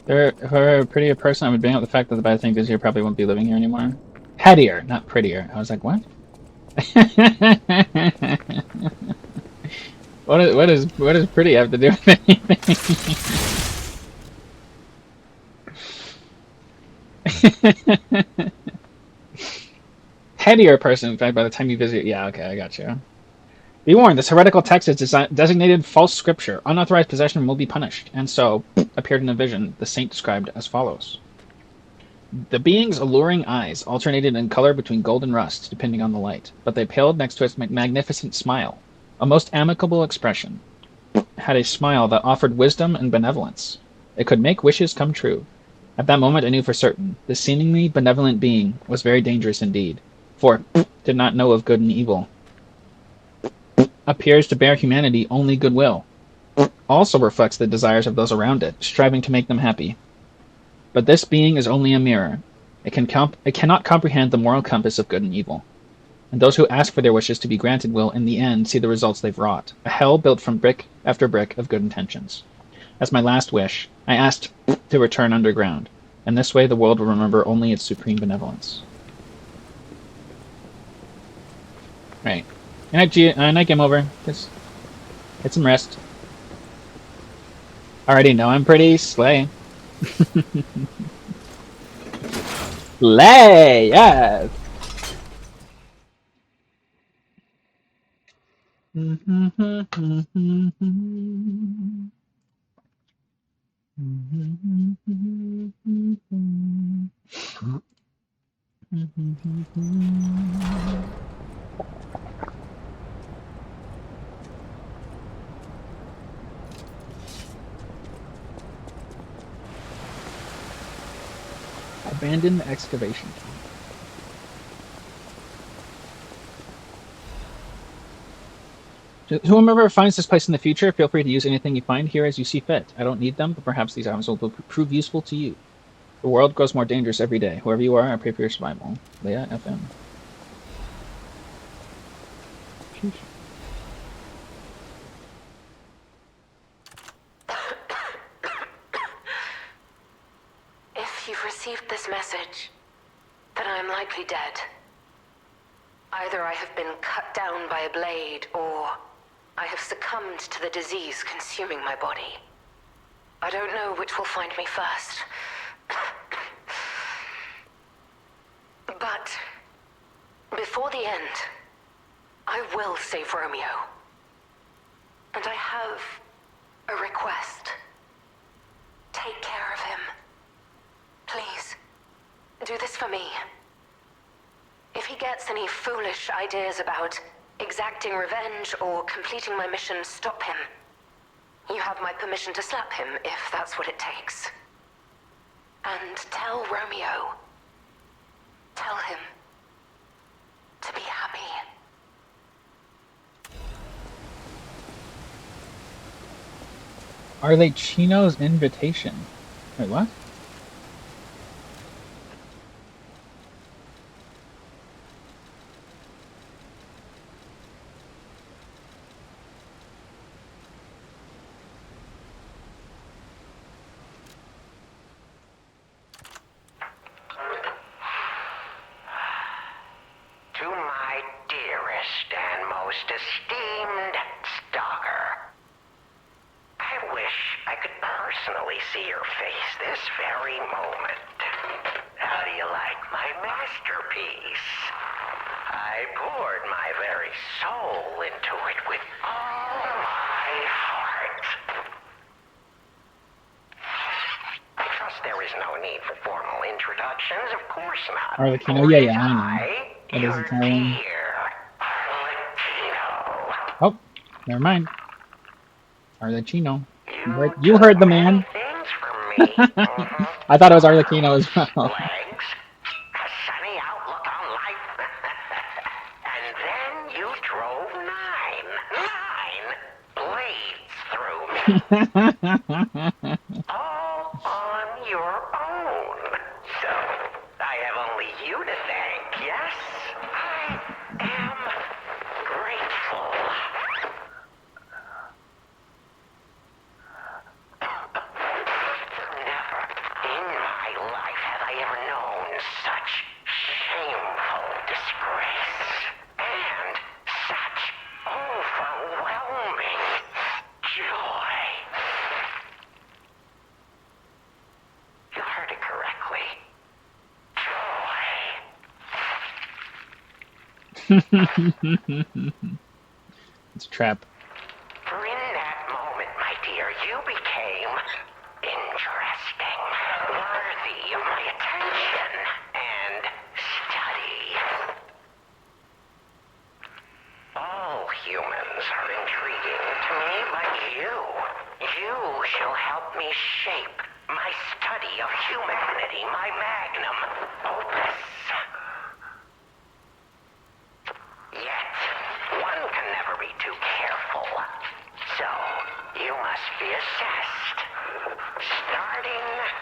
If I were a prettier person, I would bring up the fact that the bad thing is you probably won't be living here anymore. Pettier, not prettier. I was like, what? What does pretty have to do with anything? Headier person, in fact, by the time you visit. Yeah, okay, I got you. Be warned, this heretical text is designated false scripture. Unauthorized possession will be punished. And so, appeared in a vision, the saint described as follows. The being's alluring eyes alternated in color between gold and rust, depending on the light, but they paled next to its magnificent smile. A most amicable expression. Had a smile that offered wisdom and benevolence. It could make wishes come true. At that moment I knew for certain, this seemingly benevolent being was very dangerous indeed, for did not know of good and evil. Appears to bear humanity only goodwill. Also reflects the desires of those around it, striving to make them happy. But this being is only a mirror. It cannot comprehend the moral compass of good and evil. And those who ask for their wishes to be granted will, in the end, see the results they've wrought. A hell built from brick after brick of good intentions. As my last wish, I asked to return underground. And this way the world will remember only its supreme benevolence. Right. Night game over. Just get some rest. Already know I'm pretty. Slay. Slay, yes. Abandoned excavation. Whomever finds this place in the future, feel free to use anything you find here as you see fit. I don't need them, but perhaps these items will prove useful to you. The world grows more dangerous every day. Whoever you are, I pray for your survival. Leia FM. If you've received this message, then I am likely dead. Either I have been cut down by a blade, or I have succumbed to the disease consuming my body. I don't know which will find me first. But before the end, I will save Romeo. And I have a request. Take care of him. Please, do this for me. If he gets any foolish ideas about exacting revenge or completing my mission, stop him. You have my permission to slap him if that's what it takes. And tell Romeo. Tell him to be happy. Are they Chino's invitation? Wait, what? To my dearest and most esteemed stalker, I wish I could personally see your face this very moment. How do you like my masterpiece? I I poured my very soul into it with all my heart. I trust there is no need for formal introductions, of course not. Arlecchino? Yeah, I know. That is Italian. Oh, never mind. Arlecchino. You heard the man. I thought it was Arlecchino as well. Legs, a sunny outlook on life, and then you drove nine blades through me. All on your own. So, I have only you to thank, yes? I am grateful. Never in my life have I ever known such shameful disgrace. And such overwhelming joy. You heard it correctly. Joy. It's a trap. For in that moment, my dear, you became interesting, worthy of my attention and study. All humans are intriguing to me, but you shall help me shape my study of humanity, my magnum opus. Yet, one can never be too careful. So, you must be assessed. Starting now.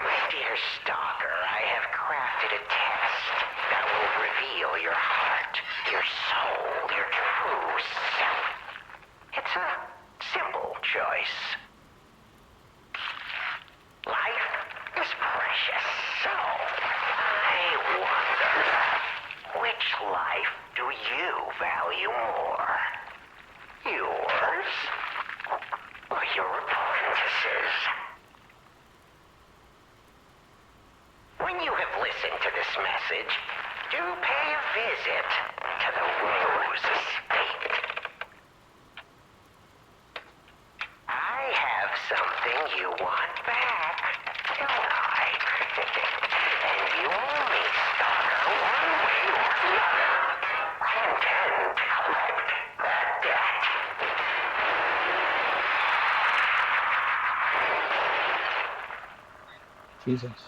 My dear Stalker, I have crafted a test that will reveal your heart, your soul, your true self. It's a simple choice. Life is precious, so I wonder, which life do you value more? Yours or your apprentice's? When you have listened to this message, do pay a visit to the Rose Estate. I have something you want back, don't I? And you owe me, Stalker, one way or another. I intend to collect that debt. Jesus.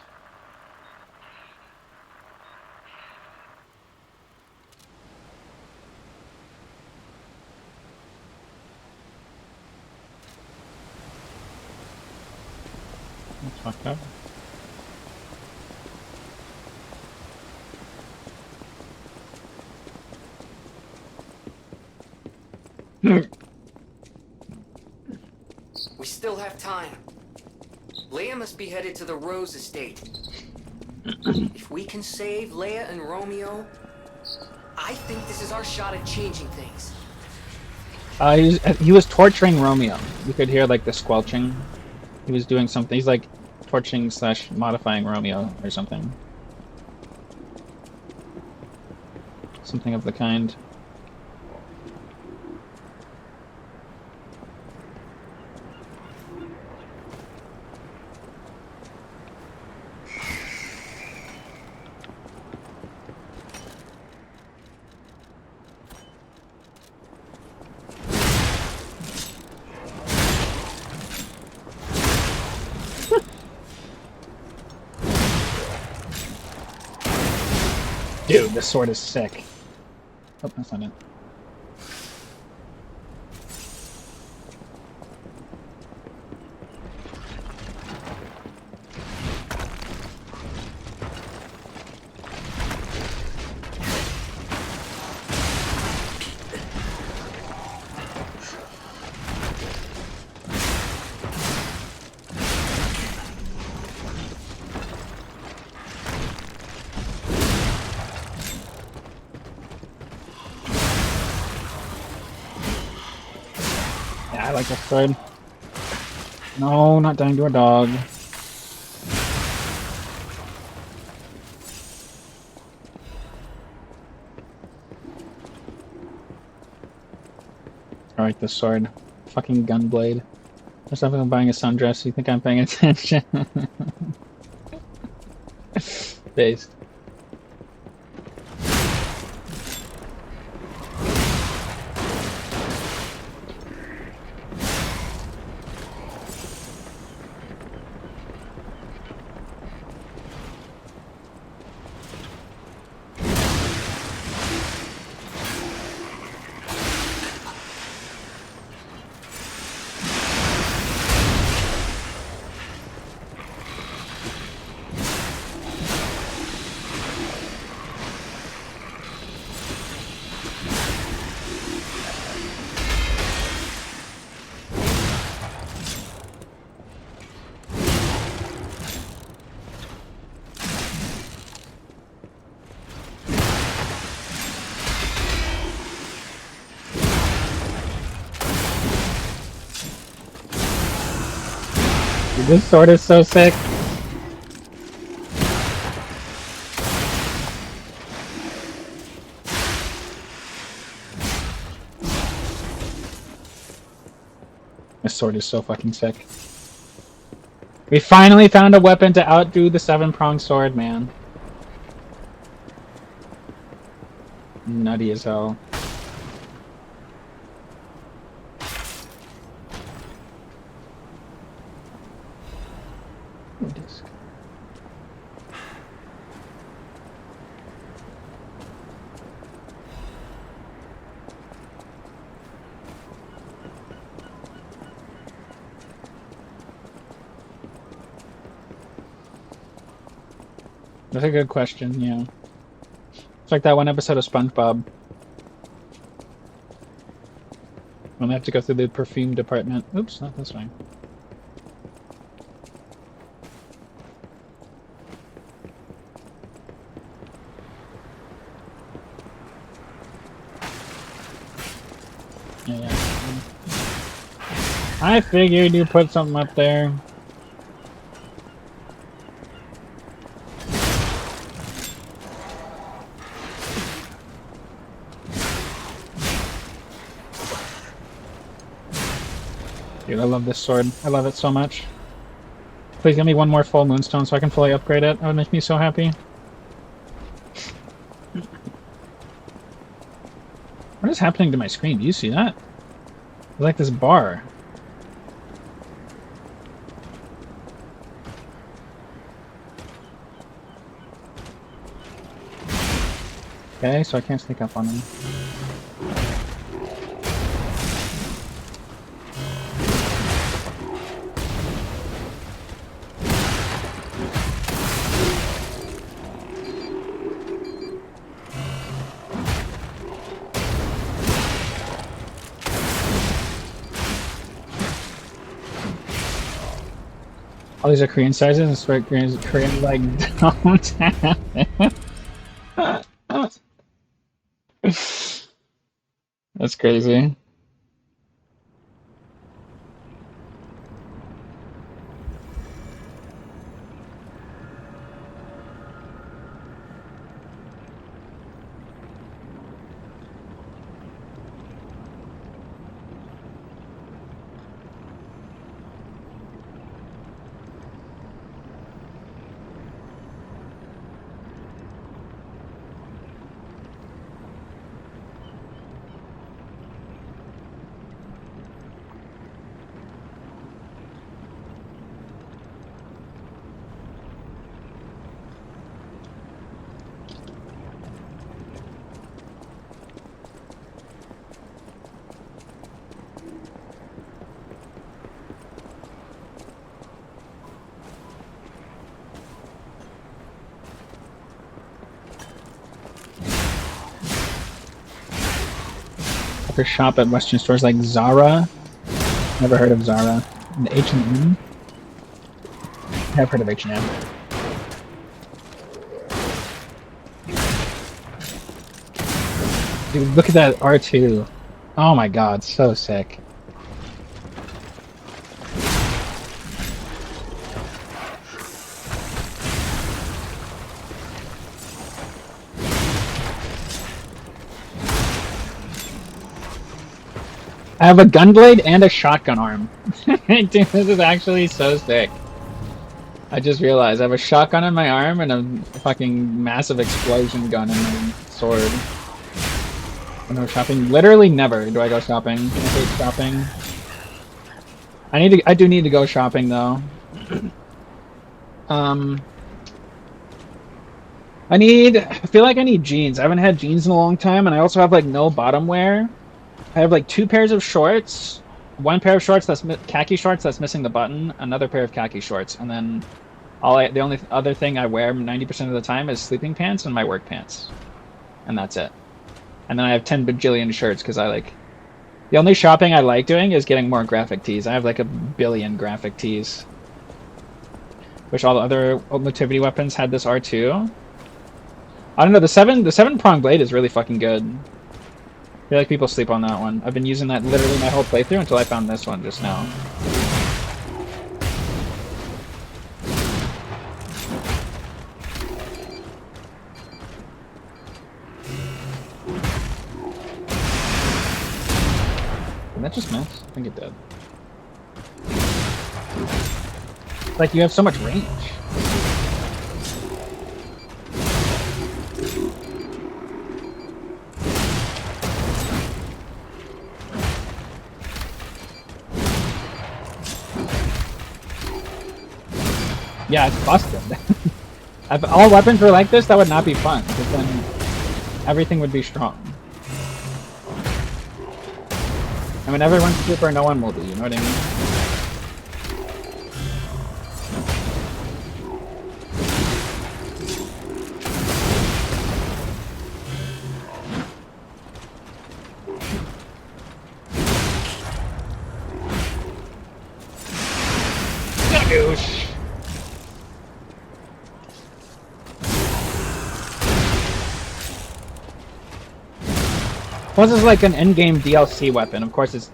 That's fucked up. We still have time. Leia must be headed to the Rose Estate. If we can save Leia and Romeo, I think this is our shot at changing things. He was torturing Romeo. You could hear like the squelching. He was doing something. He's like torturing / modifying Romeo or something. Something of the kind. Dude, this sword is sick. Oh, that's not it. I like that sword. No, not dying to a dog. Alright, this sword. Fucking gunblade. There's nothing I'm buying a sundress. You think I'm paying attention? Based. This sword is so sick. This sword is so fucking sick. We finally found a weapon to outdo the 7-pronged sword, man. Nutty as hell. That's a good question, yeah. It's like that one episode of SpongeBob. When they have to go through the perfume department. Oops, not this way. Yeah. I figured you put something up there. Dude, I love this sword. I love it so much. Please give me one more full moonstone so I can fully upgrade it. That would make me so happy. What is happening to my screen? Do you see that? It's like this bar. Okay, so I can't sneak up on him. All these are Korean sizes. I swear Korean like don't have it. That's crazy. Shop at Western stores like Zara. Never heard of Zara. And H&M. I've heard of H&M. Dude, look at that R2. Oh my god, so sick. I have a gunblade and a shotgun arm. Dude, this is actually so sick. I just realized I have a shotgun in my arm and a fucking massive explosion gun in my sword. I go shopping. Literally never do I go shopping. I hate shopping. I do need to go shopping though. I feel like I need jeans. I haven't had jeans in a long time, and I also have like no bottom wear. I have like 2 pairs of shorts, 1 pair of shorts that's khaki shorts that's missing the button, another pair of khaki shorts, and then the only other thing I wear 90% of the time is sleeping pants and my work pants, and that's it. And then I have 10 bajillion shirts because the only shopping I like doing is getting more graphic tees. I have like a billion graphic tees. Wish all the other motivity weapons had this R2. I don't know, the 7-prong blade is really fucking good. I feel like people sleep on that one. I've been using that literally my whole playthrough until I found this one just now. Did that just miss? I think it did. Like, you have so much range. Yeah, it's busted. If all weapons were like this, that would not be fun, because then everything would be strong. I mean, everyone's super, no one will be, you know what I mean? Douche. Well, this is like an endgame DLC weapon. Of course, it's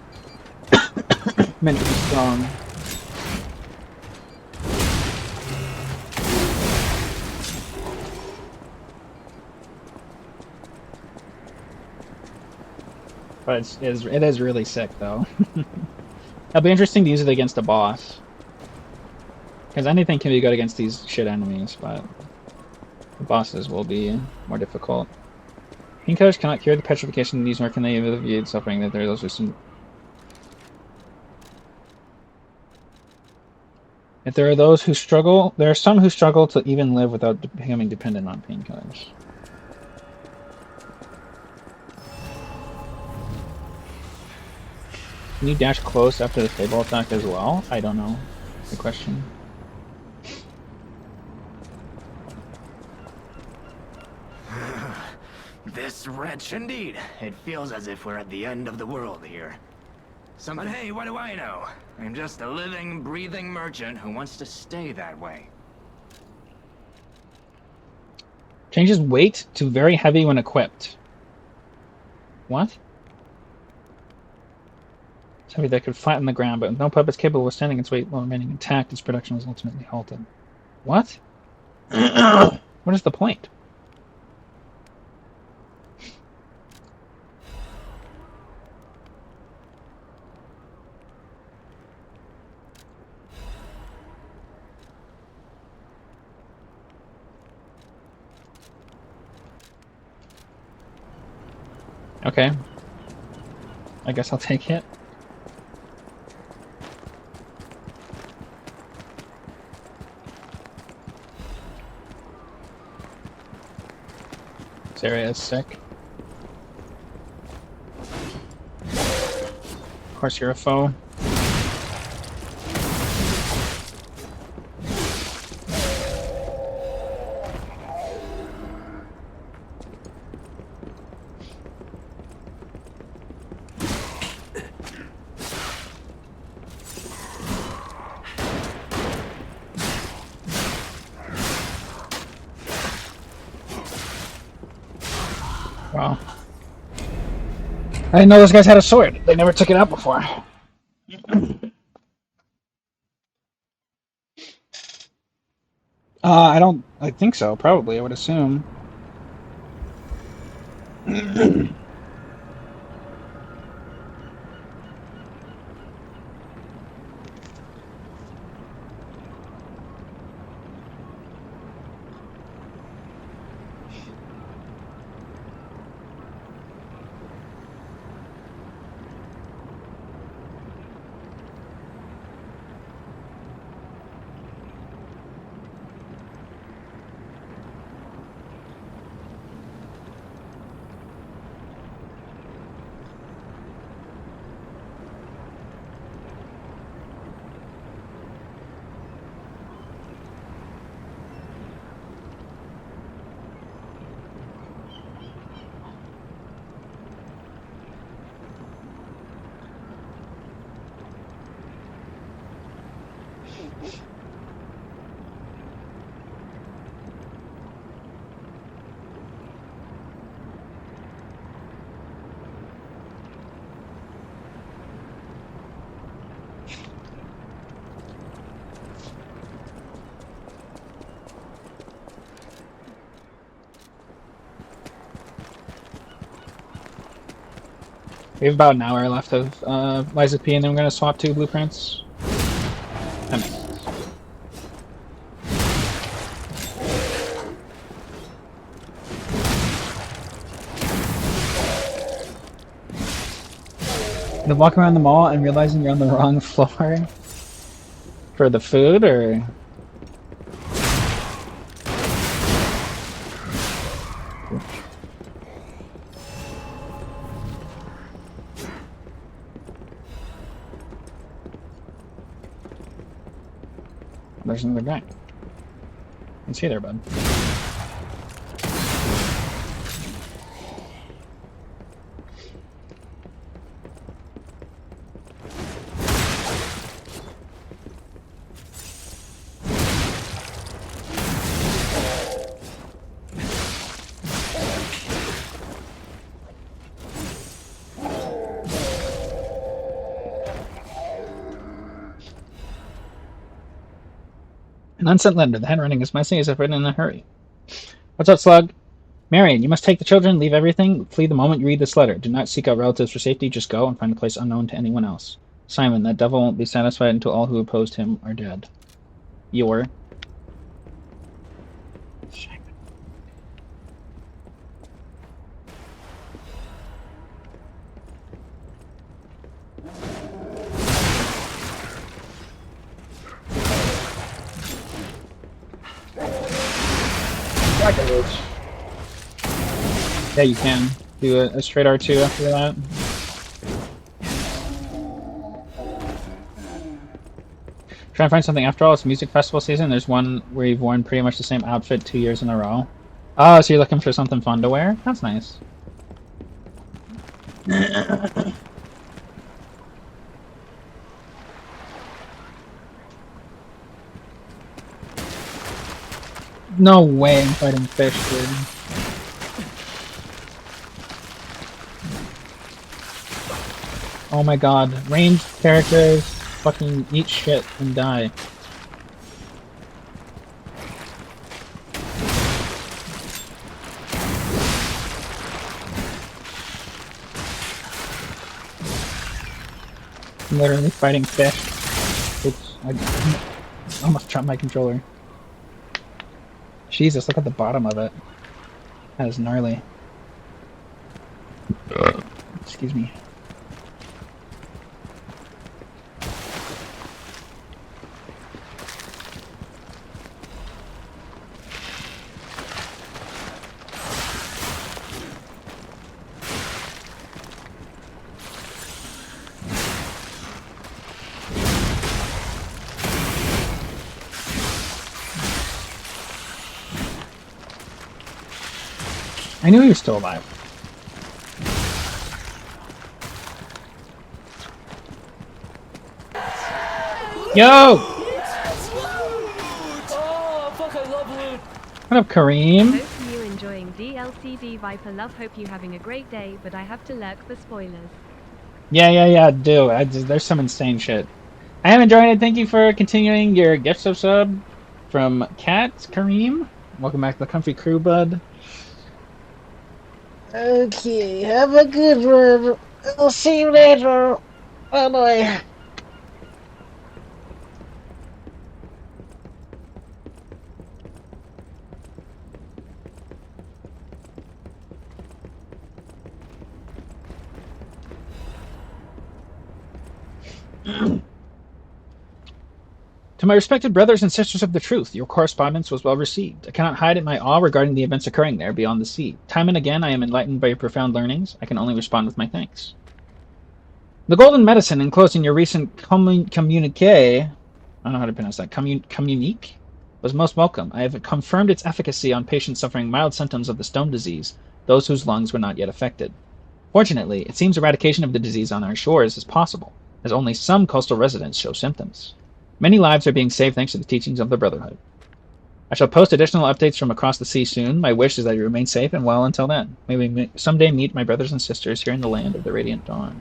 meant to be strong. But it is really sick, though. It'll be interesting to use it against a boss. Because anything can be good against these shit enemies, but the bosses will be more difficult. Painkillers cannot cure the petrification of these, nor can they alleviate suffering. That there are those who seem... If there are those who struggle, there are some who struggle to even live without becoming dependent on painkillers. Can you dash close after the stable attack as well? I don't know. Good question. This wretch indeed. It feels as if we're at the end of the world here. But hey, what do I know? I'm just a living, breathing merchant who wants to stay that way. Changes weight to very heavy when equipped. What? It's heavy that could flatten the ground, but with no puppets capable of withstanding its weight while remaining intact, its production was ultimately halted. What? What is the point? Okay. I guess I'll take it. This area is sick. Of course you're a foe. Wow. I didn't know those guys had a sword. They never took it out before. I think so, probably, I would assume. We have about an hour left of Liza P, and then we're gonna swap to blueprints. 10 minutes. The walk around the mall and realizing you're on the wrong floor for the food, or there's another guy. Let's see there, bud. An unsent letter. The handwriting is messy as if written in a hurry. What's up, Slug? Marion, you must take the children, leave everything, flee the moment you read this letter. Do not seek out relatives for safety, just go and find a place unknown to anyone else. Simon, that devil won't be satisfied until all who opposed him are dead. Your... Yeah, you can do a straight R2 after that. Try and find something. After all, it's music festival season. There's one where you've worn pretty much the same outfit 2 years in a row. Oh, so you're looking for something fun to wear? That's nice. No way I'm fighting fish, dude. Oh my god, ranged characters fucking eat shit and die. I'm literally fighting fish. Oops, I almost dropped my controller. Jesus, look at the bottom of it. That is gnarly. Excuse me. I knew he was still alive. Yo! Oh, fuck, I love loot. What up, Kareem? Hope you enjoying DLCD Viper Love. Hope you having a great day, but I have to lurk for spoilers. Yeah, do. There's some insane shit. I am enjoying it. Thank you for continuing your gift sub from Kat Kareem. Welcome back to the Comfy Crew, bud. Okay, have a good one. I'll see you later. Bye-bye. To my respected brothers and sisters of the truth, your correspondence was well received. I cannot hide my awe regarding the events occurring there beyond the sea. Time and again I am enlightened by your profound learnings. I can only respond with my thanks. The golden medicine enclosed in your recent communique, I don't know how to pronounce that, communique, was most welcome. I have confirmed its efficacy on patients suffering mild symptoms of the stone disease, those whose lungs were not yet affected. Fortunately, it seems eradication of the disease on our shores is possible, as only some coastal residents show symptoms. Many lives are being saved thanks to the teachings of the Brotherhood. I shall post additional updates from across the sea soon. My wish is that you remain safe and well until then. May we someday meet my brothers and sisters here in the land of the Radiant Dawn.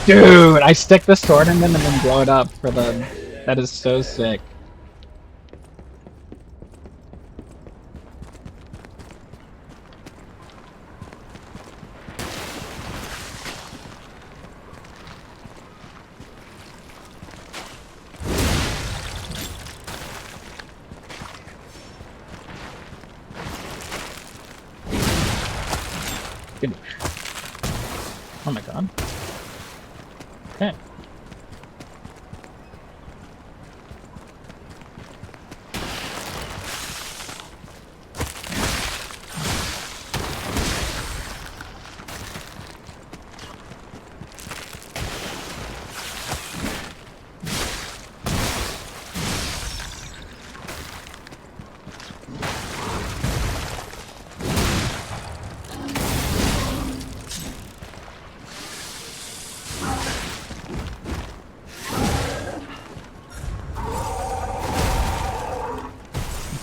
Dude, I stick the sword in them and then blow it up for them. That is so sick. Good. Oh my god. Okay.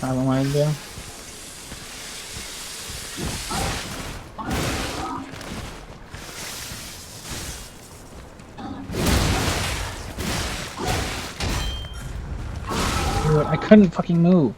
I don't mind you. Dude, I couldn't fucking move.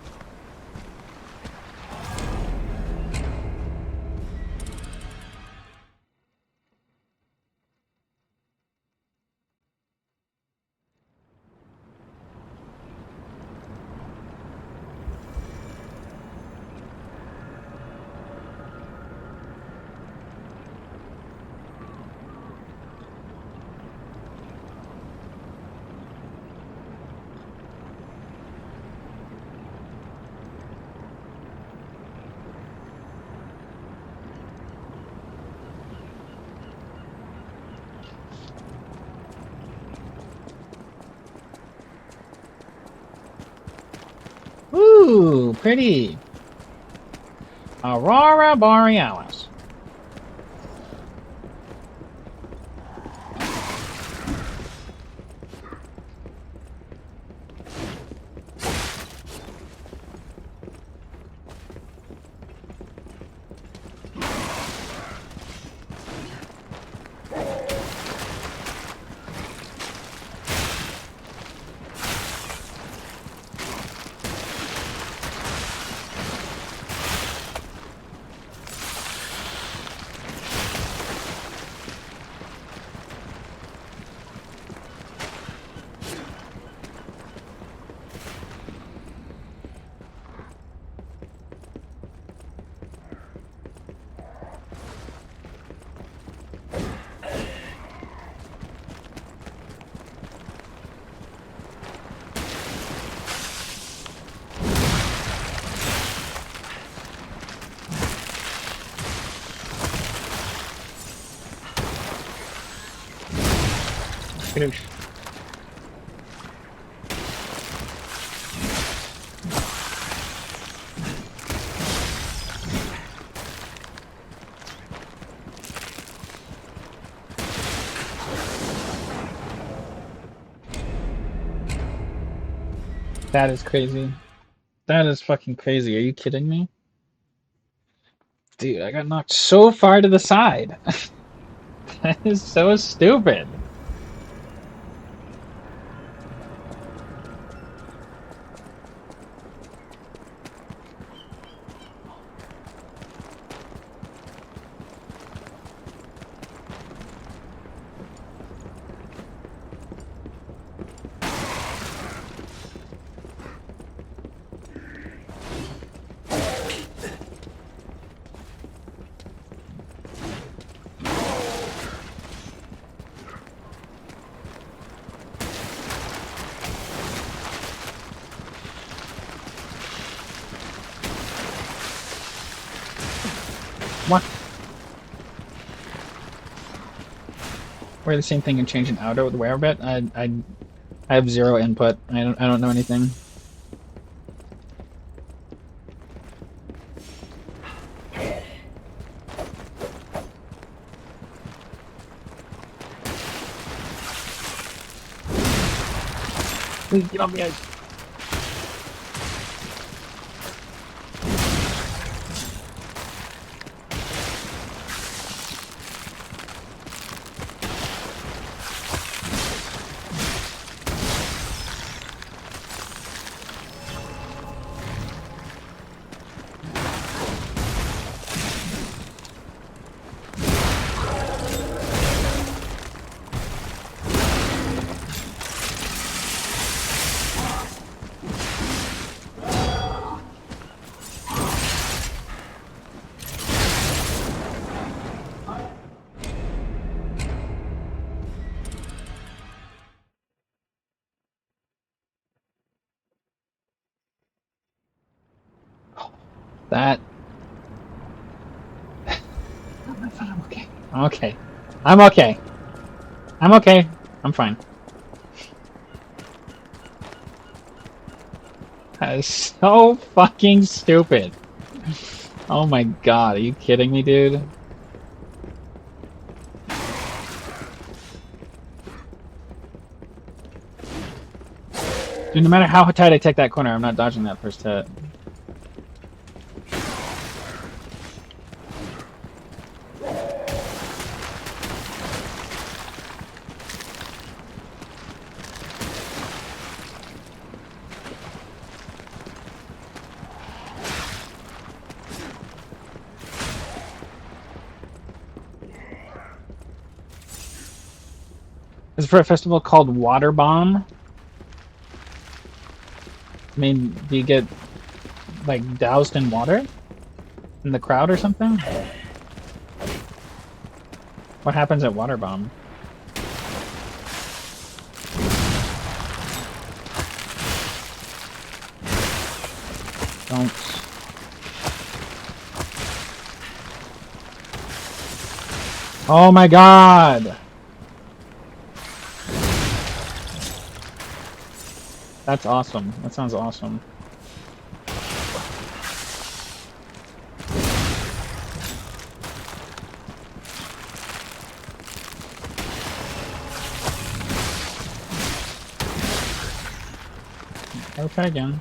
Ooh, pretty. Aurora Borealis. Finish. That is crazy. That is fucking crazy. Are you kidding me? Dude, I got knocked so far to the side. That is so stupid. What? Wear the same thing and change an outer with the wear bit? I have zero input. I don't know anything. Please get off the edge. That... I'm okay. I'm okay. I'm okay. I'm okay. I'm fine. That is so fucking stupid. Oh my god, are you kidding me, dude? Dude, no matter how tight I take that corner, I'm not dodging that first hit. This is for a festival called Water Bomb. I mean, do you get, like, doused in water? In the crowd or something? What happens at Water Bomb? Don't. Oh my god! That's awesome. That sounds awesome. I'll try again.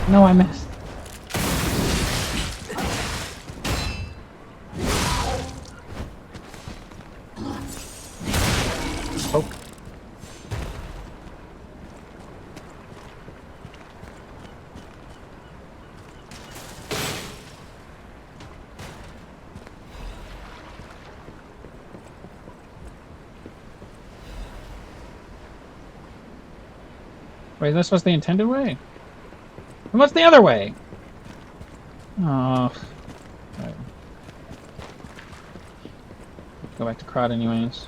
No, I missed. Oh. Wait, this was the intended way? And what's the other way? Oh. Right. Go back to crowd anyways.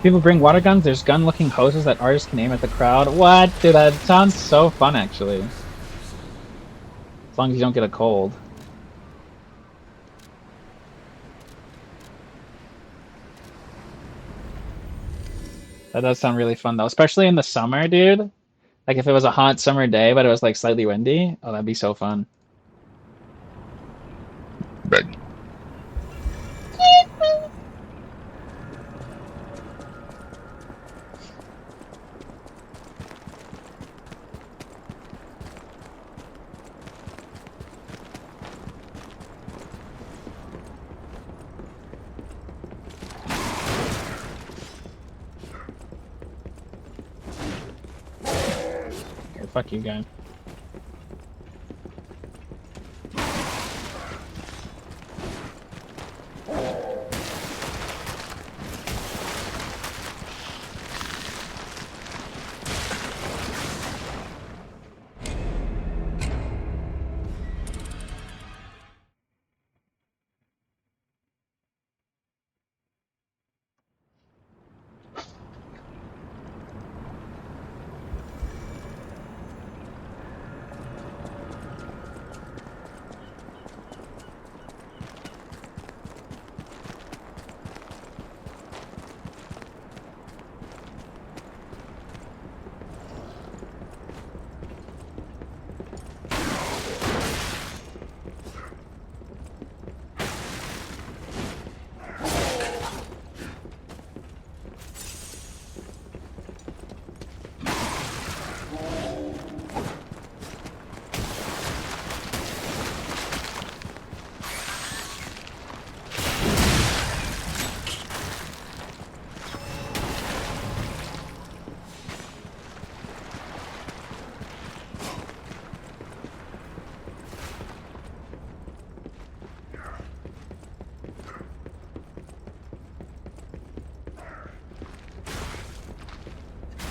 People bring water guns, there's gun-looking hoses that artists can aim at the crowd. What? Dude, that sounds so fun, actually. As long as you don't get a cold. That does sound really fun, though. Especially in the summer, dude. Like, if it was a hot summer day, but it was, like, slightly windy. Oh, that'd be so fun. Fuck you, guy.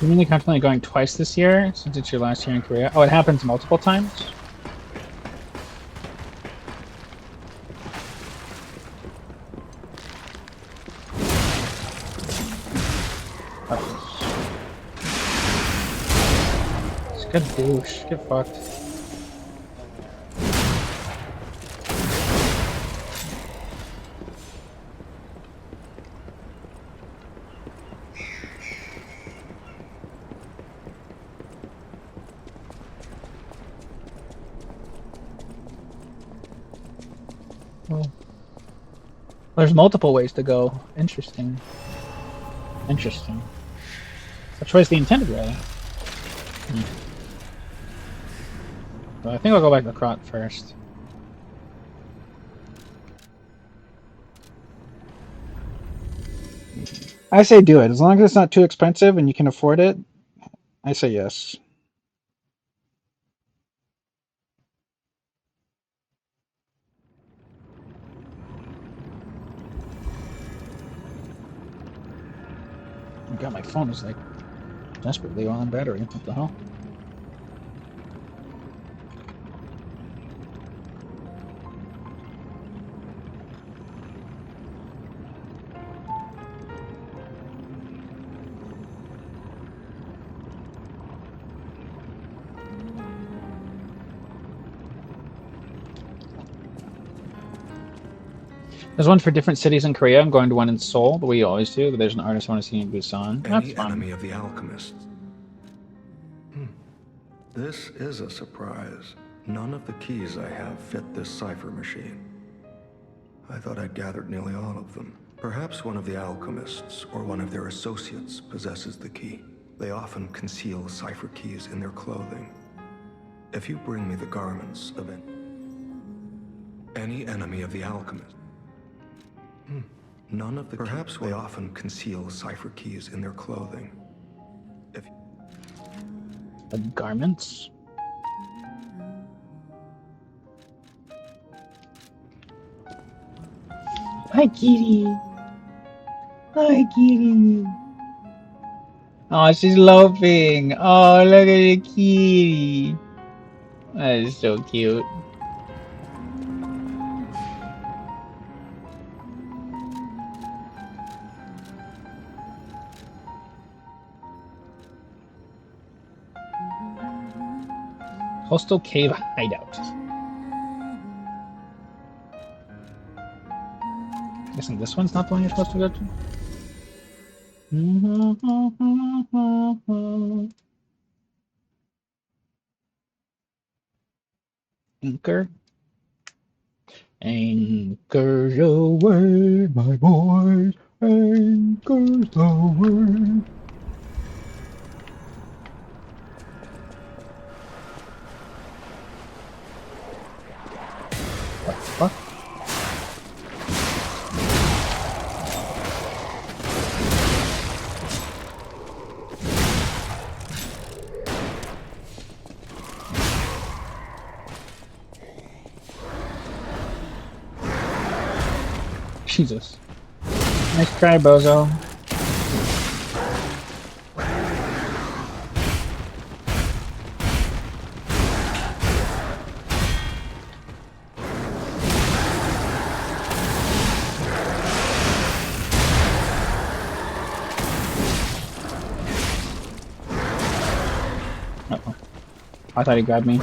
You're really contemplating going twice this year, since it's your last year in Korea? Oh, it happens multiple times? Good douche. Get fucked. Well, there's multiple ways to go. Interesting. Interesting. Which way's the intended way? Well, I think I'll go back to Krot first. I say do it. As long as it's not too expensive and you can afford it, I say yes. Oh god, my phone is like desperately low on battery. What the hell? There's one for different cities in Korea. I'm going to one in Seoul, the way you always do, but there's an artist I want to see in Busan. That's Any fun. enemy of the alchemists. This is a surprise. None of the keys I have fit this cipher machine. I thought I'd gathered nearly all of them. Perhaps one of the alchemists or one of their associates possesses the key. They often conceal cipher keys in their clothing. If you bring me the garments of any enemy of the alchemist. None of the perhaps they often conceal cipher keys in their clothing. If The garments? Hi, kitty. Hi, kitty. Oh, she's laughing. Oh, look at the kitty. That is so cute. Coastal Cave Hideout. Guessing this one's not the one you're supposed to go to? Anchor. Anchor's away, my boys. Anchor's away. What the fuck? Jesus. Nice try, bozo. Uh-oh. I thought he grabbed me.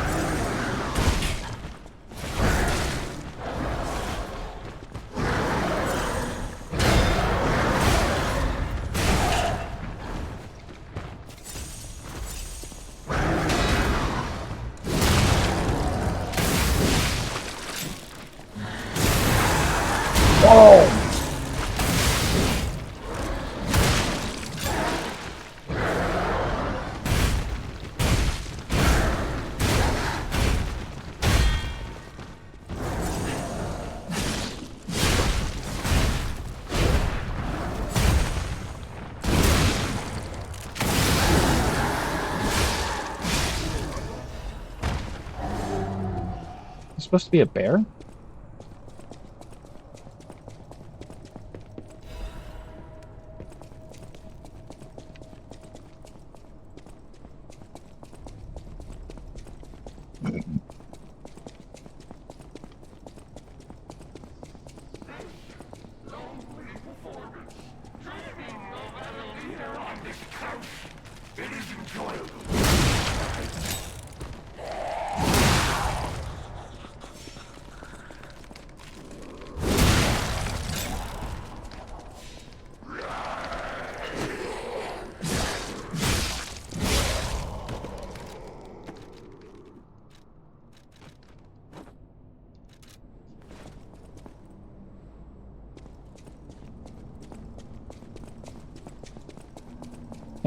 Supposed to be a bear?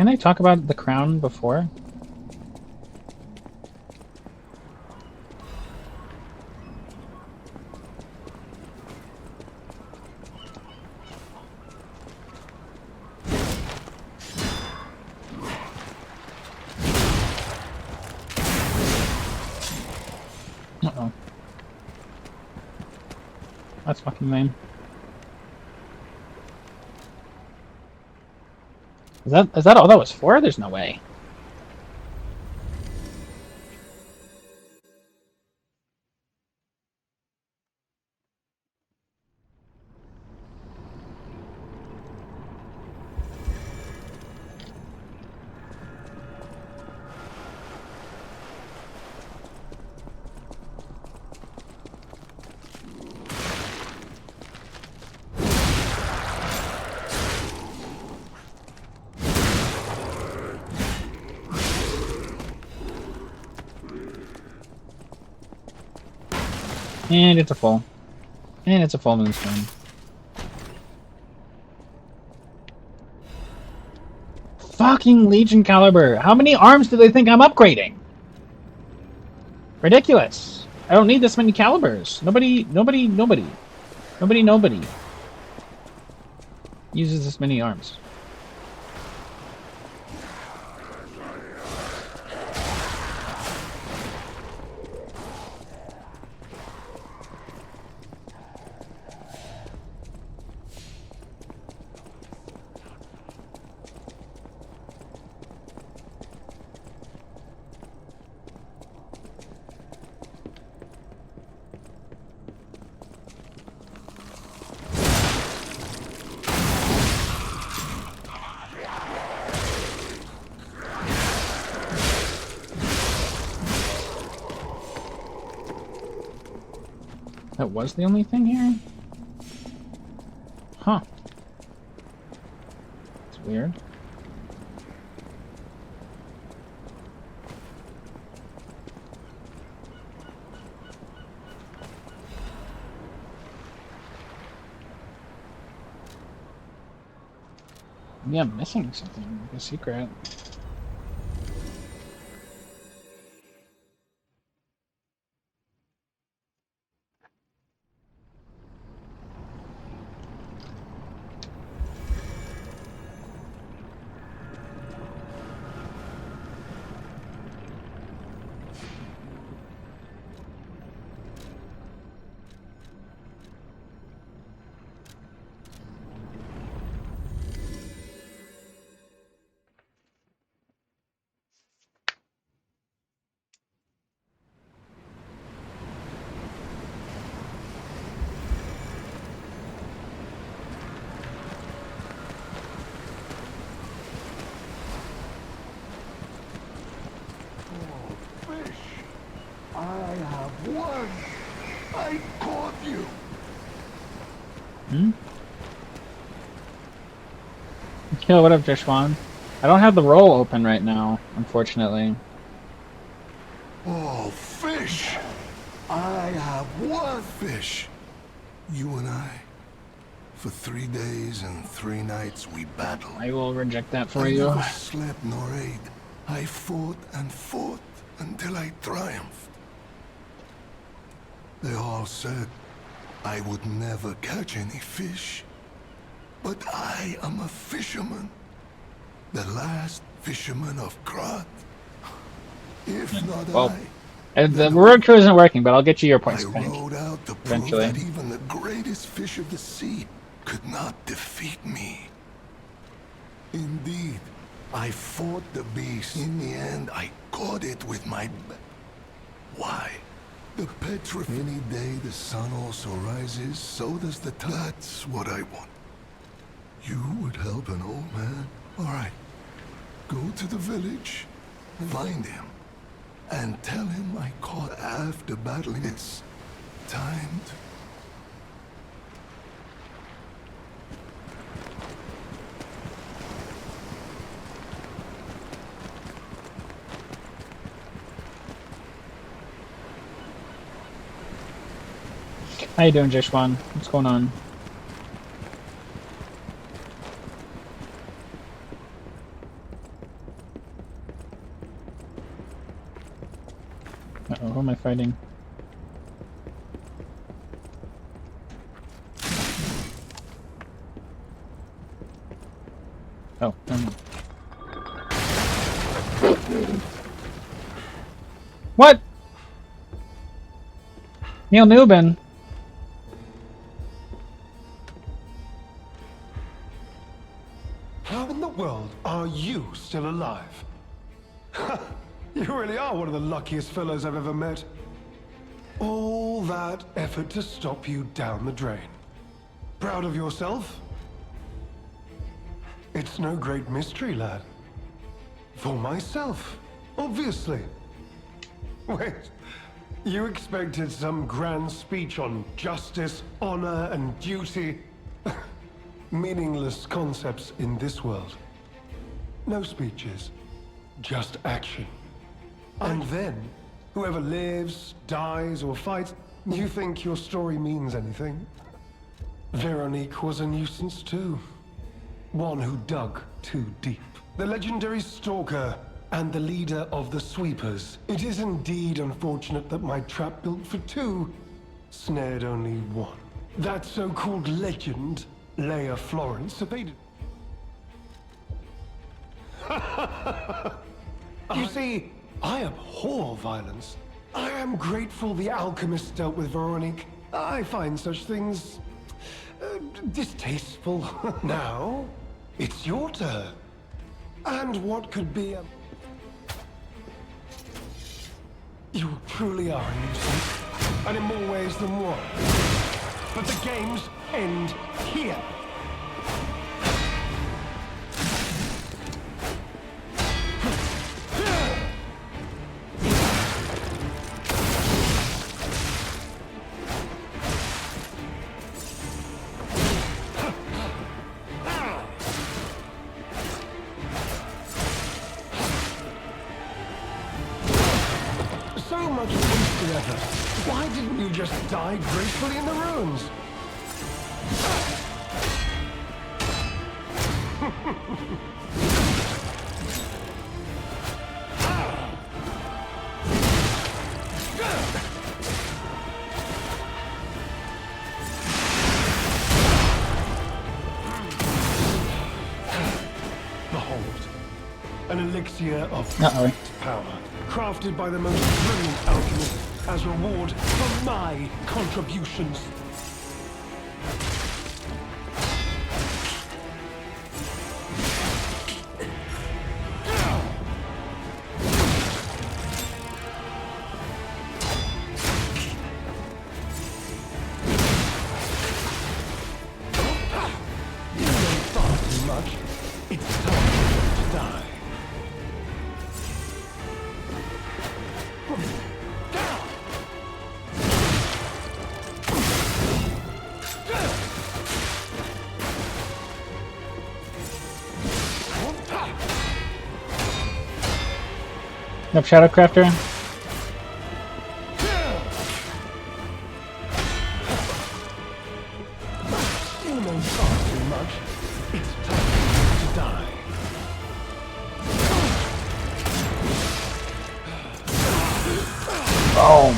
Can I talk about the crown before? Uh-oh. That's fucking lame. Is that all that was for? There's no way. And it's a full. And it's a full moonstone. Fucking Legion caliber! How many arms do they think I'm upgrading? Ridiculous! I don't need this many calibers. Nobody uses this many arms. That was the only thing here? Huh. It's weird. Maybe I'm missing something, like a secret. I have won! I caught you! Yo, what up, Jeshwan? I don't have the roll open right now, unfortunately. Oh, fish! I have won! Fish, you and I, for 3 days and 3 nights we battled. I will reject that for I you. never slept nor ate. I fought and fought until I triumphed. They all said I would never catch any fish. But I am a fisherman. The last fisherman of Krat. If not Well, the road crew isn't working, but I'll get you your points back. I rode out to prove Eventually. that even the greatest fish of the sea could not defeat me. Indeed, I fought the beast. In the end, I caught it with my... Why? The petrify. Any day the sun also rises, so does the tide. That's what I want. You would help an old man? All right. Go to the village, find him, and tell him I caught after battling. It's timed. How you doing, Jeshwan? What's going on? fighting. Oh, never mind. What? Neil Newbin. How in the world are you still alive? You really are one of the luckiest fellows I've ever met. All that effort to stop you down the drain. Proud of yourself? It's no great mystery, lad. For myself, obviously. Wait, you expected some grand speech on justice, honor, and duty? Meaningless concepts in this world. No speeches, just action. And then, whoever lives, dies, or fights, you think your story means anything? Veronique was a nuisance too. One who dug too deep. The legendary stalker and the leader of the sweepers. It is indeed unfortunate that my trap built for two snared only one. That so-called legend, Leia Florence, evaded. You see, I abhor violence. I am grateful the alchemist dealt with Veronique. I find such things distasteful. Now, it's your turn. And what could be a... You truly are a nuisance, and in more ways than one. But the games end here. So much wasted effort. Why didn't you just die gracefully in the ruins? Behold, an elixir of power, crafted by the most brilliant alchemist as reward for my contributions. You know far too much. It's time to die. Yep, Shadowcrafter. You know far too much. It's time to die. Oh.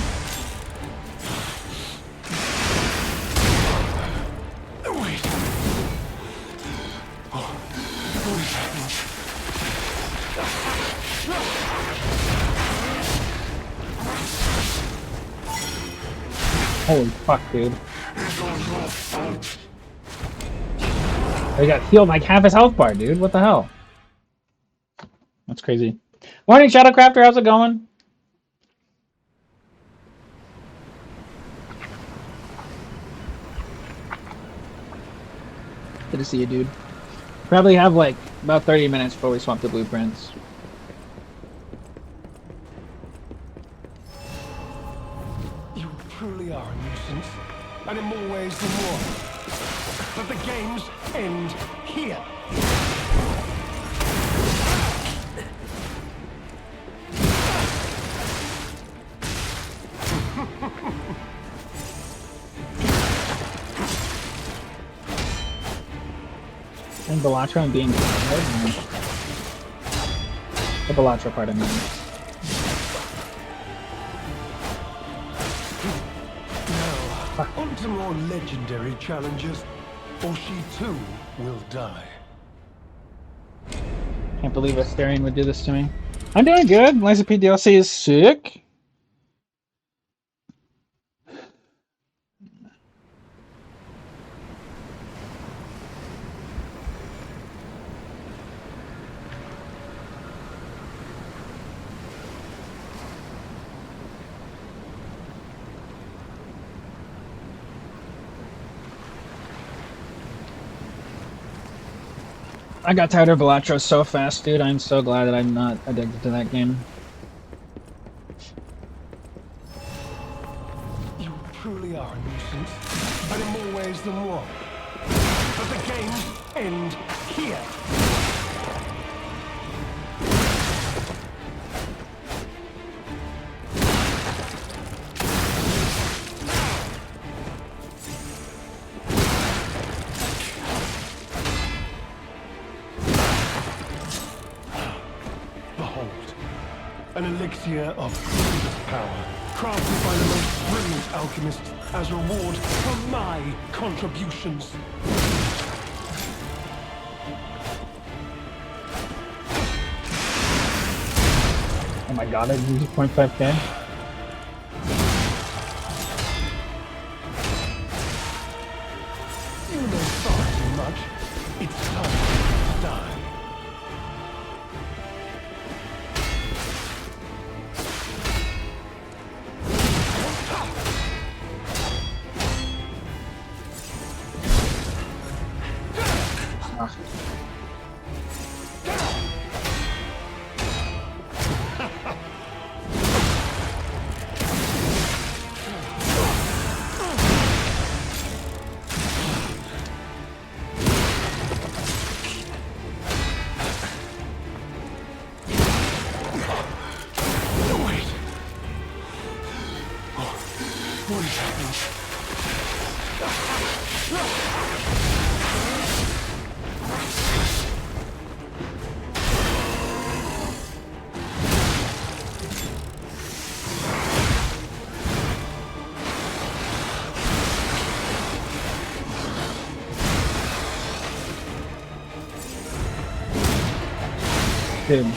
Wait. Holy fuck, dude. He got healed like half his health bar, dude. What the hell? That's crazy. Morning, Shadowcrafter. How's it going? Good to see you, dude. Probably have like about 30 minutes before we swap the blueprints. You truly are a nuisance, and in more ways than one. But the games end here. And Belatra and being the Belatra part, I mean. Now, on to more legendary challenges, or she too will die. Can't believe Astarion would do this to me. I'm doing good. Liza P DLC is sick. I got tired of Balatro so fast, dude. I'm so glad that I'm not addicted to that game. You truly are a nuisance, but in more ways than one. But the games end here. An elixir of greatest power, crafted by the most brilliant alchemists as reward for my contributions. Oh my god, I used 0.5k. You know far too much. It's time to die. What is happening? Dude.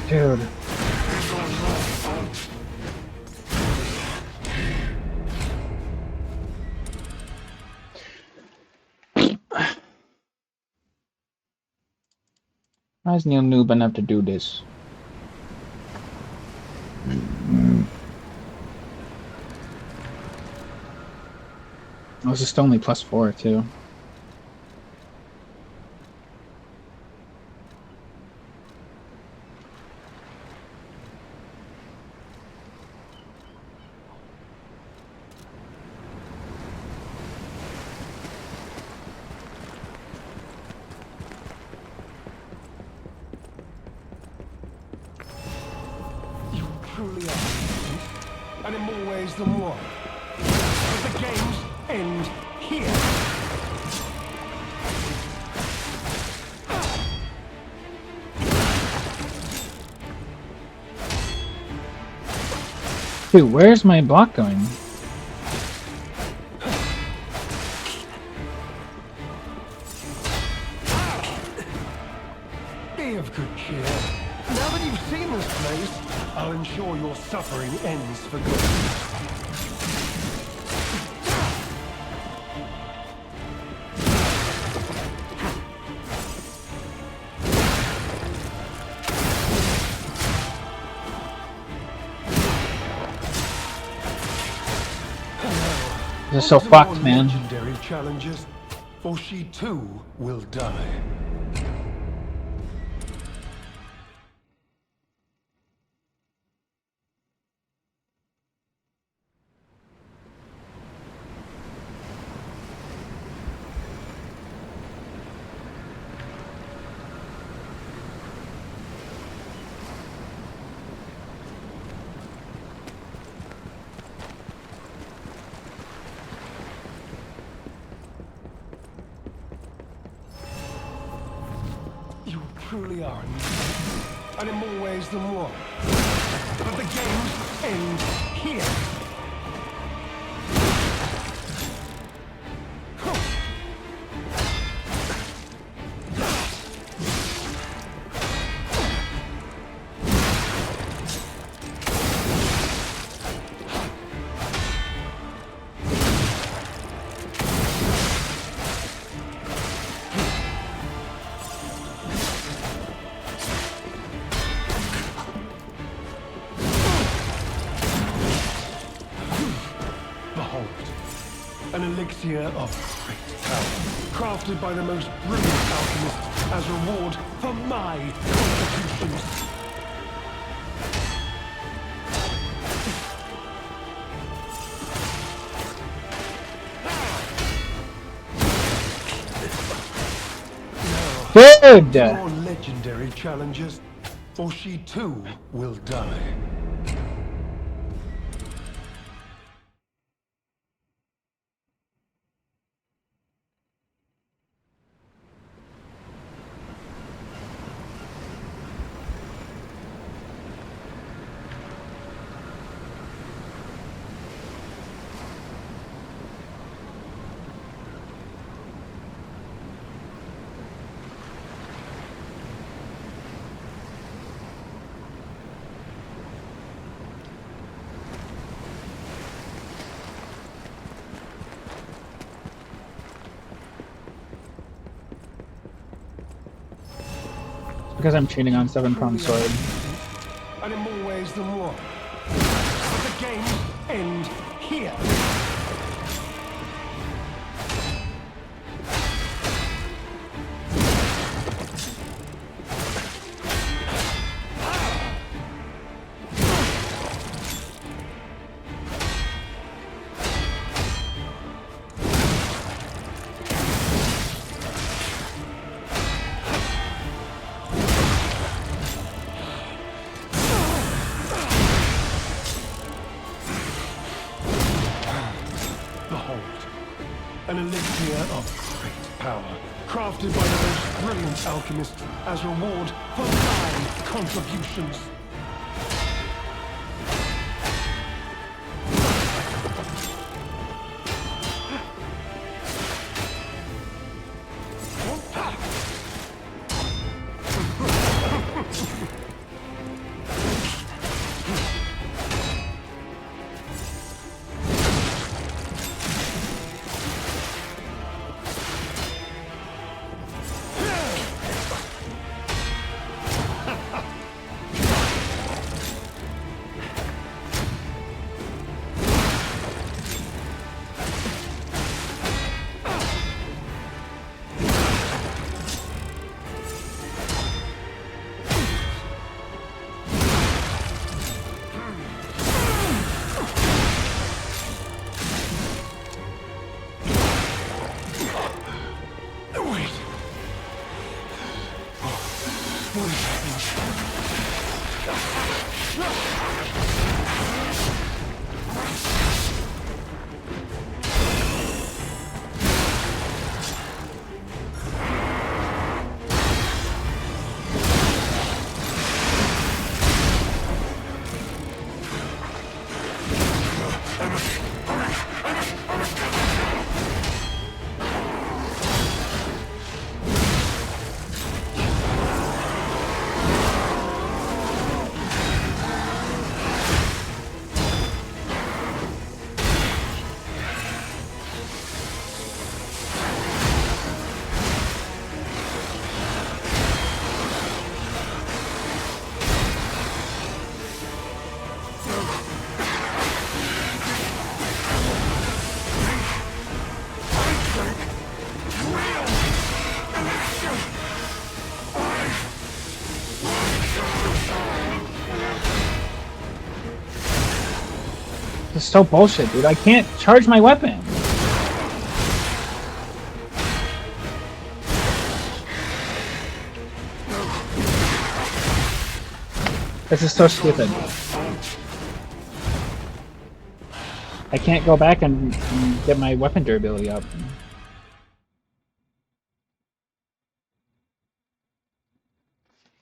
Dude. Why is Neil noob enough to do this? Oh, it's just only +4 too. Truly are, and in more ways than one. But the games end here. Dude, where's my block going? Be of good cheer. Now that you've seen this place, I'll ensure your suffering ends for good. This is so fucked, man. Legendary challenges, for she too will die. You truly are, and in more ways than one. But the games end here. An elixir of great power, crafted by the most brilliant alchemists as reward for my contributions. Good! More legendary challenges, or she too will die. Because I'm cheating on 7-pronged sword. And in more ways than one. But the games end here. An elixir of great power, crafted by the most brilliant alchemists as reward for my contributions. This is so bullshit, dude. I can't charge my weapon. This is so stupid. I can't go back and get my weapon durability up. Is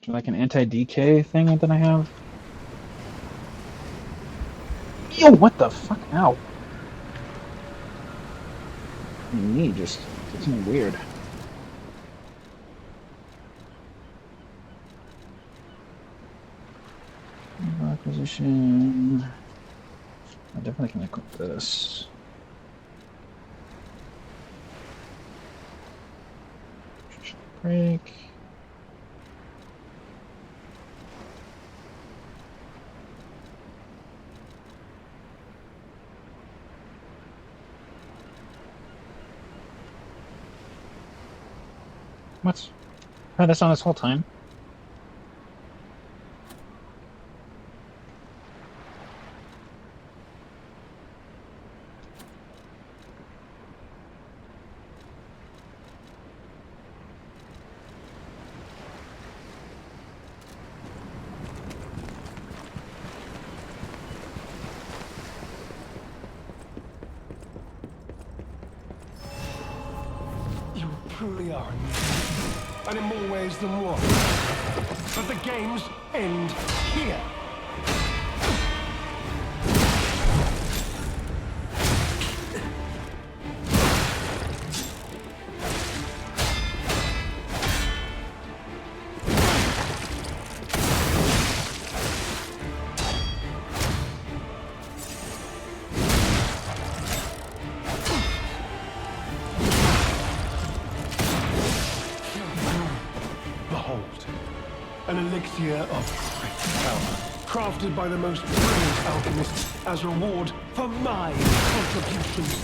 there like an anti-decay thing that I have? Yo, what the fuck? Ow. My knee just gets me weird. Acquisition. I definitely can equip this. Break. What? Oh, that's on this whole time. You truly are and in more ways than one. But the games end here. An elixir of great power, crafted by the most brilliant alchemists as reward for my contributions.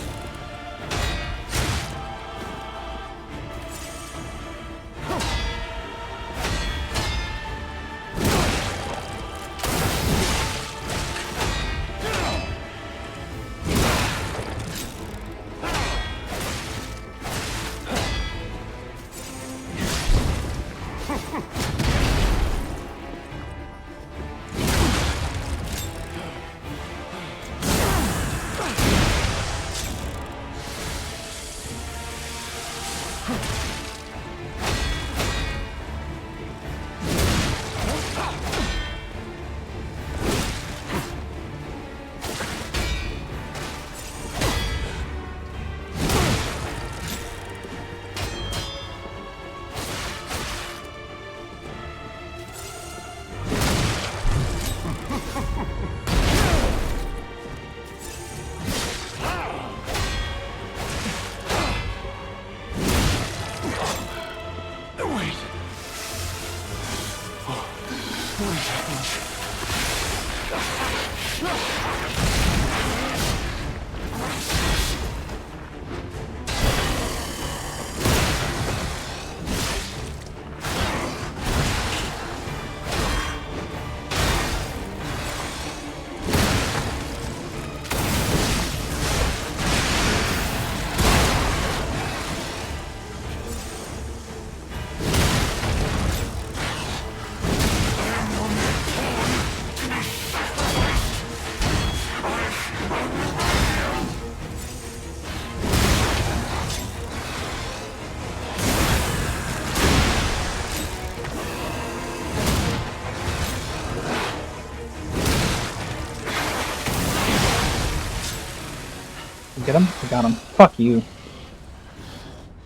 Get him? I got him. Fuck you.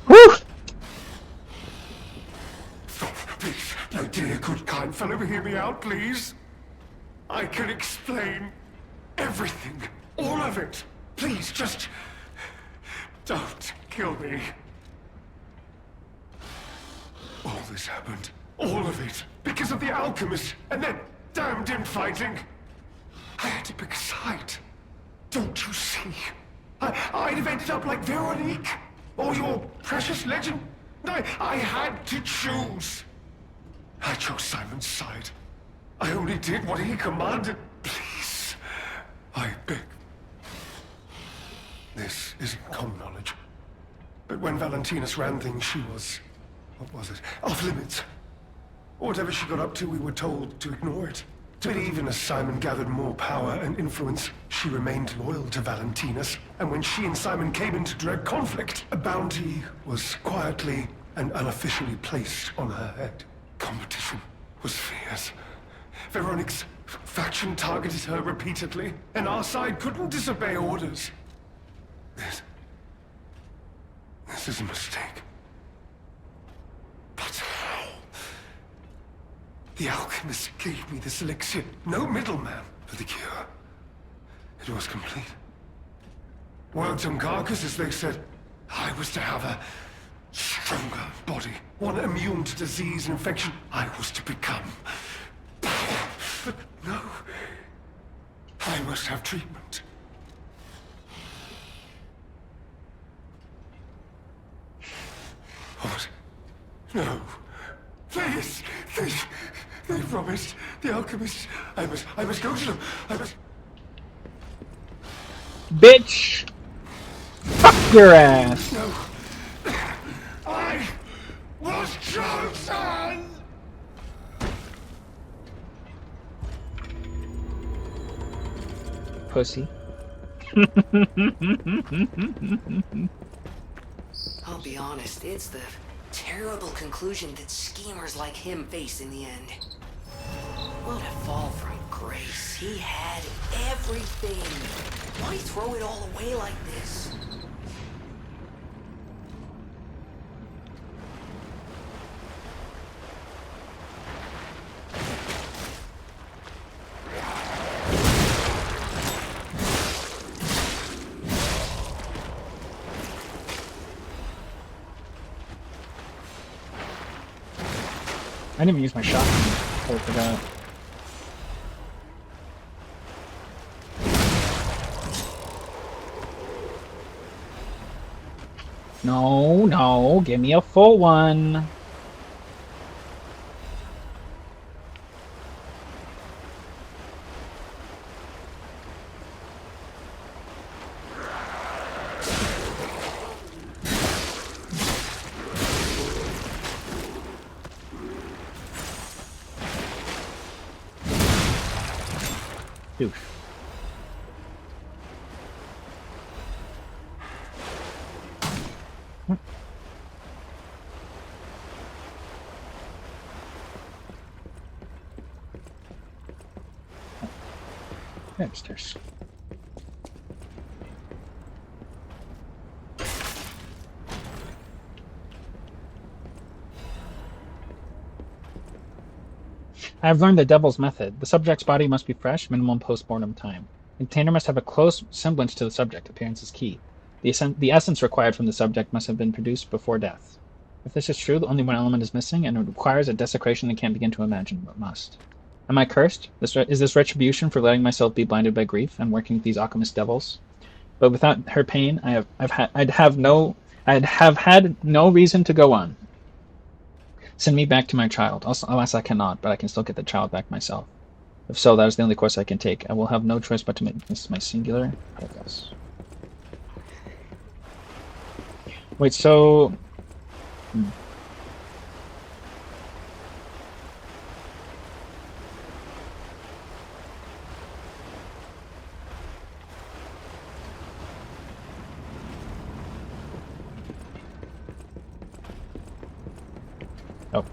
Woo! Please, my dear, good, kind fellow, hear me out, please. I can explain everything. All of it. Please, just don't kill me. All this happened. All of it. Because of the alchemist and that damned infighting. I had to pick a side. Don't you see? I'd have ended up like Veronique, or your precious legend. I had to choose. I chose Simon's side. I only did what he commanded. Please, I beg, This isn't common knowledge. But when Valentinus ran things, she was... what was it? Off limits. Whatever she got up to, we were told to ignore it. But even as Simon gathered more power and influence, she remained loyal to Valentinus. And when she and Simon came into direct conflict, a bounty was quietly and unofficially placed on her head. Competition was fierce. Veronique's faction targeted her repeatedly, and our side couldn't disobey orders. This is a mistake. But how? The alchemist gave me this elixir. No middleman for the cure. It was complete. Worked on carcasses, they said. I was to have a stronger body. One immune to disease and infection. I was to become power. But no. I must have treatment. What? No. Please! They promised. The alchemists. I must go to them. I must... Bitch! Fuck your ass! No. I was chosen! Pussy. I'll be honest, it's the terrible conclusion that schemers like him face in the end. What a fall from grace. He had everything. Why throw it all away like this? I didn't even use my shotgun. I forgot. No, give me a full one. Oof. Upstairs. I have learned the devil's method. The subject's body must be fresh, minimum post-mortem time. The container must have a close semblance to the subject. Appearance is key. The essence required from the subject must have been produced before death. If this is true, the only one element is missing, and it requires a desecration I can't begin to imagine, but must. Am I cursed? Is this retribution for letting myself be blinded by grief and working with these alchemist devils? But without her pain, I'd have had no reason to go on. Send me back to my child. Alas, I cannot, but I can still get the child back myself. If so, that is the only course I can take. I will have no choice but to make this my singular purpose. Wait, so... Oh.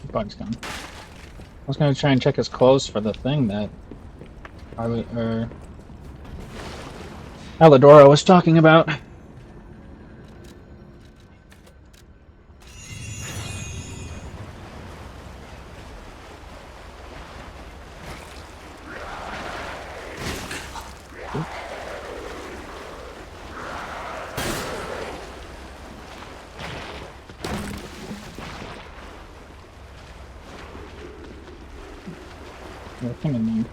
The bug's gone. I was going to try and check his clothes for the thing that Alidoro was talking about. Thing in there.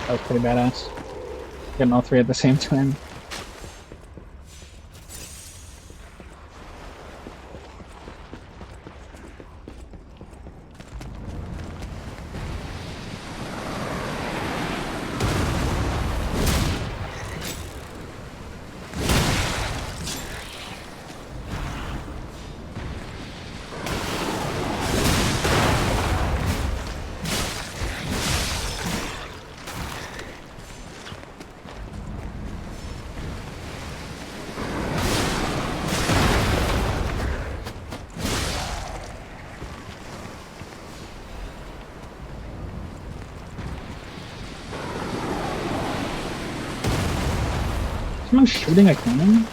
That was pretty badass. Getting all three at the same time. someone shooting a cannon?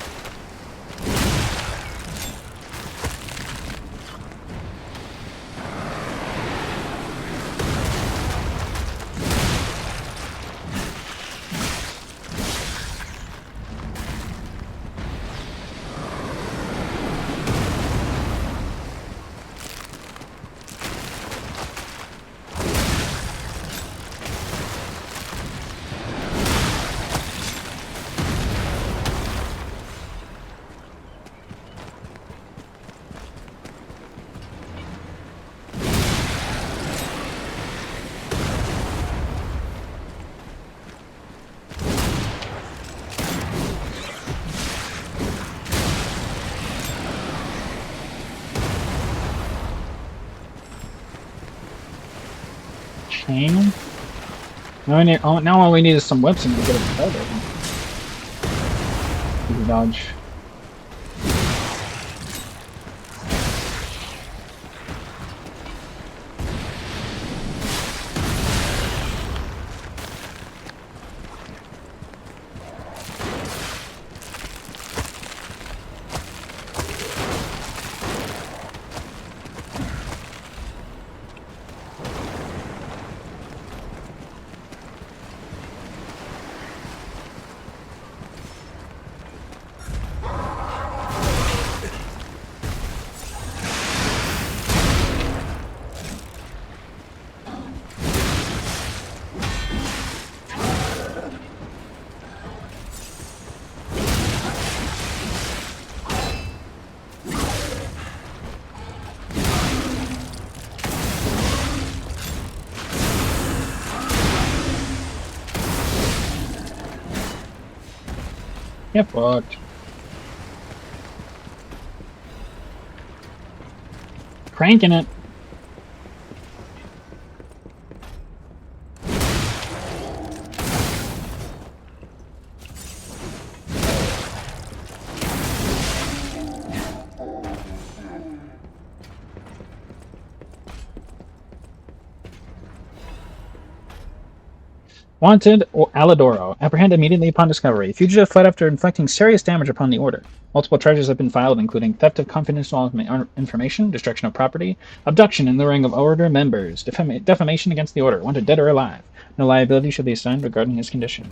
Chain? Now all we need is some whips and we get it started. Easy dodge. Get fucked. Cranking it. Wanted, or Aladoro. Apprehended immediately upon discovery. Fugitive fled after inflicting serious damage upon the order. Multiple charges have been filed, including theft of confidential information, destruction of property, abduction and luring of order members, defamation against the order, wanted dead or alive. No liability should be assigned regarding his condition.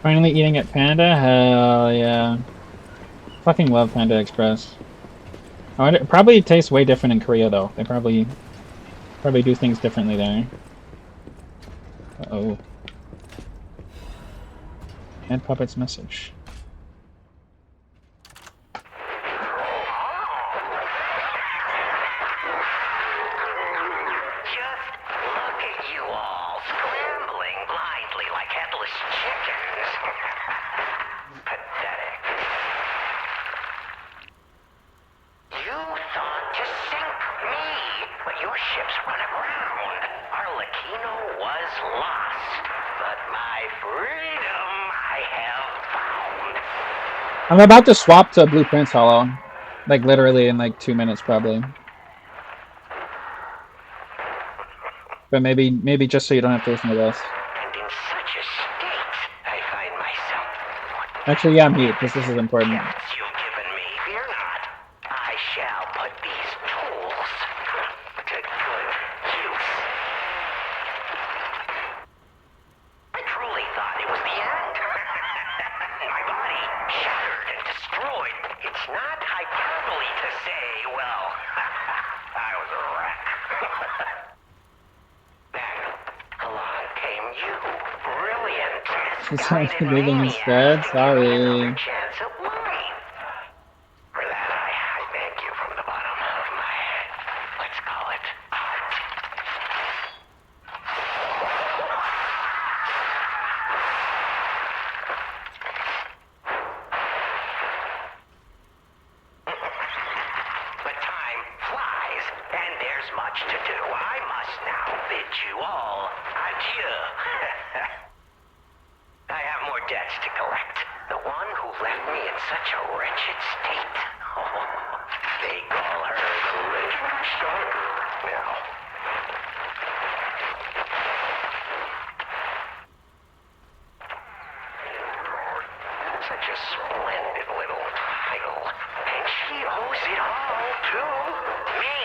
Finally eating at Panda? Hell yeah. Fucking love Panda Express. Oh, it probably tastes way different in Korea though. They probably do things differently there. Uh-oh. Add Puppet's message. I'm about to swap to Blue Prince Hollow. Like literally in like 2 minutes probably. But maybe just so you don't have to listen to this. And in such a state, I find myself. Actually, yeah, mute, because this is important. You've given me, fear not. I shall put these tools to good use. I truly thought it was the end. My body shattered and destroyed. It's not hyperbole to say, well, I was a wreck. Then, along came you. Brilliant. She's trying to leave him instead? Sorry. Chance at mine. For that, I thank you from the bottom of my, let's call it, heart. But time flies, and there's much to do. I must now bid you all adieu. I have more debts to collect. The one who left me in such a wretched state. Oh, they call her the Legendary Stalker now. Such a splendid little title. And she owes it all to me.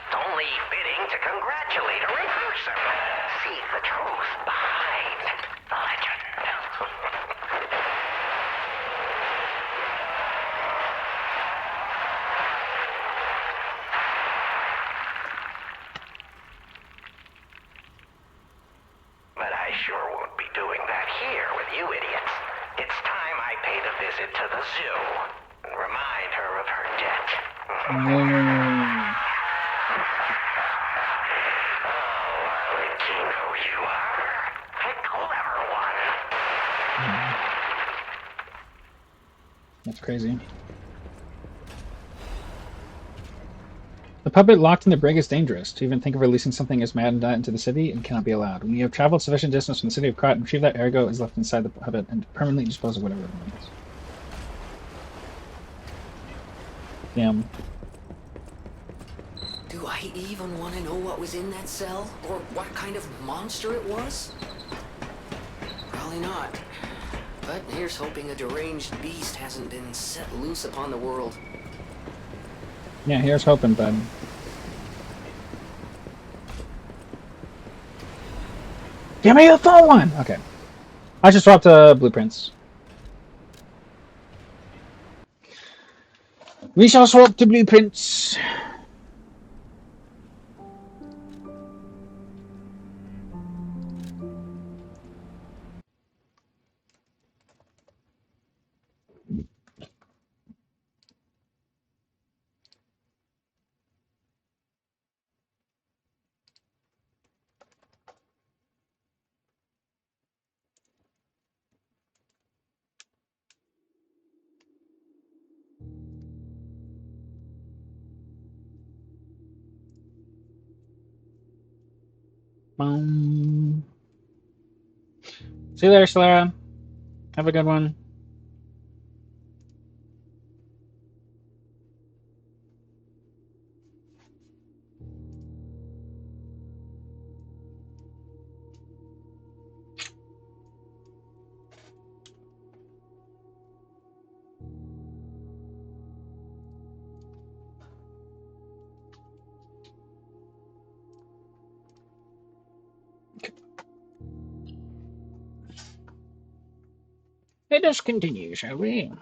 It's only fitting to congratulate her in person. See the truth behind the legend. But I sure won't be doing that here with you idiots. It's time I paid a visit to the zoo and remind her of her debt. Oh, I'll let you know you are a clever one. That's crazy. The puppet locked in the brig is dangerous. To even think of releasing something as mad and that into the city, it cannot be allowed. When you have traveled sufficient distance from the city of Krat, retrieve that ergo is left inside the puppet and permanently dispose of whatever it remains. Damn. Do I even want to know what was in that cell? Or what kind of monster it was? Probably not. But here's hoping a deranged beast hasn't been set loose upon the world. Yeah, here's hoping, bud. Give me the full one! Okay. I just swapped blueprints. We shall swap to blueprints. See you later, Solara. Have a good one. Let us continue, shall we?